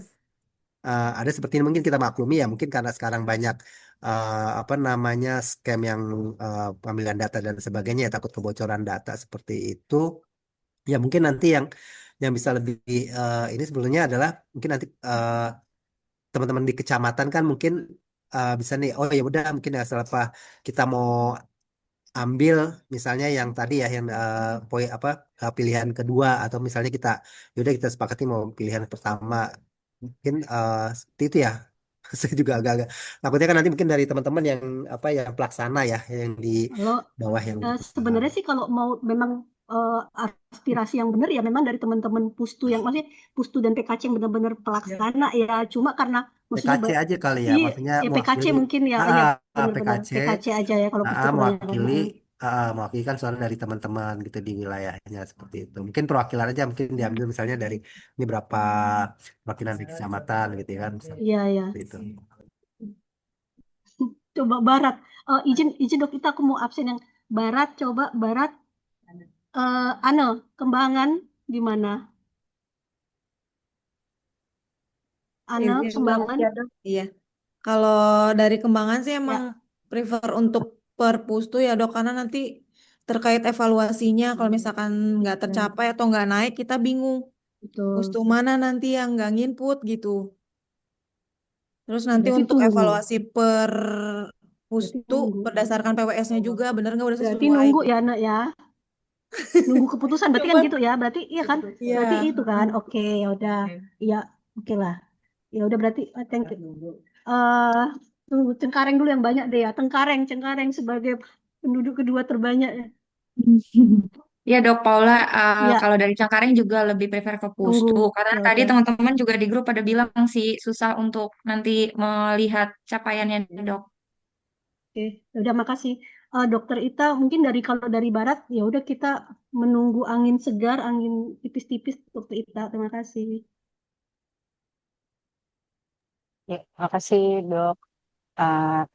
ada seperti ini mungkin kita maklumi ya mungkin karena sekarang banyak apa namanya scam yang pengambilan data dan sebagainya ya takut kebocoran data seperti itu ya mungkin nanti yang bisa lebih ini sebetulnya adalah mungkin nanti teman-teman di kecamatan kan mungkin bisa nih oh ya udah mungkin ya salah apa kita mau ambil misalnya yang tadi ya yang poin apa pilihan kedua atau misalnya kita yaudah kita sepakati mau pilihan pertama mungkin seperti itu ya saya juga agak-agak takutnya kan nanti mungkin dari teman-teman yang apa yang pelaksana ya yang di Kalau bawah yang sebenarnya sih kalau mau memang aspirasi yang benar ya memang dari teman-teman Pustu yang maksudnya Pustu dan PKC yang benar-benar pelaksana ya. Cuma karena maksudnya PKC aja kali ya iya maksudnya ya PKC mewakili mungkin ya ya ah, benar-benar PKC PKC aja ya kalau Pustu kebanyakan. mewakili mewakili kan suara dari teman-teman gitu di wilayahnya seperti itu mungkin perwakilan aja mungkin diambil misalnya dari ini berapa perwakilan di kecamatan gitu ya kan Iya ya. seperti itu. Coba Barat. Izin izin dok kita aku mau absen yang Barat. Coba Barat. Kembangan di mana? Izin Kembangan. ya, Dok. Iya. Kalau dari Kembangan sih emang prefer untuk per pustu ya dok, karena nanti terkait evaluasinya kalau misalkan nggak tercapai atau nggak naik kita bingung Betul. pustu mana nanti yang nggak nginput gitu. Terus nanti Berarti untuk tunggu. evaluasi per Berarti pustu tunggu. berdasarkan PWS-nya juga benar nggak udah Berarti sesuai nunggu gitu. ya, Nak ya. Nunggu keputusan berarti kan Cuman gitu ya. Berarti iya kan? iya. Berarti itu kan. Oke, ya udah. Iya, oke lah. Ya udah berarti thank you. Tunggu Cengkareng dulu yang banyak deh ya. Cengkareng sebagai penduduk kedua terbanyak ya. Ya dok Paula, Iya, kalau dari Cengkareng juga lebih prefer ke tunggu. Pustu karena Ya tadi udah. teman-teman juga di grup pada bilang sih susah untuk nanti melihat capaiannya dok. Oke, ya udah makasih. Dokter Ita, mungkin kalau dari barat ya udah kita menunggu angin segar, angin tipis-tipis Dokter Ita. Terima kasih. Ya, makasih dok.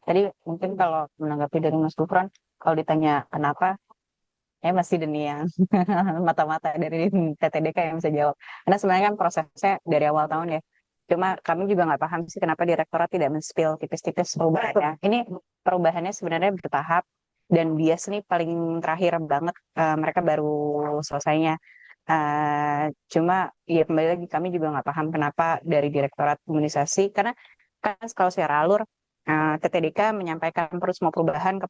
Tadi mungkin kalau menanggapi dari Mas Gufron, kalau ditanya kenapa, masih Deni yang mata-mata dari TTDK yang bisa jawab. Karena sebenarnya kan prosesnya dari awal tahun ya. Cuma kami juga nggak paham sih kenapa direktorat tidak men-spill tipis-tipis perubahannya. Ini perubahannya sebenarnya bertahap dan bias nih paling terakhir banget mereka baru selesainya. Cuma ya kembali lagi kami juga nggak paham kenapa dari direktorat imunisasi karena kan kalau secara alur TTDK menyampaikan semua perubahan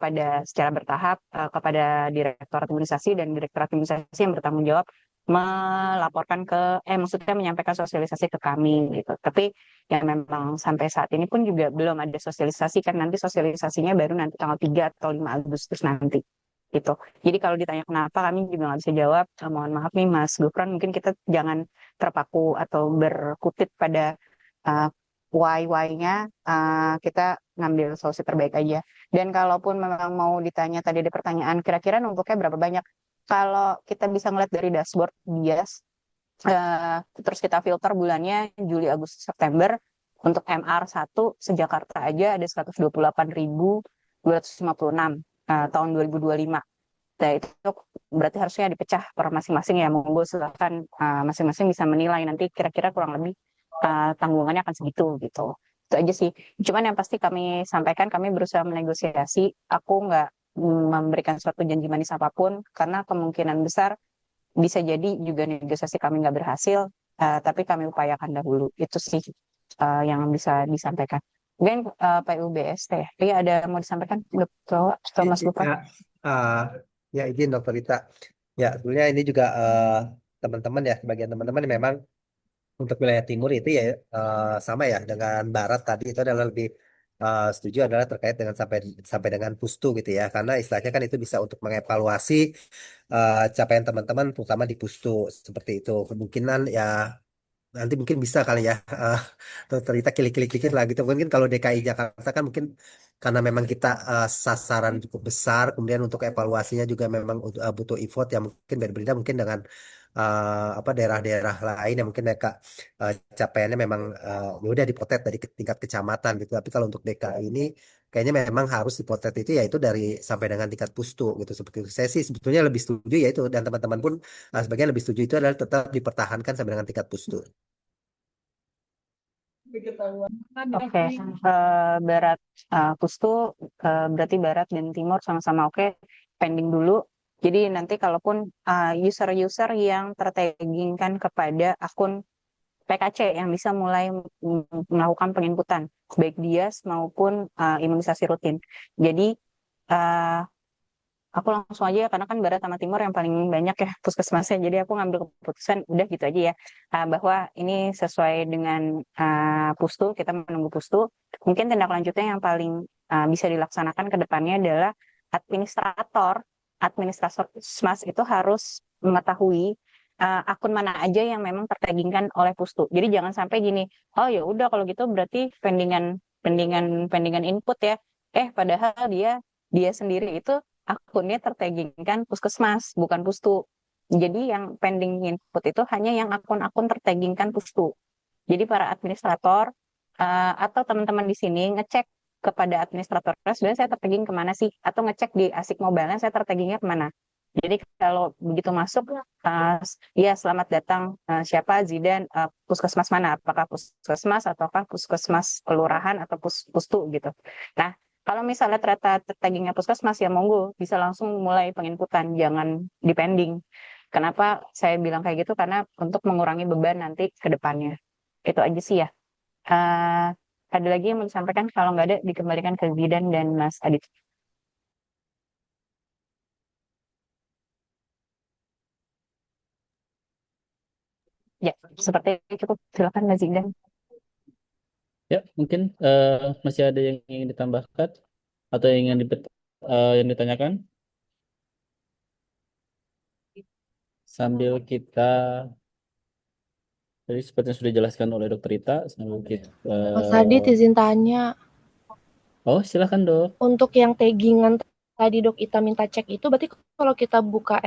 secara bertahap kepada Direktorat Imunisasi dan Direktorat Imunisasi yang bertanggung jawab melaporkan maksudnya menyampaikan sosialisasi ke kami gitu. Tapi ya memang sampai saat ini pun juga belum ada sosialisasi kan nanti sosialisasinya baru nanti tanggal 3 atau 5 Agustus nanti gitu. Jadi kalau ditanya kenapa kami juga nggak bisa jawab, mohon maaf nih Mas Gufran, mungkin kita jangan terpaku atau berkutit pada uh, why-nya kita ngambil solusi terbaik aja. Dan kalaupun memang mau ditanya tadi ada pertanyaan, kira-kira numpuknya berapa banyak? Kalau kita bisa ngeliat dari dashboard bias, terus kita filter bulannya Juli, Agustus, September, untuk MR1 se-Jakarta aja ada 128.256 tahun 2025. Nah, itu berarti harusnya dipecah per masing-masing ya. Monggo silakan masing-masing bisa menilai nanti kira-kira kurang lebih tanggungannya akan segitu gitu. Itu aja sih. Cuman yang pasti kami sampaikan, kami berusaha menegosiasi. Aku nggak memberikan suatu janji manis apapun karena kemungkinan besar bisa jadi juga negosiasi kami nggak berhasil, tapi kami upayakan dahulu. Itu sih yang bisa disampaikan. Mungkin PUBST ya. Iya ada mau disampaikan Dr. Mas Gufron? Ya, uh, ya izin Dokter Rita. Ya, sebenarnya ini juga teman-teman ya, sebagian teman-teman memang untuk wilayah timur itu ya sama ya dengan barat tadi itu adalah lebih setuju adalah terkait dengan sampai sampai dengan pustu gitu ya. Karena istilahnya kan itu bisa untuk mengevaluasi capaian teman-teman terutama di pustu seperti itu. Kemungkinan ya nanti mungkin bisa kali ya ternyata klik-klik dikit lah gitu mungkin kalau DKI Jakarta kan mungkin karena memang kita sasaran cukup besar kemudian untuk evaluasinya juga memang butuh effort yang mungkin berbeda mungkin dengan apa daerah-daerah lain yang mungkin mereka capaiannya memang ya udah dipotret dari tingkat kecamatan gitu tapi kalau untuk DKI ini kayaknya memang harus dipotret itu yaitu dari sampai dengan tingkat pustu gitu seperti itu saya sih sebetulnya lebih setuju yaitu dan teman-teman pun sebagian lebih setuju itu adalah tetap dipertahankan sampai dengan tingkat pustu. Oke, barat pustu berarti barat dan timur sama-sama oke, pending dulu. Jadi nanti kalaupun user-user yang tertaggingkan kepada akun PKC yang bisa mulai melakukan penginputan baik dias maupun imunisasi rutin. Jadi aku langsung aja ya, karena kan barat sama timur yang paling banyak ya puskesmasnya. Jadi aku ngambil keputusan udah gitu aja ya, bahwa ini sesuai dengan pustu, kita menunggu pustu. Mungkin tindak lanjutnya yang paling bisa dilaksanakan ke depannya adalah administrator SMAS itu harus mengetahui akun mana aja yang memang tertaggingkan oleh pustu. Jadi jangan sampai gini, oh ya udah kalau gitu berarti pendingan input ya. Padahal dia sendiri itu akunnya tertaggingkan puskesmas, bukan pustu. Jadi yang pending input itu hanya yang akun-akun tertaggingkan pustu. Jadi para administrator atau teman-teman di sini ngecek kepada administrator, sebenarnya saya tertagging kemana sih? Atau ngecek di ASIK Mobile-nya saya tertaggingnya kemana? Jadi kalau begitu masuk, ya selamat datang siapa Zidan, puskesmas mana? Apakah puskesmas ataukah puskesmas kelurahan atau pustu gitu. Nah, kalau misalnya ternyata taggingnya puskesmas ya monggo bisa langsung mulai penginputan, jangan dipending. Kenapa saya bilang kayak gitu? Karena untuk mengurangi beban nanti ke depannya. Itu aja sih ya. ada lagi yang mau disampaikan? Kalau nggak ada, dikembalikan ke Zidan dan Mas Adit. Ya, seperti cukup. Silakan Mas Zidan. Ya, mungkin masih ada yang ingin ditambahkan atau yang ditanyakan sambil kita tadi seperti yang sudah dijelaskan oleh Dokter Rita sambil kita Mas Adit izin tanya, oh silakan dok. untuk yang taggingan tadi Dok Ita minta cek itu berarti kalau kita buka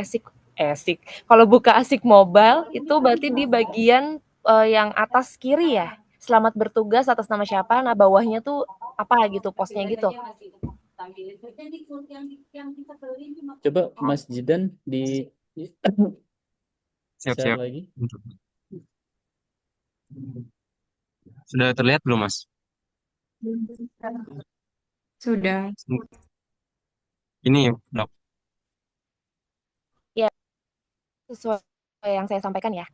kalau buka ASIK mobile itu berarti di bagian yang atas kiri ya, selamat bertugas atas nama siapa, nah bawahnya tuh apa gitu posnya gitu. Coba Mas Jidan share Siap-siap. lagi. Sudah terlihat belum, Mas? Sudah. Ini, Dok. Ya, sesuai yang saya sampaikan ya.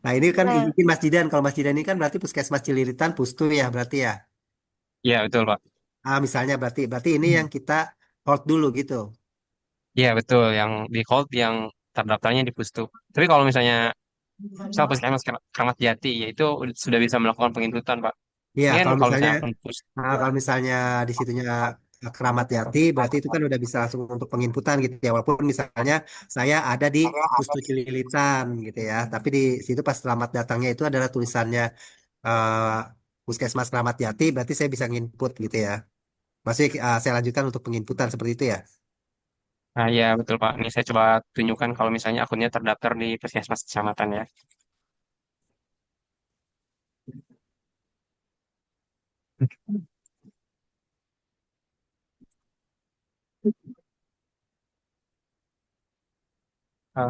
Nah ini kan Nah, mungkin Mas Jidan. Kalau Mas Jidan ini kan berarti Puskesmas Cililitan Pustu ya berarti ya. Ya, betul, Pak. Misalnya berarti ini yang kita hold dulu gitu. Iya, betul. Yang di hold yang terdaftarnya di Pustu. Tapi kalau misalnya misal Puskesmas Keramat Jati, ya itu sudah bisa melakukan penginputan, Pak. Iya, Ini kan kalau kalau misalnya misalnya akun Pustu. kalau misalnya di situnya Keramat Jati, berarti itu kan udah bisa langsung untuk penginputan gitu ya. Walaupun misalnya saya ada di Pustu Cililitan gitu ya, tapi di situ pas selamat datangnya itu adalah tulisannya eh, Puskesmas Keramat Jati, berarti saya bisa nginput gitu ya. Masih saya lanjutkan untuk penginputan seperti itu ya. Nah, ya betul, Pak. Ini saya coba tunjukkan kalau misalnya akunnya terdaftar di Puskesmas Kecamatan ya.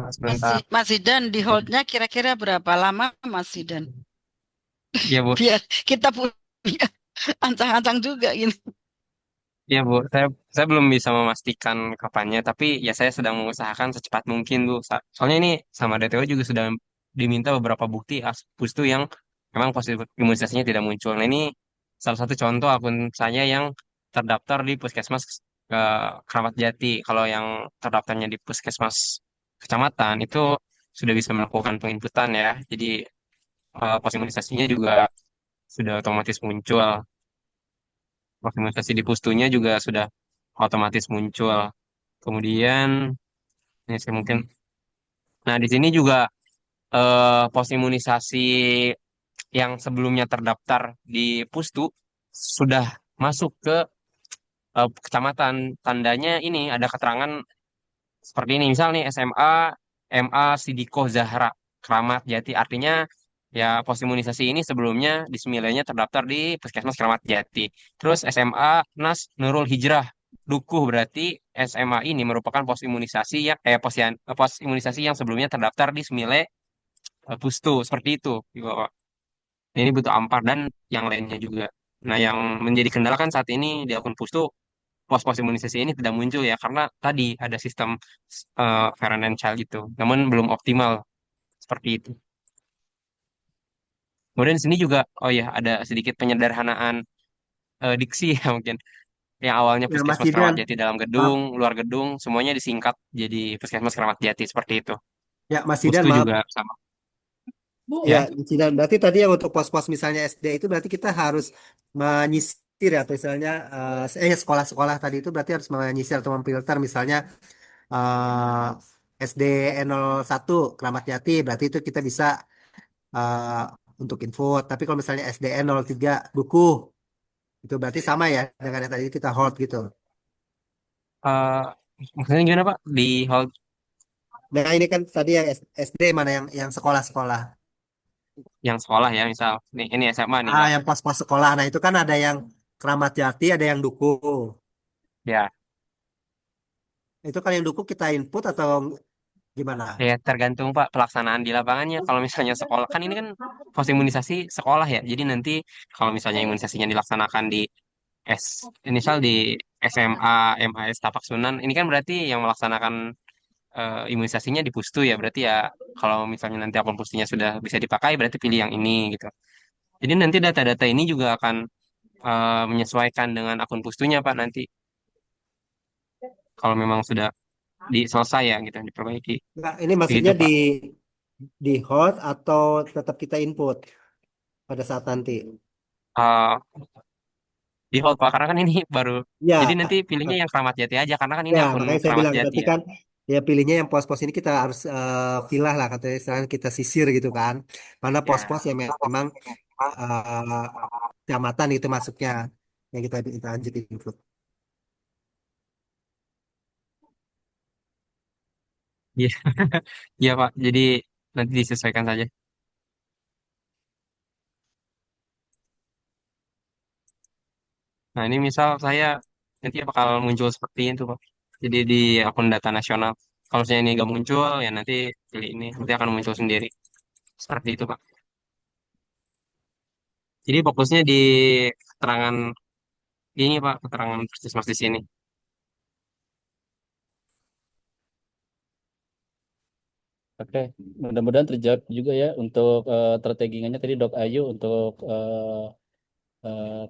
Sebentar. Mas Zidan di holdnya kira-kira berapa lama Mas Zidan? Iya, Bu. Biar kita punya ancang-ancang juga ini. Iya, Bu. Saya belum bisa memastikan kapannya, tapi ya saya sedang mengusahakan secepat mungkin, Bu. Soalnya ini sama DTO juga sudah diminta beberapa bukti Pustu yang memang positif imunisasinya tidak muncul. Nah, ini salah satu contoh akun saya yang terdaftar di Puskesmas Keramat Jati. Kalau yang terdaftarnya di Puskesmas Kecamatan itu sudah bisa melakukan penginputan ya. Jadi pos imunisasinya juga sudah otomatis muncul. Pos imunisasi di Pustunya juga sudah otomatis muncul. Kemudian ini saya mungkin, nah di sini juga pos imunisasi yang sebelumnya terdaftar di Pustu sudah masuk ke kecamatan. Tandanya ini ada keterangan seperti ini. Misal nih SMA MA Sidiko Zahra Keramat Jati. Artinya ya pos imunisasi ini sebelumnya di Semilainya terdaftar di Puskesmas Keramat Jati. Terus SMA Nas Nurul Hijrah Dukuh, berarti SMA ini merupakan pos imunisasi yang pos imunisasi yang sebelumnya terdaftar di Semilai Pustu seperti itu. Gitu, Pak. Nah, ini butuh ampar dan yang lainnya juga. Nah, yang menjadi kendala kan saat ini di akun Pustu pos-pos imunisasi ini tidak muncul ya karena tadi ada sistem parent and child itu, namun belum optimal seperti itu. Kemudian di sini juga, oh ya, ada sedikit penyederhanaan diksi ya mungkin. Yang awalnya Ya Mas Puskesmas Jidan, Keramat Jati dalam maaf. gedung, luar gedung, semuanya disingkat jadi Puskesmas Keramat Jati seperti itu. Ya Mas Jidan, Pustu maaf. juga sama. Ya, Ya, Jidan. Berarti tadi yang untuk pos-pos misalnya SD itu berarti kita harus menyisir ya, atau misalnya sekolah-sekolah tadi itu berarti harus menyisir atau memfilter misalnya SD 01 Keramat Jati, berarti itu kita bisa eh, untuk info. Tapi kalau misalnya SDN 03 Dukuh, itu berarti sama ya dengan yang tadi kita hold gitu. eh, maksudnya gimana Pak? Di hal Nah ini kan tadi yang SD mana yang sekolah-sekolah. yang sekolah ya, misal nih ini SMA nih Pak. Yang pos-pos sekolah. Nah itu kan ada yang Keramat Jati, ada yang Dukuh. Ya, Itu kan yang Dukuh kita input atau gimana? ya tergantung Pak pelaksanaan di lapangannya. Kalau misalnya sekolah kan ini kan pos imunisasi sekolah ya. Jadi nanti kalau misalnya imunisasinya dilaksanakan di S, misal di SMA, MAS Tapak Sunan, ini kan berarti yang melaksanakan imunisasinya di Pustu ya. Berarti ya kalau misalnya nanti akun Pustunya sudah bisa dipakai, berarti pilih yang ini gitu. Jadi nanti data-data ini juga akan menyesuaikan dengan akun pustunya Pak nanti kalau memang sudah selesai ya gitu diperbaiki. Nah, ini Begitu maksudnya Pak. di hold atau tetap kita input pada saat nanti. Eh, di hold Pak karena kan ini baru. Jadi Ya, nanti pilihnya yang Keramat Jati aja karena kan ini ya akun makanya saya Keramat bilang Jati berarti ya. kan ya pilihnya yang pos-pos ini kita harus pilah lah katanya istilahnya kita sisir gitu kan. Mana pos-pos Ya, yang memang kecamatan itu masuknya yang kita lanjut input. iya, iya Pak. Jadi nanti disesuaikan saja. Nah ini misal saya nanti bakal muncul seperti itu Pak. Jadi di akun data nasional. Kalau misalnya ini nggak muncul ya nanti pilih ini nanti akan muncul sendiri. Seperti itu Pak. Jadi fokusnya di keterangan ini Pak, keterangan puskesmas di sini. Oke, mudah-mudahan terjawab juga ya untuk tertaggingannya tadi Dok Ayu untuk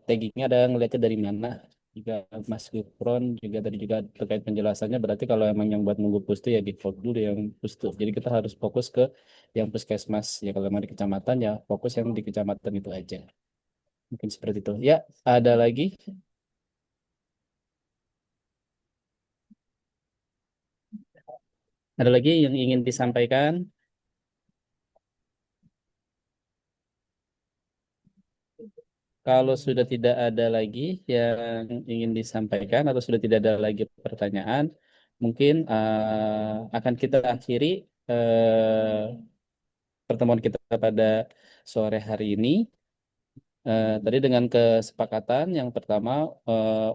taggingnya ada ngelihatnya dari mana. Juga Mas Gufron juga tadi juga terkait penjelasannya berarti kalau emang yang buat nunggu pustu ya di hold dulu yang pustu. Jadi kita harus fokus ke yang puskesmas ya kalau emang di kecamatan ya fokus yang di kecamatan itu aja. Mungkin seperti itu. Ya, ada lagi? Ada lagi yang ingin disampaikan? Kalau sudah tidak ada lagi yang ingin disampaikan atau sudah tidak ada lagi pertanyaan, mungkin akan kita akhiri pertemuan kita pada sore hari ini. Tadi dengan kesepakatan yang pertama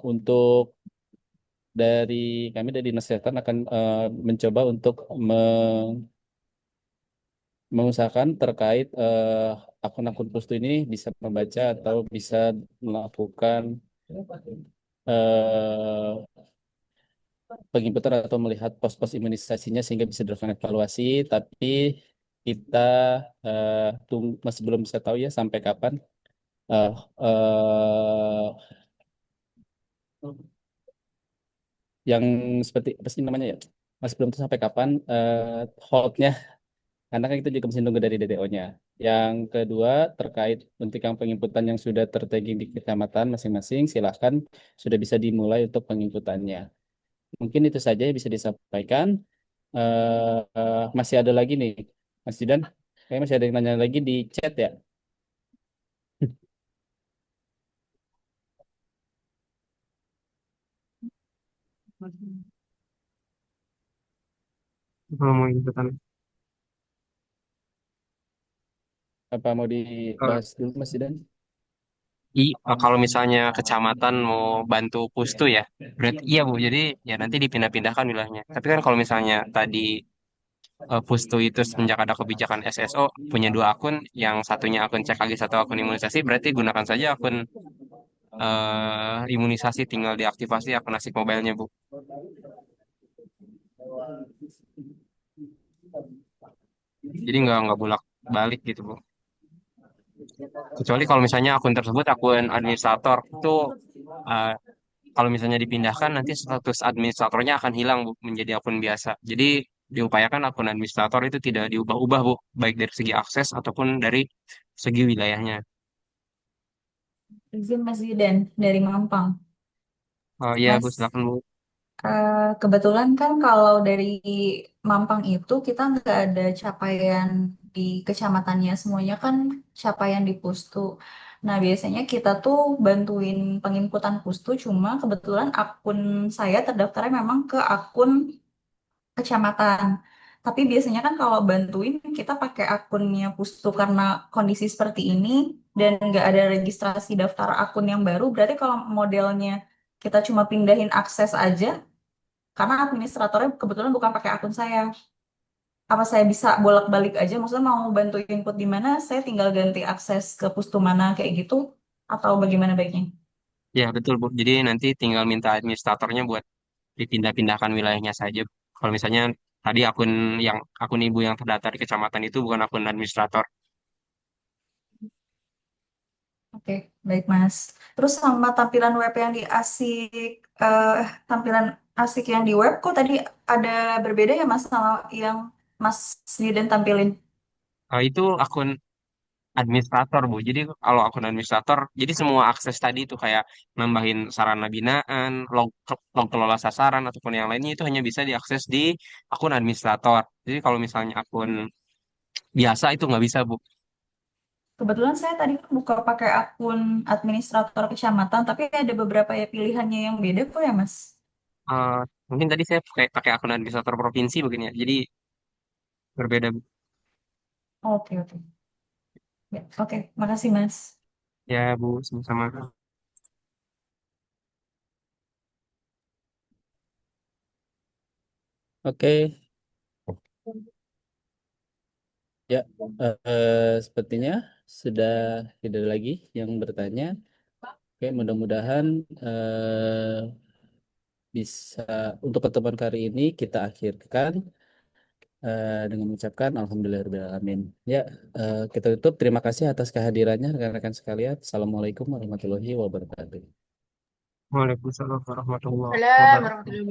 untuk dari kami dari Dinas Kesehatan akan mencoba untuk mengusahakan terkait akun-akun Pustu ini bisa membaca atau bisa melakukan eh, penginputan atau melihat pos-pos imunisasinya sehingga bisa dilakukan evaluasi. Tapi kita masih belum bisa tahu ya sampai kapan eh, eh, yang seperti apa sih namanya ya masih belum tahu sampai kapan holdnya karena kan kita juga masih nunggu dari DTO-nya. Yang kedua, terkait untuk yang penginputan yang sudah tertagging di kecamatan masing-masing, silahkan sudah bisa dimulai untuk penginputannya. Mungkin itu saja yang bisa disampaikan. Masih ada lagi nih, Mas Jidan. Kayaknya masih ada yang nanya lagi di chat ya. Kalau mau ikutan. Apa mau dibahas dulu, Mas Jidan? Kalau misalnya kecamatan mau bantu pustu ya, berarti iya Bu. Jadi ya nanti dipindah-pindahkan wilayahnya. Tapi kan kalau misalnya tadi pustu itu semenjak ada kebijakan SSO punya dua akun, yang satunya akun cek lagi satu akun imunisasi, berarti gunakan saja akun imunisasi, tinggal diaktifasi akun asik mobilenya Bu. Jadi nggak bolak balik gitu Bu. Kecuali kalau misalnya akun tersebut akun administrator itu eh, kalau misalnya dipindahkan nanti status administratornya akan hilang Bu menjadi akun biasa. Jadi diupayakan akun administrator itu tidak diubah-ubah Bu, baik dari segi akses ataupun dari segi wilayahnya. Izin Mas Zidan dari Mampang. Oh iya Bu, Mas, silakan Bu. kebetulan kan kalau dari Mampang itu kita nggak ada capaian di kecamatannya, semuanya kan capaian di Pustu. Nah, biasanya kita tuh bantuin penginputan Pustu, cuma kebetulan akun saya terdaftarnya memang ke akun kecamatan. Tapi biasanya kan kalau bantuin kita pakai akunnya Pustu karena kondisi seperti ini dan nggak ada registrasi daftar akun yang baru, berarti kalau modelnya kita cuma pindahin akses aja, karena administratornya kebetulan bukan pakai akun saya. Apa saya bisa bolak-balik aja? Maksudnya mau bantu input di mana, saya tinggal ganti akses ke pustu mana kayak gitu, atau bagaimana baiknya? Ya betul Bu. Jadi nanti tinggal minta administratornya buat dipindah-pindahkan wilayahnya saja. Kalau misalnya tadi akun ibu yang terdaftar di kecamatan itu bukan akun administrator. Oke, baik Mas. Terus sama tampilan web yang di asik, tampilan asik yang di web kok tadi ada berbeda ya Mas sama yang Mas Diden tampilin? Itu akun administrator, Bu. Jadi kalau akun administrator, jadi semua akses tadi itu kayak nambahin sarana binaan, log kelola sasaran ataupun yang lainnya itu hanya bisa diakses di akun administrator. Jadi kalau misalnya akun biasa itu nggak bisa, Bu. Kebetulan saya tadi kan buka pakai akun administrator kecamatan, tapi ada beberapa ya pilihannya yang beda kok ya Mas. Eh, Mungkin tadi saya pakai akun administrator provinsi begini ya. Jadi berbeda, Bu. Oke, oke. Ya, oke, makasih Mas. Ya, Bu, sama-sama. Oke, ya, sepertinya sudah tidak ada lagi yang bertanya. Oke, mudah-mudahan bisa untuk pertemuan kali ini kita akhirkan dengan mengucapkan Alhamdulillahirrahmanirrahim. Ya, kita tutup. Terima kasih atas kehadirannya rekan-rekan sekalian. Assalamualaikum warahmatullahi wabarakatuh. Waalaikumsalam warahmatullahi Waalaikumsalam wabarakatuh. warahmatullahi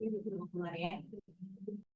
wabarakatuh.